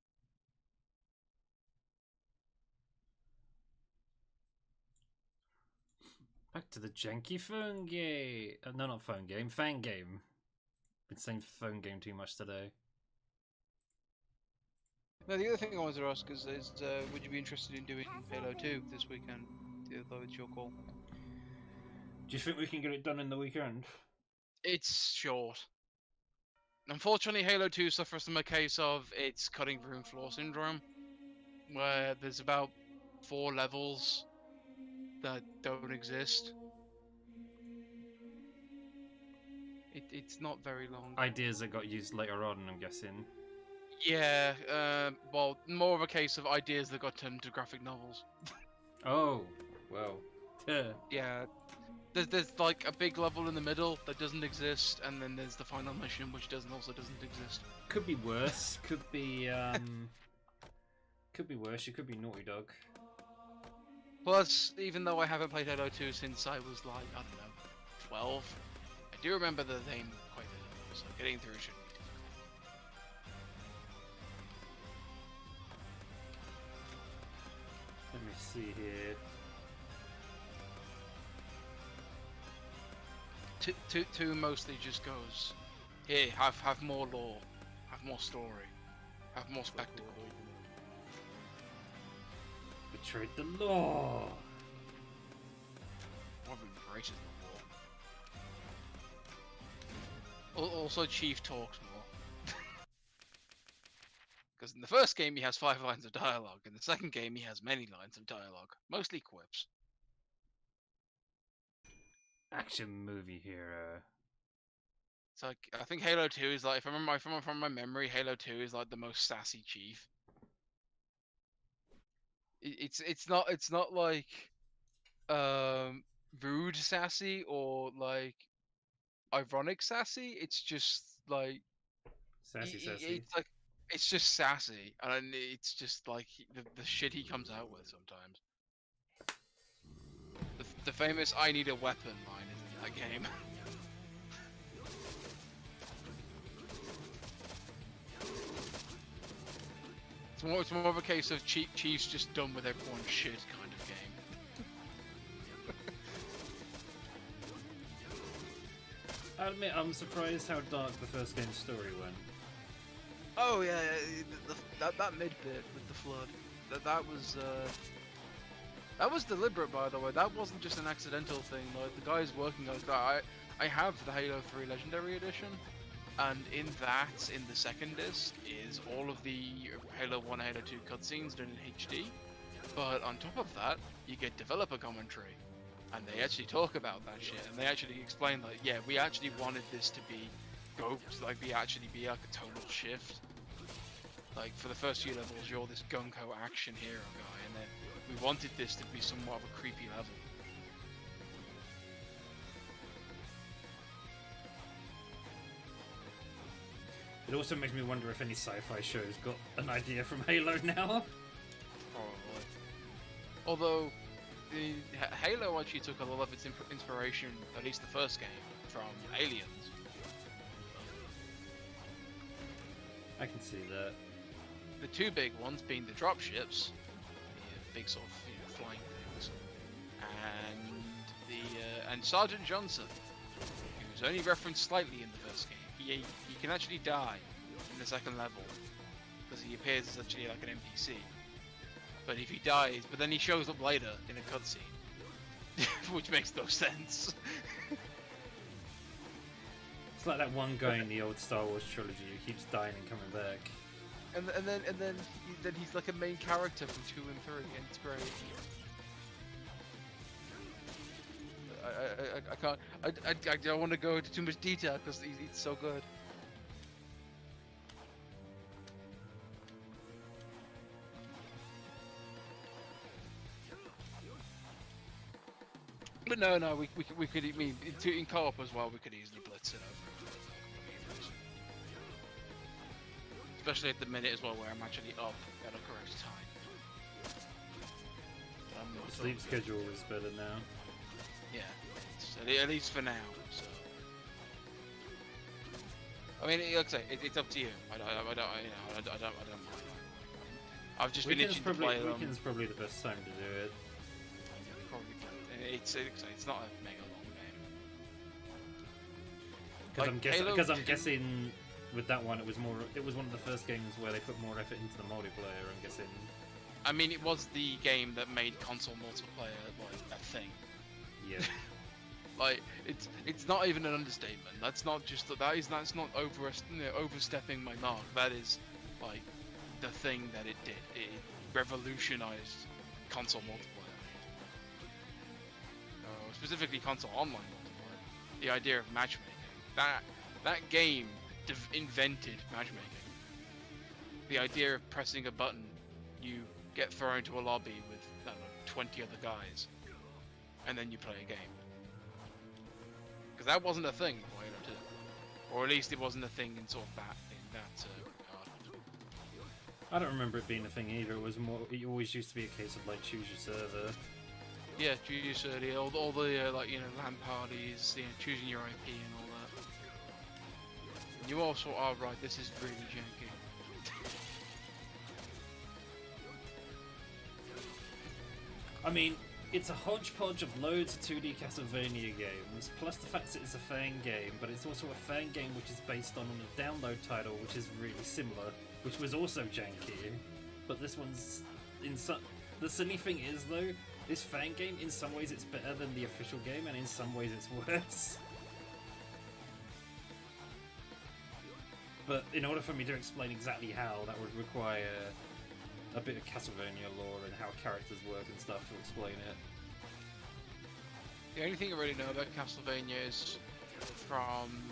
Back to the janky phone game. No, not phone game. Fan game. Been saying phone game too much today. Now the other thing I wanted to ask is would you be interested in doing Halo 2 this weekend? Though it's your call. Do you think we can get it done in the weekend? It's short. Unfortunately, Halo 2 suffers from a case of its cutting room floor syndrome, where there's about 4 levels that don't exist. It's not very long. Ideas that got used later on, I'm guessing. Yeah, well, more of a case of ideas that got turned into graphic novels. Oh, well. Yeah, there's like a big level in the middle that doesn't exist, and then there's the final mission which also doesn't exist. Could be worse. Could be worse. You could be Naughty Dog. Plus, even though I haven't played Halo 2 since I was like, I don't know, 12, I do remember the theme quite vividly, so getting through should be difficult. Let me see here. Two mostly just goes, here, have more lore, have more story, have more spectacle. Betrayed the law. Probably breaches the law. Also, Chief talks more. Because in the first game he has 5 lines of dialogue, in the second game he has many lines of dialogue, mostly quips. Action movie hero. It's like, I think Halo 2 is like, if I remember from my memory, Halo 2 is like the most sassy Chief. It's not like rude sassy or like ironic sassy. It's just like Sassy. it's like it's just sassy, and it's just like the shit he comes out with sometimes. The famous "I need a weapon" line is in that game. It's more of a case of Chief's just done with everyone's shit kind of game. I admit, I'm surprised how dark the first game's story went. Oh yeah, that mid bit with the flood, that was deliberate, by the way. That wasn't just an accidental thing. Like the guys working on it, I have the Halo 3 Legendary Edition, And in that, in the second disc, is all of the Halo 1, Halo 2 cutscenes done in HD. But on top of that, you get developer commentary. And they actually talk about that shit. And they actually explain that, yeah, we actually wanted this to be be like a total shift. Like, for the first few levels, you're this gung-ho action hero guy. And then we wanted this to be somewhat of a creepy level. It also makes me wonder if any sci-fi shows got an idea from Halo now. Probably. Although, Halo actually took a lot of its inspiration, at least the first game, from Aliens. I can see that. The two big ones being the dropships, the big sort of flying things, and Sergeant Johnson, who's only referenced slightly in the first game. He can actually die in the second level because he appears as actually like an NPC. But if he dies, but then he shows up later in a cutscene, which makes no sense. It's like that one guy in the old Star Wars trilogy who keeps dying and coming back. And then he's like a main character from 2 and 3, and it's great. I can't. I don't want to go into too much detail because he's so good. But no, we could. I mean, in co-op as well, we could easily blitz it over. Especially at the minute as well, where I'm actually up at a correct time. The sleep schedule is better now. Yeah, at least for now. So, I mean, like I say, it's up to you. I don't mind. I've just been itching to play them. Weekend's probably the best time to do it. Probably, it's not a mega long game. Because I'm guessing with that one, it was one of the first games where they put more effort into the multiplayer. I'm guessing. I mean, it was the game that made console multiplayer like a thing. Yeah. Like it's not even an understatement. That's not not overstepping my mark. That is like the thing that it did. It revolutionized console multiplayer. Specifically console online multiplayer. The idea of matchmaking. That game invented matchmaking. The idea of pressing a button, you get thrown into a lobby with, I don't know, 20 other guys, and then you play a game. Because that wasn't a thing before Halo 2. Or at least it wasn't a thing in sort of that card. I don't remember it being a thing either. It always used to be a case of like choose your server. Yeah, choose your server, all the like LAN parties, choosing your IP and all that. And you also are right. This is really janky. I mean, it's a hodgepodge of loads of 2D Castlevania games, plus the fact that it's a fan game, but it's also a fan game which is based on a download title which is really similar, which was also janky. But this one's the silly thing is though, this fan game in some ways it's better than the official game, and in some ways it's worse. But in order for me to explain exactly how, that would require a bit of Castlevania lore and how characters work and stuff to explain it. The only thing I really know about Castlevania is from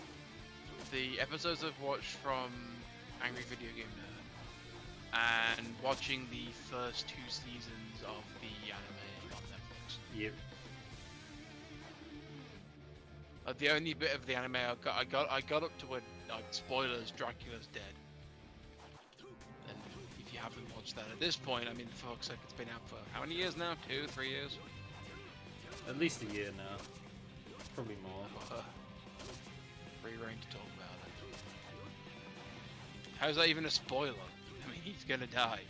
the episodes I've watched from Angry Video Game Nerd and watching the first 2 seasons of the anime on Netflix. Yep. The only bit of the anime I got up to when, like, spoilers, Dracula's dead. And if you haven't watched that at this point, I mean, for fuck's sake, it's been out for how many years now? 2, 3 years? At least a year now. Probably more. Free reign to talk about it. How's that even a spoiler? I mean, he's gonna die.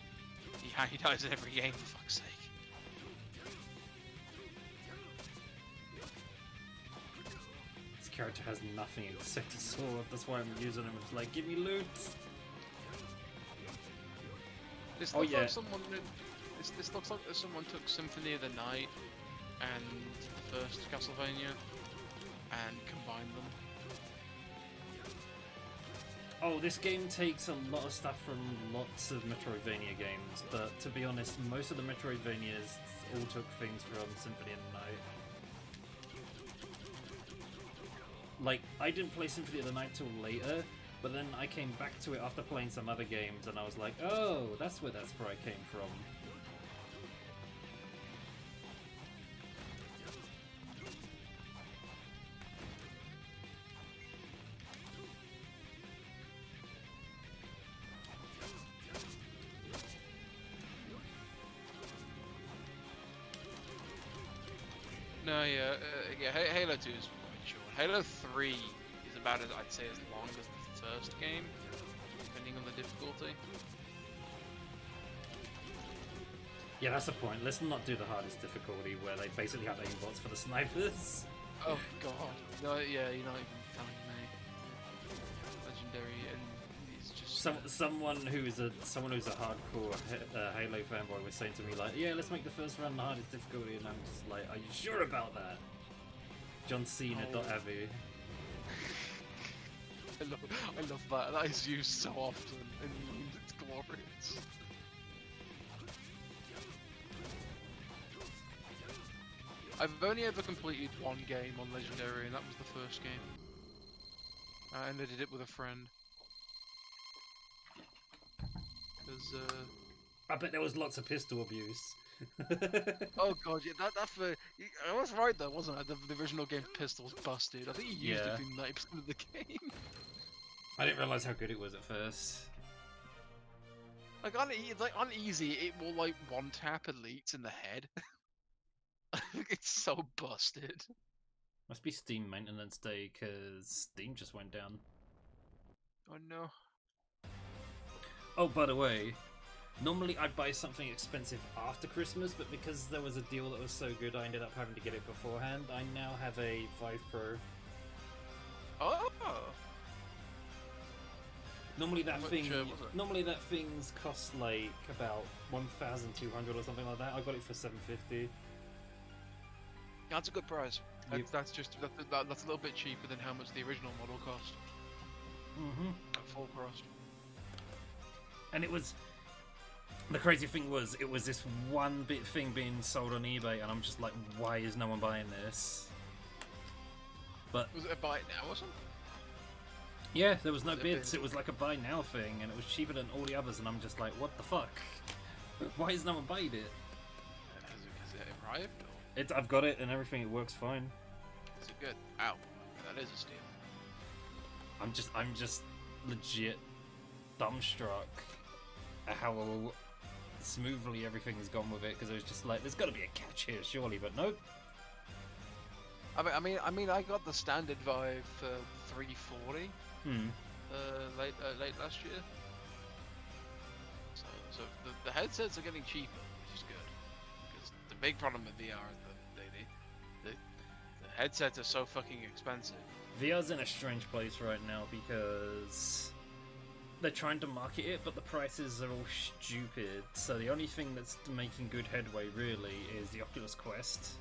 He dies in every game, for fuck's sake. This character has nothing except a sword, that's why I'm using him. It's like, give me loot! This looks like someone. This looks like someone took Symphony of the Night and the first Castlevania and combined them. Oh, this game takes a lot of stuff from lots of Metroidvania games, but to be honest, most of the Metroidvanias all took things from Symphony of the Night. Like, I didn't play Symphony of the Night till later, but then I came back to it after playing some other games, and I was like, oh, that's where that sprite came from. No, yeah, Halo 2 is quite short. Halo 3 is about as, I'd say, as long as the first game, depending on the difficulty. Yeah, that's the point. Let's not do the hardest difficulty where they basically have aimbots for the snipers. Oh god. No, yeah, you're not even telling me. Legendary, and it's just... Someone who's a hardcore Halo fanboy was saying to me like, yeah, let's make the first run the hardest difficulty, and I'm just like, are you sure about that? John Cena, Oh. Avi. I love that. That is used so often, and it's glorious. I've only ever completed one game on Legendary, and that was the first game. And I did it with a friend. Because, I bet there was lots of pistol abuse. oh god, yeah, I was right though, wasn't I? The original game pistol's busted. I think he used Yeah. it in 90% of the game. I didn't realise how good it was at first. Like on easy, it will like one tap elites in the head. It's so busted. Must be Steam maintenance day, because Steam just went down. Oh no. Oh, by the way, normally I'd buy something expensive after Christmas, but because there was a deal that was so good, I ended up having to get it beforehand. I now have a Vive Pro. Oh. Normally that How thing, much, was it? normally that thing's cost like about 1,200 or something like that. I got it for 750. That's a good price. Yep. That's a little bit cheaper than how much the original model cost. Mm-hmm. At full cost. And it was the crazy thing was it was this one bit thing being sold on eBay, and I'm just like, why is no one buying this? But Was it a buy it now or something? yeah, there was no Was it bids. bid? It was like a buy now thing, and it was cheaper than all the others. And I'm just like, what the fuck? Why has no one buyed it? Has it arrived? Or I've got it and everything. It works fine. is it good? Ow. That is a steal. I'm just legit dumbstruck at how smoothly everything has gone with it, because it was just like, there's got to be a catch here, surely, but nope. I mean, I got the standard Vive for 340 late last year. So the headsets are getting cheaper, which is good. Because the big problem with VR is that the headsets are so fucking expensive. VR's in a strange place right now because they're trying to market it, but the prices are all stupid. So the only thing that's making good headway really is the Oculus Quest.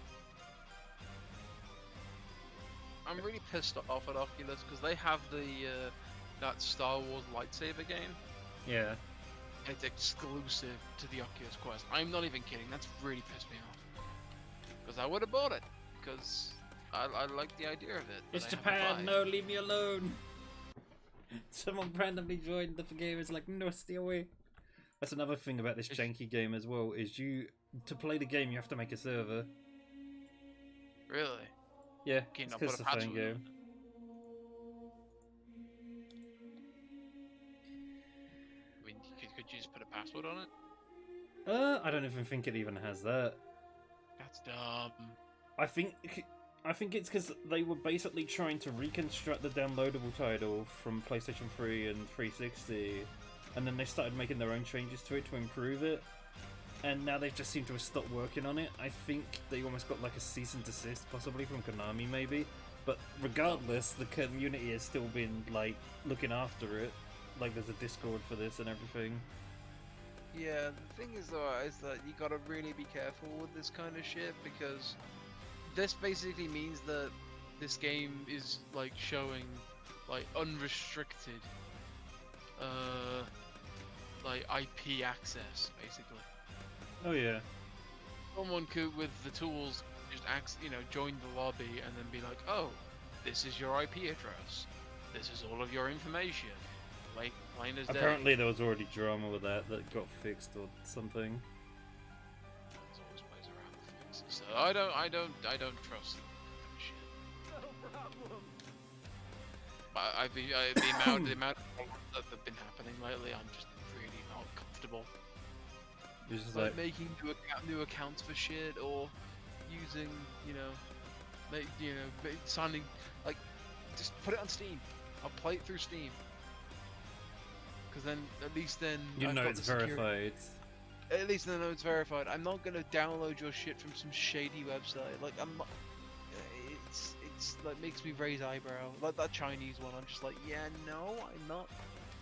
I'm really pissed off at Oculus because they have that Star Wars lightsaber game. Yeah. It's exclusive to the Oculus Quest. I'm not even kidding. That's really pissed me off. Because I would have bought it. Because I like the idea of it. but It's I haven't bought Japan, it. no, leave me alone! Someone randomly joined the game, it's like, no, stay away. That's another thing about this janky game as well, is to play the game you have to make a server. Really? Yeah, Can you it's not 'cause put a it's a phone password on game. it? I mean, could you just put a password on it? I don't even think it even has that. That's dumb. I think it's because they were basically trying to reconstruct the downloadable title from PlayStation 3 and 360, and then they started making their own changes to it to improve it, and now they just seem to have stopped working on it. I think they almost got like a cease and desist, possibly from Konami maybe, but regardless, the community has still been like looking after it. Like there's a Discord for this and everything. Yeah, the thing is though, is that you gotta really be careful with this kind of shit, because this basically means that this game is like showing like unrestricted like IP access, basically. Oh yeah. Someone could, with the tools, just join the lobby and then be like, oh, this is your IP address. This is all of your information. Like, plain as day. Apparently there was already drama with that got fixed or something. There's always ways around the fixes. So I don't trust them. Shit. No problem. But the amount of problems that have been happening lately, I'm just really not comfortable. It's just Like making new accounts for shit, or using, signing, like, just put it on Steam. I'll play it through Steam. Because then, at least then, you know it's verified. At least then I know it's verified. I'm not gonna download your shit from some shady website. Like, I'm not. It's like makes me raise eyebrow. Like that Chinese one. I'm just like, yeah, no,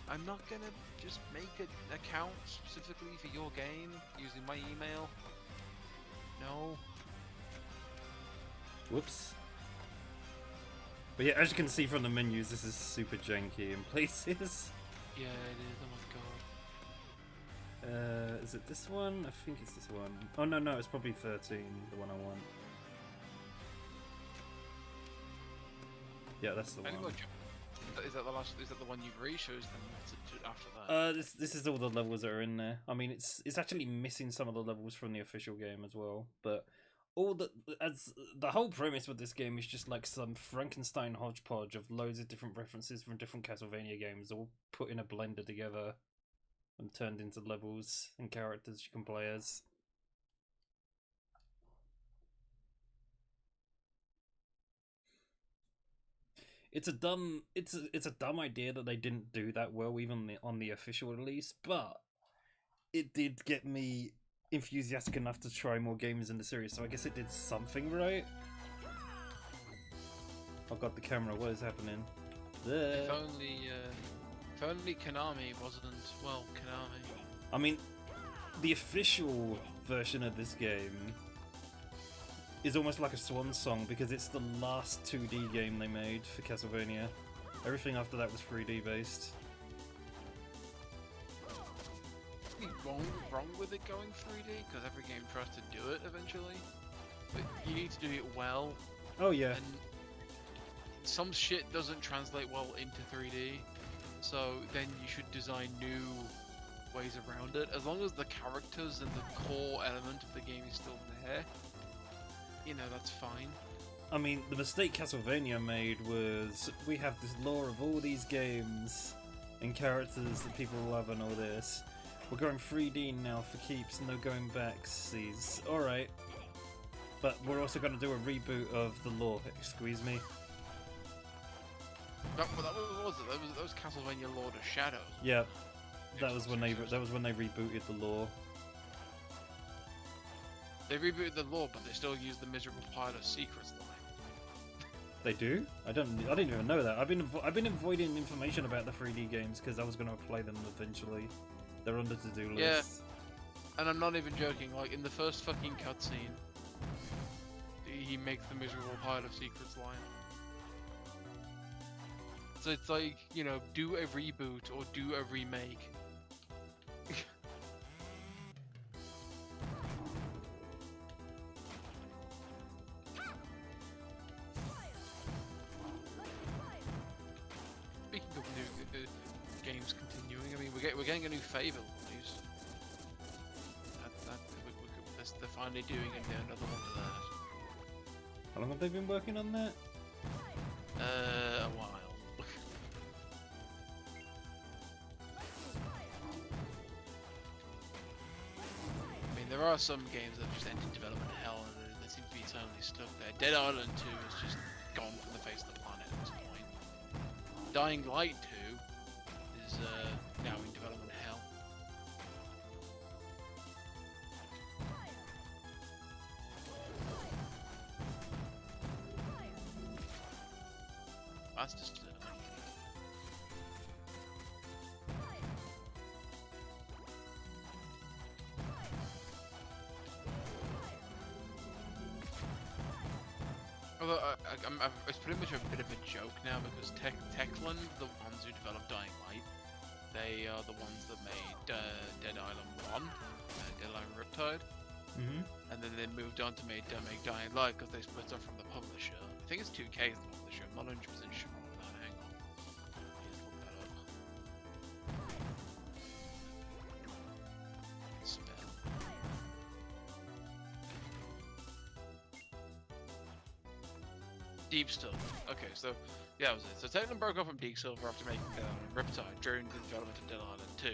I'm not gonna just make an account specifically for your game using my email. No. Whoops. But yeah, as you can see from the menus, this is super janky in places. Yeah, it is. Oh my god. Is it this one? I think it's this one. Oh no, it's probably 13, the one I want. Yeah, that's the one. Is that the last? Is that the one you've reached, or is then after that? This is all the levels that are in there. I mean, it's actually missing some of the levels from the official game as well. But the whole premise with this game is just like some Frankenstein hodgepodge of loads of different references from different Castlevania games, all put in a blender together and turned into levels and characters you can play as. It's a dumb idea that they didn't do that well even on the official release, but it did get me enthusiastic enough to try more games in the series, so I guess it did something right. Oh god, the camera, what is happening? There. If only Konami wasn't, well, Konami. I mean, the official version of this game is almost like a swan song because it's the last 2D game they made for Castlevania. Everything after that was 3D based. Nothing wrong with it going 3D, because every game tries to do it eventually. But you need to do it well. Oh yeah. And some shit doesn't translate well into 3D, so then you should design new ways around it. As long as the characters and the core element of the game is still there, that's fine. I mean, the mistake Castlevania made was we have this lore of all these games and characters that people love and all this. We're going 3D now for keeps, no going backsies. Alright. But we're also going to do a reboot of the lore, excuse me. That was Castlevania Lord of Shadows. Yeah. That was when they rebooted the lore. They rebooted the lore, but they still use the miserable pile of secrets line. They do? I didn't even know that. I've been avoiding information about the 3D games because I was going to play them eventually. They're on the to-do list. Yeah, and I'm not even joking. Like in the first fucking cutscene, he makes the miserable pile of secrets line. So it's like, do a reboot or do a remake. Speaking of new games continuing, I mean, we're getting a new Fable news. They're finally doing another one to that. How long have they been working on that? A while. I mean, there are some games that have just entered development hell and they seem to be eternally stuck there. Dead Island 2 is just gone from the face of the planet at this point. Dying Light 2 is now in development hell. That's just although it's pretty much a bit of a joke now because Techland, the ones who developed Dying Light, They are the ones that made Dead Island 1, Dead Island Riptide, and then they moved on to make Dying Light because they split up from the publisher. I think it's 2K is the publisher. I'm not 100% sure on that. Hang on. Let's look that up. Spell. Deep Silver. Okay, so yeah, that was it. So Techland broke off from Deep Silver after making Dead Island Riptide during the development of Dead Island 2.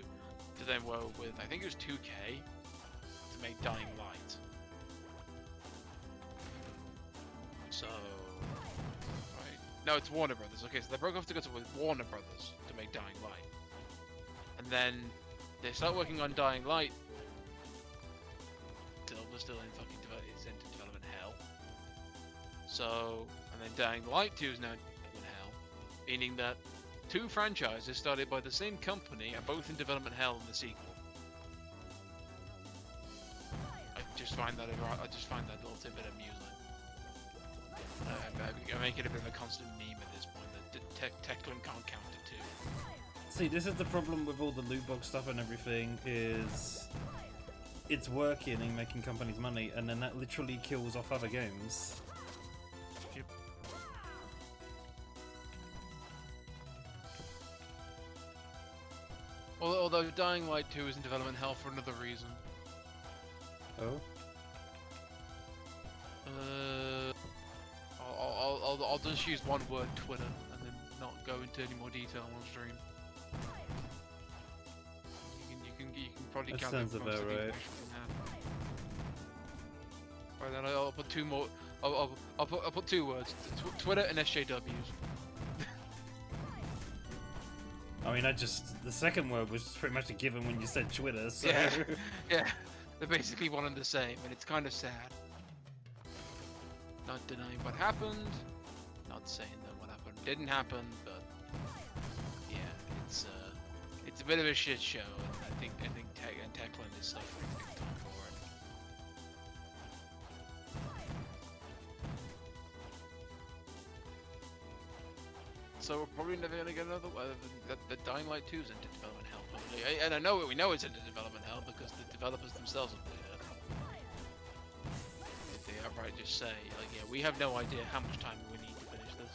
To then work with, I think it was 2K, to make Dying Light. So, right? No, it's Warner Brothers. Okay, so they broke off to go with Warner Brothers to make Dying Light, and then they start working on Dying Light. Still in fucking development hell. So, and then Dying Light 2 is now in hell, meaning that two franchises started by the same company are both in development hell in the sequel. I just find that little tidbit amusing. I make it a bit of a constant meme at this point that Techland can't count it too. See, this is the problem with all the loot box stuff and everything, is it's working and making companies money, and then that literally kills off other games. Yep. Although Dying Light 2 is in development hell for another reason. Oh? I'll just use one word, Twitter, and then not go into any more detail on stream. You can probably That count sounds the most about of the right. information we have. Right, then I'll put two more. I'll put two words: Twitter and SJWs. I mean, the second word was pretty much a given when you said Twitter, so... Yeah, yeah, they're basically one and the same, and it's kind of sad. Not denying what happened, not saying that what happened didn't happen, but yeah, it's a bit of a shit show, and I think Techland is suffering big time for it. So we're probably never gonna get another one. The Dying Light 2 is into development hell, probably. And I know we know it's into development hell because the developers themselves have put it. They outright just say, like, yeah, we have no idea how much time we need to finish this.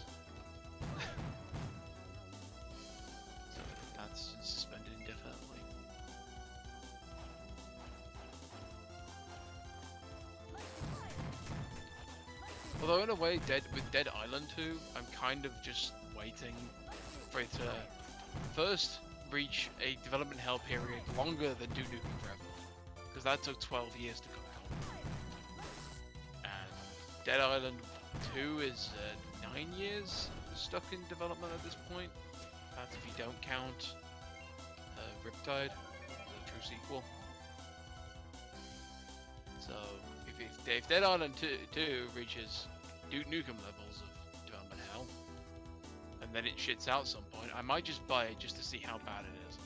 So that's suspended indefinitely. Although in a way, with Dead Island 2, I'm kind of just waiting for it to first reach a development hell period longer than Duke Nukem Forever, because that took 12 years to come out. And Dead Island 2 is 9 years stuck in development at this point. That's if you don't count Riptide, the true sequel. So if Dead Island 2 reaches Duke Nukem levels of development hell, and then it shits out some point, I might just buy it just to see how bad it is.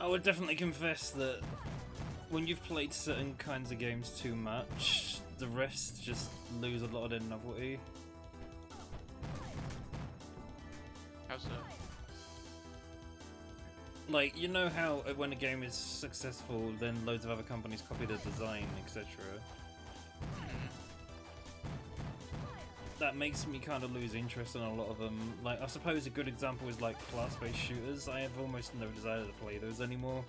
I would definitely confess that when you've played certain kinds of games too much, the rest just lose a lot of their novelty. How so? Like, you know how when a game is successful, then loads of other companies copy the design, etc. That makes me kind of lose interest in a lot of them. Like, I suppose a good example is like class-based shooters. I have almost no desire to play those anymore,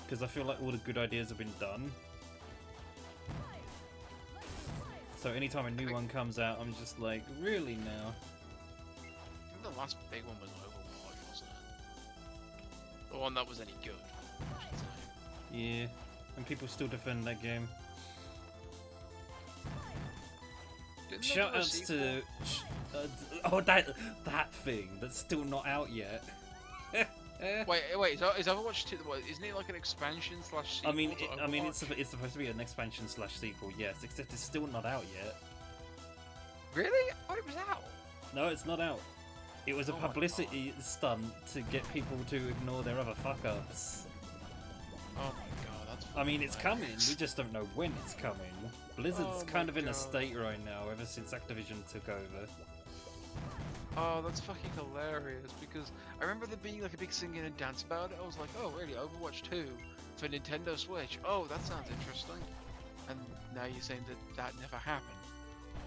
because I feel like all the good ideas have been done. So anytime a new one comes out, I'm just like, really now? I think the last big one was Overwatch, wasn't it? The one that was any good, I should say. Yeah, and people still defend that game. Didn't they do a Shoutouts sequel? to that thing that's still not out yet. Wait, is Overwatch 2, isn't it like an expansion slash sequel I mean, to it's supposed to be an expansion slash sequel, yes, except it's still not out yet. Really? I thought it was out. No, it's not out. It was a Oh my publicity stunt to get people to ignore their other fuck ups. Oh my god, I mean, it's coming. hilarious. We just don't know when it's coming. Blizzard's Oh kind my of in a God. state right now, ever since Activision took over. Oh, that's fucking hilarious, because I remember there being like a big singing and dance about it. I was like, oh really, Overwatch 2 for Nintendo Switch? Oh, that sounds interesting. And now you're saying that that never happened.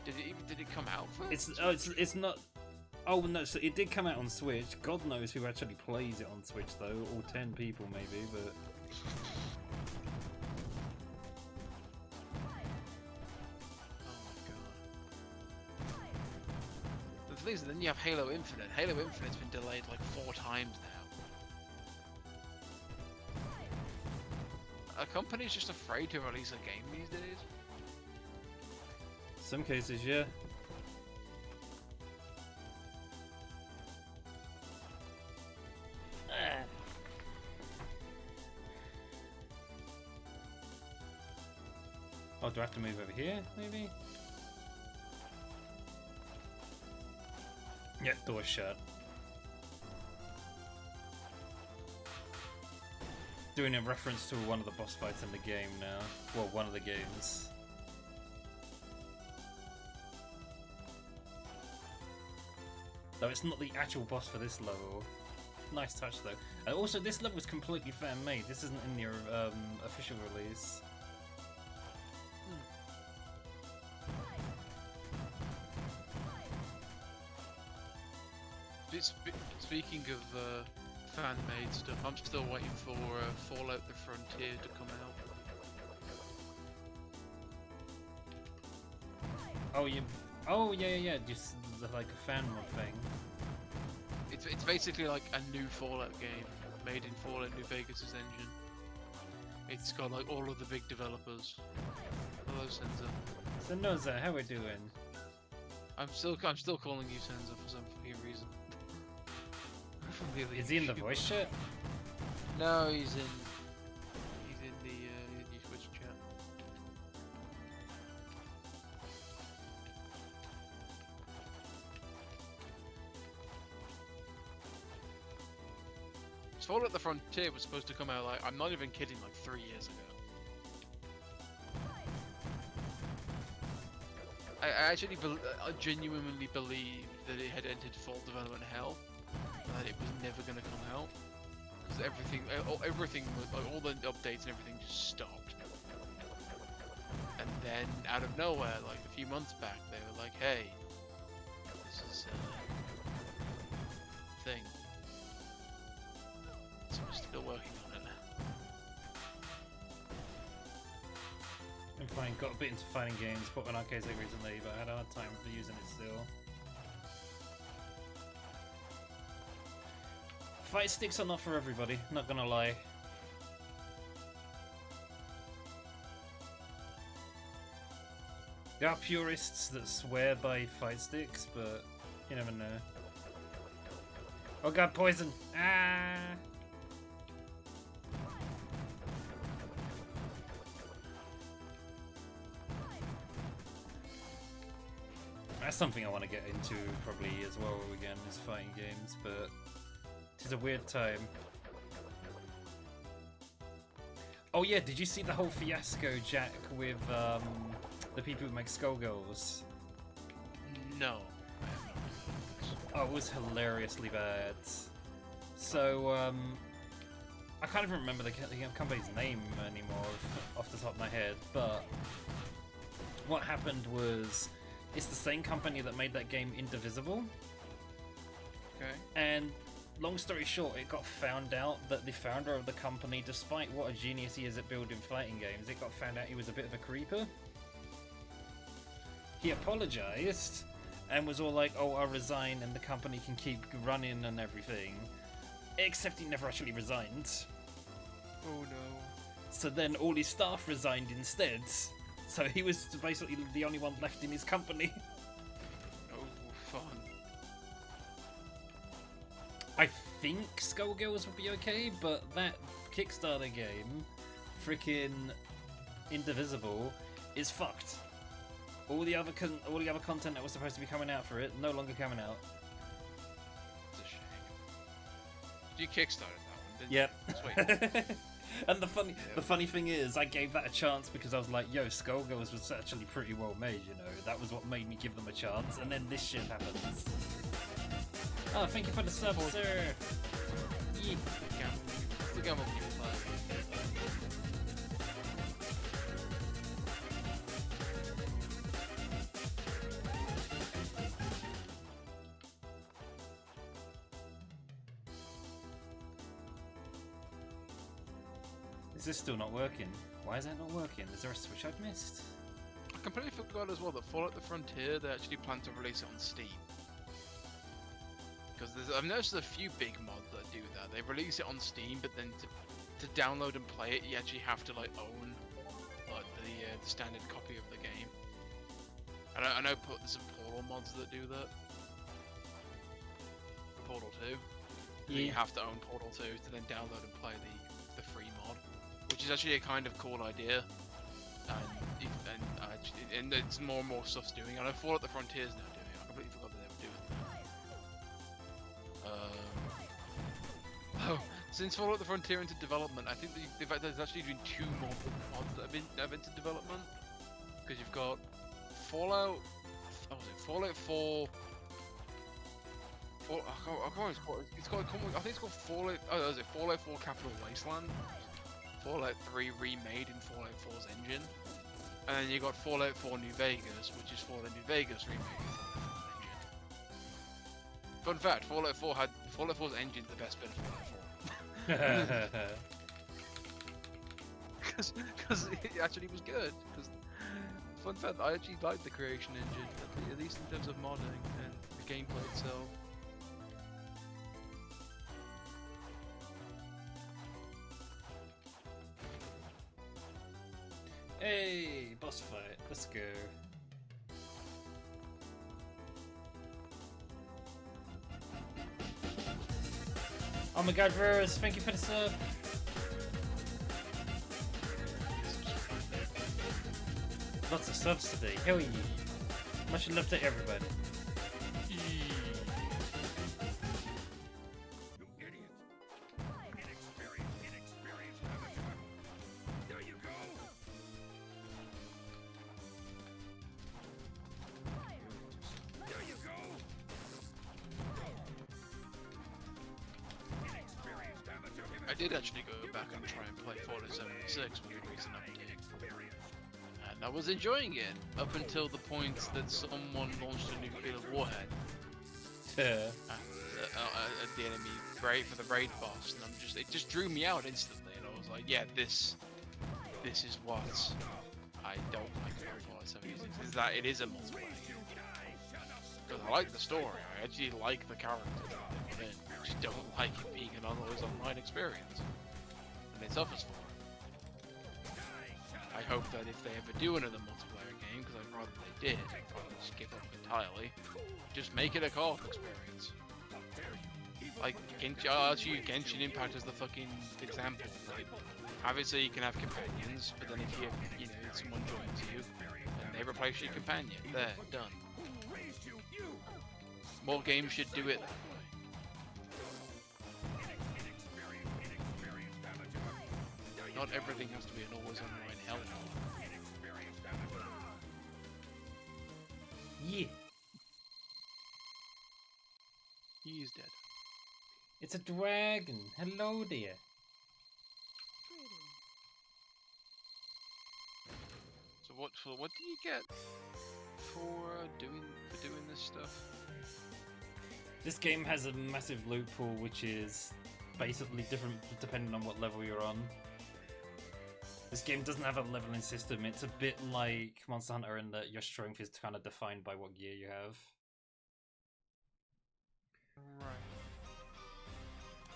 Did it come out first? It's not. Oh no, so it did come out on Switch. God knows who actually plays it on Switch though. All 10 people maybe, but. The thing is, then you have Halo Infinite. Halo Infinite's been delayed like 4 times now. A company's just afraid to release a game these days. Some cases, yeah. Oh, do I have to move over here, maybe? Yeah, door's shut. Doing a reference to one of the boss fights in the game now. Well, one of the games. Though it's not the actual boss for this level. Nice touch though. And also, this level is completely fan-made. This isn't in the official release. Speaking of fan-made stuff, I'm still waiting for Fallout: The Frontier to come out. Oh, yeah. Just like a fan mod thing. It's basically like a new Fallout game made in Fallout New Vegas' engine. It's got like all of the big developers. Hello, Senza. So Noza, how we doing? I'm still calling you Senza for some fucking reason. Is he in the voice chat? No, he's in the Twitch chat. Fallout: The Frontier was supposed to come out, like, I'm not even kidding, like 3 years ago. I actually I genuinely believed that it had entered full development hell, and that it was never going to come out, because everything was, like, all the updates and everything just stopped. And then out of nowhere, like a few months back, they were like, hey, this is a thing. So we're still working on it. I'm fine, got a bit into fighting games, bought an arcade rig recently, but I had a hard time using it still. Fight sticks are not for everybody, not gonna lie. There are purists that swear by fight sticks, but you never know. Oh god, poison! Ah! That's something I want to get into probably as well again, is fighting games, but it is a weird time. Oh yeah, did you see the whole fiasco, Jack, with the people who make Skullgirls? No. Oh, it was hilariously bad. So, I can't even remember the company's name anymore off the top of my head, but what happened was, it's the same company that made that game Indivisible. Okay. And long story short, it got found out that the founder of the company, despite what a genius he is at building fighting games, it got found out he was a bit of a creeper. He apologized and was all like, oh, I'll resign and the company can keep running and everything. Except he never actually resigned. Oh no. So then all his staff resigned instead. So he was basically the only one left in his company. Oh, fun. I think Skullgirls would be okay, but that Kickstarter game, freaking Indivisible, is fucked. All the other content that was supposed to be coming out for it, no longer coming out. It's a shame. You kickstarted that one, didn't Yep. you? Sweet. And the funny thing is, I gave that a chance because I was like, yo, Skullgirls was actually pretty well made, you know. That was what made me give them a chance, and then this shit happens. Oh, thank you for the sub, sir. Yeah. The gamble you play. Is this still not working? Why is that not working? Is there a switch I've missed? I completely forgot as well that Fallout the Frontier, they actually plan to release it on Steam. Because I've noticed there's a few big mods that do that. They release it on Steam, but then to download and play it, you actually have to like own like the standard copy of the game. I know there's some Portal mods that do that. Portal 2. Yeah. You have to own Portal 2 to then download and play the free mod, which is actually a kind of cool idea. And it's more and more stuff's doing. I know Fallout the Frontier's now doing it. I completely forgot that they were doing that. Oh, since Fallout the Frontier into development, I think there's actually been 2 more mods that have into development. Because you've got Fallout. What was it? Fallout 4. I can't remember it's called. I think it's called Fallout. Oh, is it Fallout 4 Capital Wasteland? Fallout 3 remade in Fallout 4's engine. And then you got Fallout 4 New Vegas, which is Fallout New Vegas remade in Fallout 4's engine. Fun fact, Fallout 4's engine is the best bit of Fallout 4. Because it actually was good. Fun fact, I actually liked the creation engine, at least in terms of modding and the gameplay itself. Hey, boss fight. Let's go. Oh my god, Rose, thank you for the sub. Lots of subs today. Hell yeah. Much love to everybody. I did actually go back and try and play Fallout 76 with the recent update, and I was enjoying it up until the point that someone launched a nuclear warhead at the enemy for the raid boss, and it just drew me out instantly, and I was like, yeah, this is what I don't like about Fallout 76, is that it is a multiplayer game. Because I like the story, I actually like the characters that they put in. I just don't like it being an always online experience, and it suffers for it. I hope that if they ever do another multiplayer game, because I'd rather they did, I'd probably just give up entirely, just make it a co-op experience. Like, I'll use Genshin Impact as the fucking example. Like, have it so you can have companions, but then if you know, someone joins you, and they replace your companion, there, done. More games should do it that way. Not everything has to be an always online hell. Yeah. He's dead. It's a dragon. Hello there. Greetings. So what do you get for doing this stuff? This game has a massive loot pool, which is basically different depending on what level you're on. This game doesn't have a leveling system. It's a bit like Monster Hunter in that your strength is kind of defined by what gear you have. Right.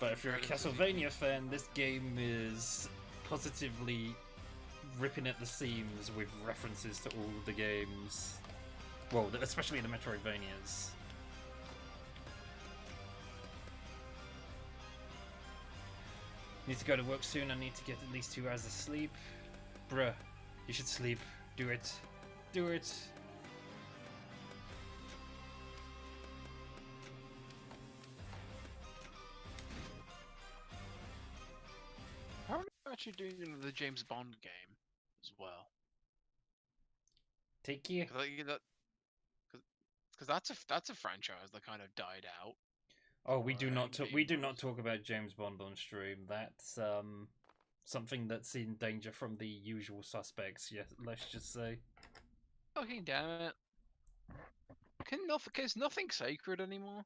But if you're a Castlevania fan, this game is positively ripping at the seams with references to all the games. Well, especially the Metroidvanias. Need to go to work soon. I need to get at least 2 hours of sleep. Bruh, you should sleep. Do it. Do it. How many actually doing the James Bond game as well. Take you. Because that's a franchise that kind of died out. Oh, we do not game we do not wise. talk about James Bond on stream. That's something that's in danger from the usual suspects. Yeah, let's just say. Fucking damn it! Is nothing sacred anymore?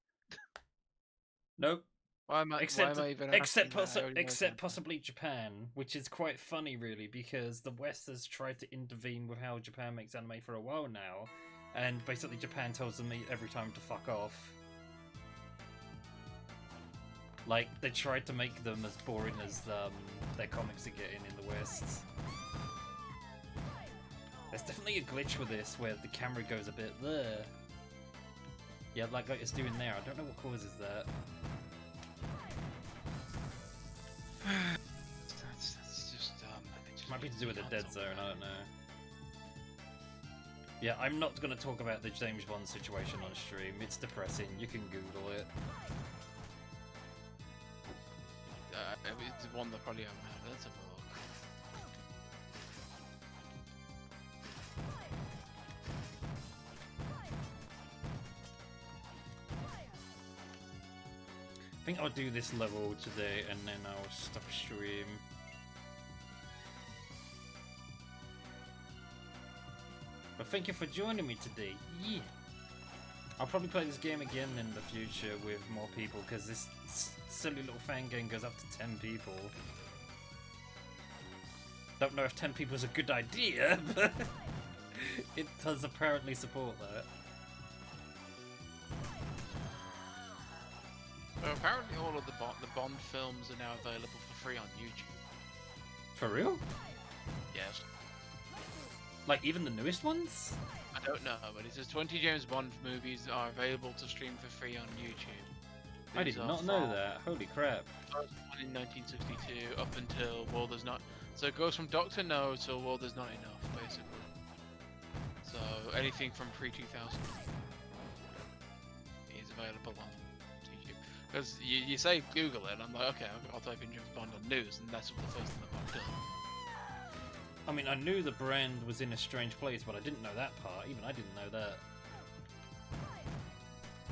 Nope. Why am I even asking that? I already know Except the answer. possibly Japan, which is quite funny, really, because the West has tried to intervene with how Japan makes anime for a while now, and basically Japan tells them every time to fuck off. Like, they tried to make them as boring as their comics are getting in the West. There's definitely a glitch with this where the camera goes a bit there. Yeah, like it's doing there. I don't know what causes that. That's just it just Might be to makes do me with the dead cancel zone, that. I don't know. Yeah, I'm not going to talk about the James Bond situation on stream. It's depressing. You can Google it. It's one that probably haven't had. Let's have a look. I think I'll do this level today and then I'll stop stream. But thank you for joining me today. Yeah. I'll probably play this game again in the future with more people because this silly little fan game goes up to 10 people. Don't know if 10 people is a good idea, but it does apparently support that. So apparently all of the Bond films are now available for free on YouTube. For real? Yes. Like even the newest ones? I don't know, but it says 20 James Bond movies are available to stream for free on YouTube. I did These are not know from that. Holy crap. first one in 1962 up until World Is Not. So it goes from Doctor No till World Is Not Enough, basically. So anything from pre-2000 is available on YouTube. Because you say Google it, and I'm like, okay, I'll type in James Bond on news, and that's what the first thing that popped up. I mean, I knew the brand was in a strange place, but I didn't know that part. Even I didn't know that.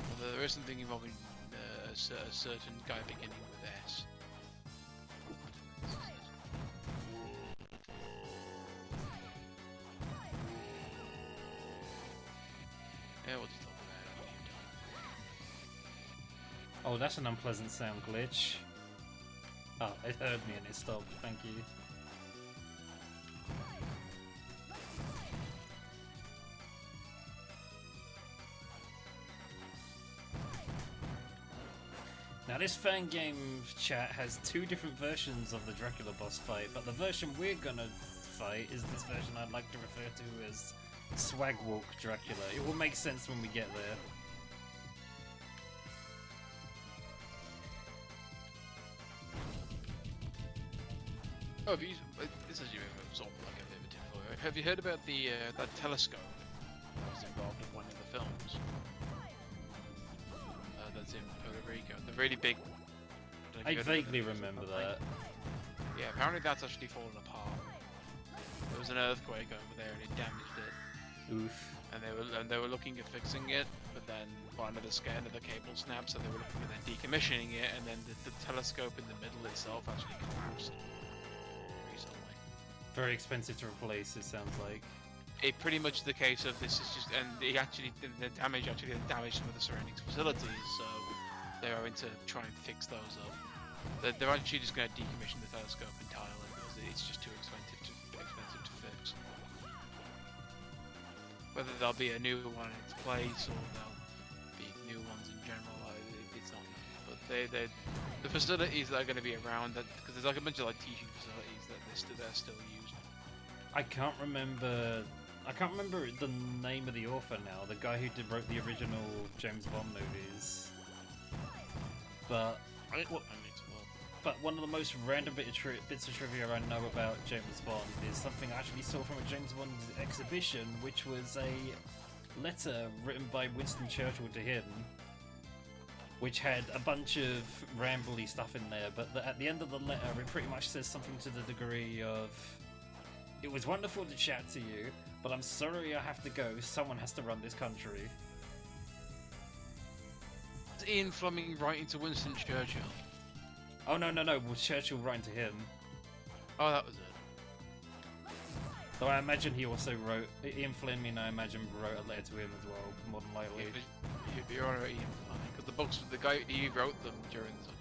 Although there is something involving a certain guy beginning with S. Yeah, we'll just talk about it. Oh, that's an unpleasant sound glitch. Oh, it heard me and it stopped. Thank you. Now this fan game chat has two different versions of the Dracula boss fight, but the version we're gonna fight is this version I'd like to refer to as Swagwalk Dracula. It will make sense when we get there. Oh, this is sort of like a bit of a difficult. Have you heard about the that telescope that was involved in one of the films? That's in Puerto Rico. The really big. I vaguely remember that. Yeah, apparently that's actually fallen apart. There was an earthquake over there and it damaged it. Oof. And they were looking at fixing it, but then one of the cable snapped, so they were looking at decommissioning it, and then the telescope in the middle itself actually collapsed recently. Very expensive to replace, it sounds like. It pretty much the case of this is just, and it actually the damage damaged some of the surrounding facilities, so they're going to try and fix those up. They're actually just going to decommission the telescope entirely because it's just too expensive to fix. Whether there'll be a new one in its place or there'll be new ones in general, it's not known. But the facilities that are going to be around, because there's like a bunch of like teaching facilities that they're still used. I can't remember the name of the author now, the guy who wrote the original James Bond movies. But but one of the most random bits of trivia I know about James Bond is something I actually saw from a James Bond exhibition, which was a letter written by Winston Churchill to him, which had a bunch of rambly stuff in there, but at the end of the letter, it pretty much says something to the degree of, "It was wonderful to chat to you, but I'm sorry I have to go. Someone has to run this country." Is Ian Fleming writing to Winston Churchill? Oh, no, well, Churchill writing to him. Oh, that was it. So I imagine he also wrote, Ian Fleming, I imagine, wrote a letter to him as well, more than likely. You're on about Ian Fleming, because the books, the guy, he wrote them during the...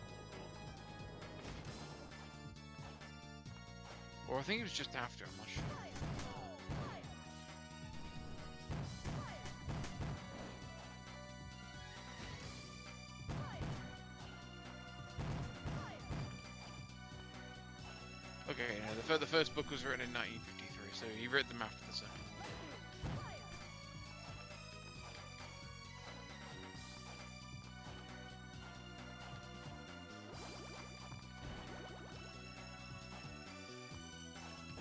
Or I think it was just after, I'm not sure. Okay, no, the first book was written in 1953, so he wrote them after the second.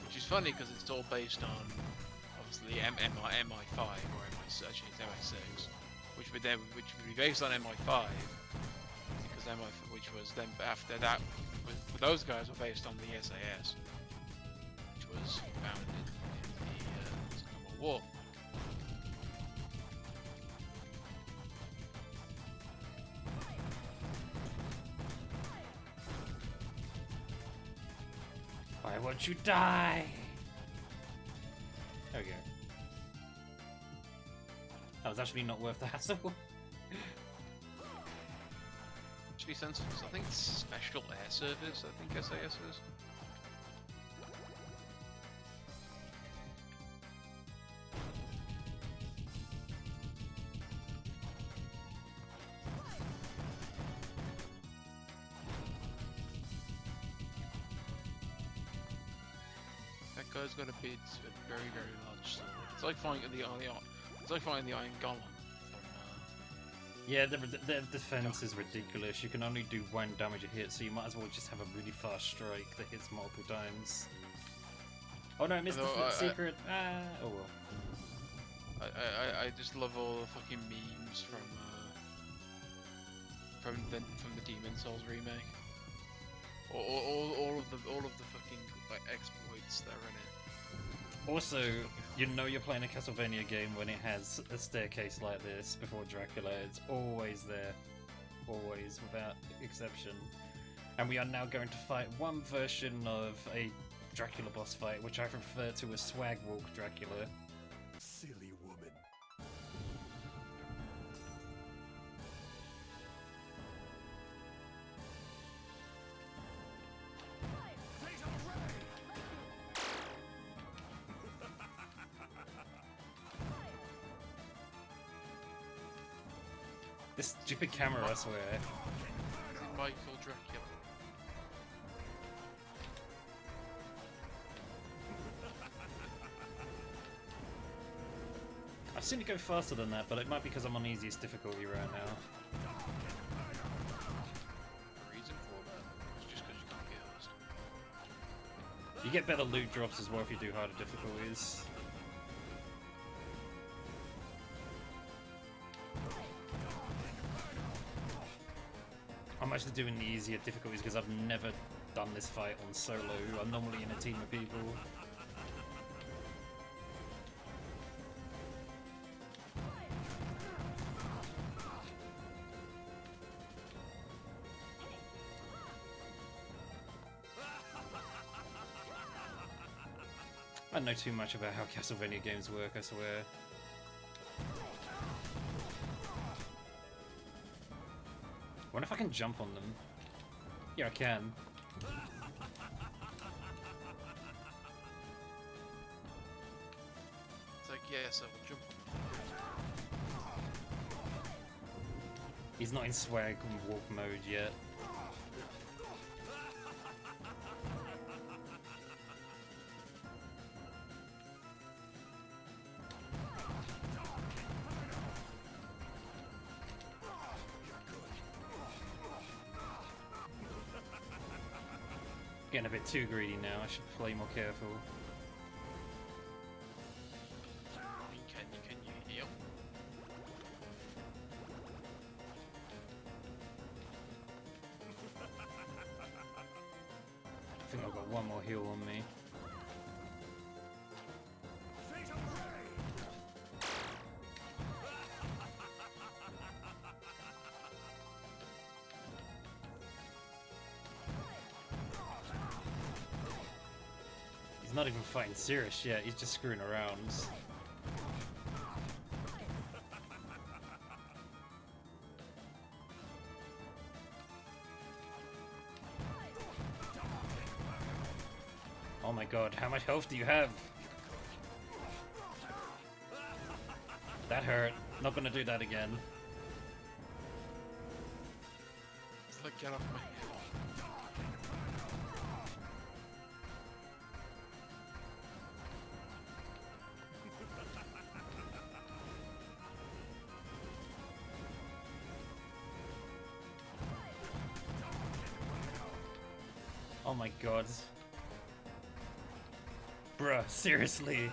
Which is funny because it's all based on, obviously, MI5 or actually it's MI6, which would be based on MI5, because which was then after that. Those guys were based on the SAS, which was founded in the Second World War. Why won't you die? There we go. That was actually not worth the hassle. Actually, since I think it's Special Air Service, I think SAS is. That guy's got a big, a very, very large sword. It's like fighting the Iron Golem. Yeah, their defense is ridiculous. You can only do 1 damage a hit, so you might as well just have a really fast strike that hits multiple times. Oh no, I missed the secret. Oh well. I just love all the fucking memes from the Demon Souls remake. All of the fucking like exploits that are in it. Also, you know you're playing a Castlevania game when it has a staircase like this before Dracula. It's always there. Always, without exception. And we are now going to fight one version of a Dracula boss fight, which I refer to as Swag Walk Dracula. Silly woman. This stupid camera, I swear. Michael Dracula. I've seen it go faster than that, but it might be because I'm on easiest difficulty right now. The reason for that is just because you can't get host. You get better loot drops as well if you do harder difficulties. I'm actually doing the easier difficulties because I've never done this fight on solo. I'm normally in a team of people. I don't know too much about how Castlevania games work, I swear. I wonder if I can jump on them. Yeah, I can. It's like, yes, I will jump on. He's not in swag and walk mode yet. Getting a bit too greedy now, I should play more careful. Can you heal? on me. He's not even fighting serious yet, he's just screwing around. Oh my god, how much health do you have? That hurt. Not gonna do that again. It's like, get off my head. Oh my god. Bruh, seriously.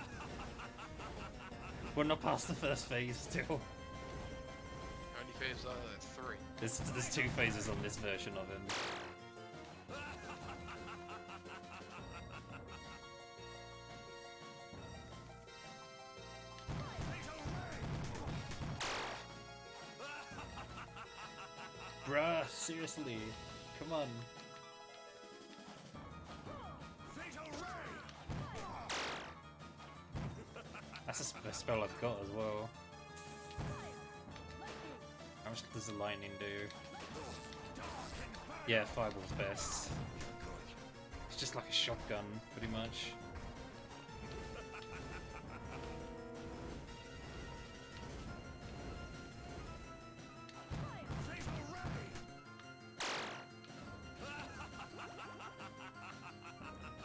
We're not past the first phase still. How many phases are there? 3. There's 2 phases on this version of him. Bruh, seriously. Come on. That's a spell I've got as well. How much does the lightning do? Yeah, fireball's best. It's just like a shotgun, pretty much.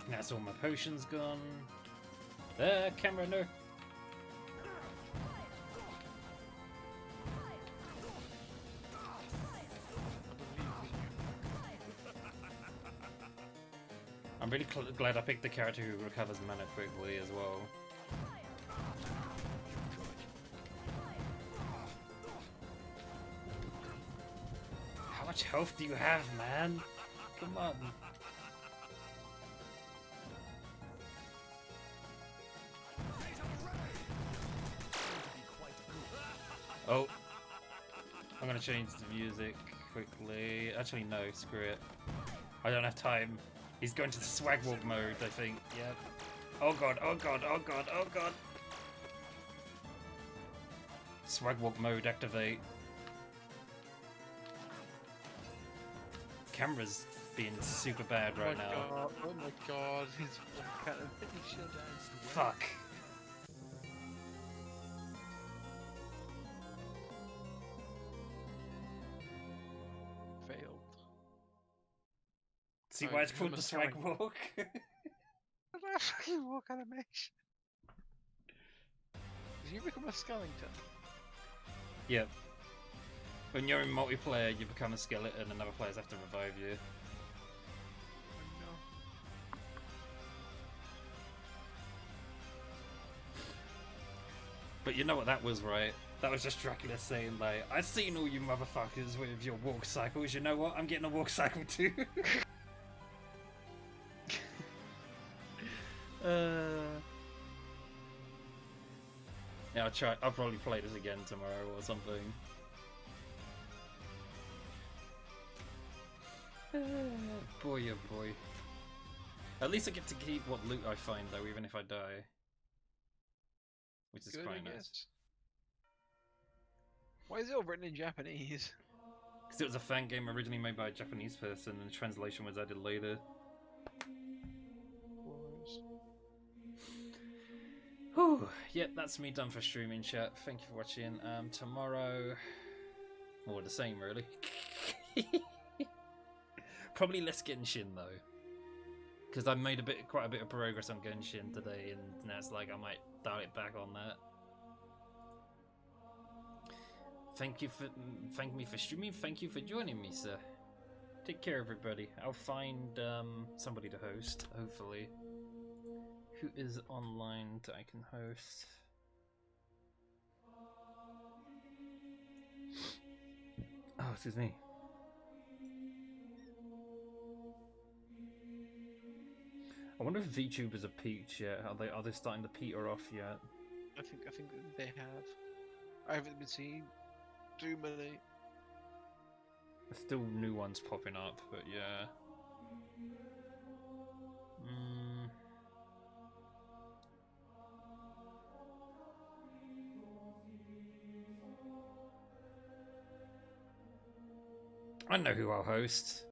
That's all my potions gone. Camera, no. I'm really glad I picked the character who recovers mana quickly as well. How much health do you have, man? Come on. Oh. I'm gonna change the music quickly. Actually, no, screw it. I don't have time. He's going to the swag walk mode, I think. Yep. Oh god, oh god, oh god, oh god. Swag walk mode activate. Camera's being super bad right now. God, oh my god, he's kind of finisher. Fuck. Failed. See Sorry, why it's become called a the swag swag. walk? Fucking walk animation. Did you become a skeleton? Yep. When you're in multiplayer, you become a skeleton and other players have to revive you. Oh But you know what that was, right? That was just Dracula saying, like, I've seen all you motherfuckers with your walk cycles. You know what? I'm getting a walk cycle too. Yeah, I'll probably play this again tomorrow or something. Boy, oh boy. At least I get to keep what loot I find, though, even if I die. Which is Good, quite I nice. guess. Why is it all written in Japanese? Because it was a fan game originally made by a Japanese person, and the translation was added later. Whew. Yep, that's me done for streaming, chat. Thank you for watching. Tomorrow... Or the same, really. Probably less Genshin, though. Because I made quite a bit of progress on Genshin today, and now it's like I might dial it back on that. Thank me for streaming. Thank you for joining me, sir. Take care, everybody. I'll find somebody to host, hopefully. Who is online that I can host? Oh, excuse me. I wonder if VTubers are peaked yet. Are they starting to peter off yet? I think they have. I haven't been seeing too many. There's still new ones popping up, but yeah. I know who I'll host.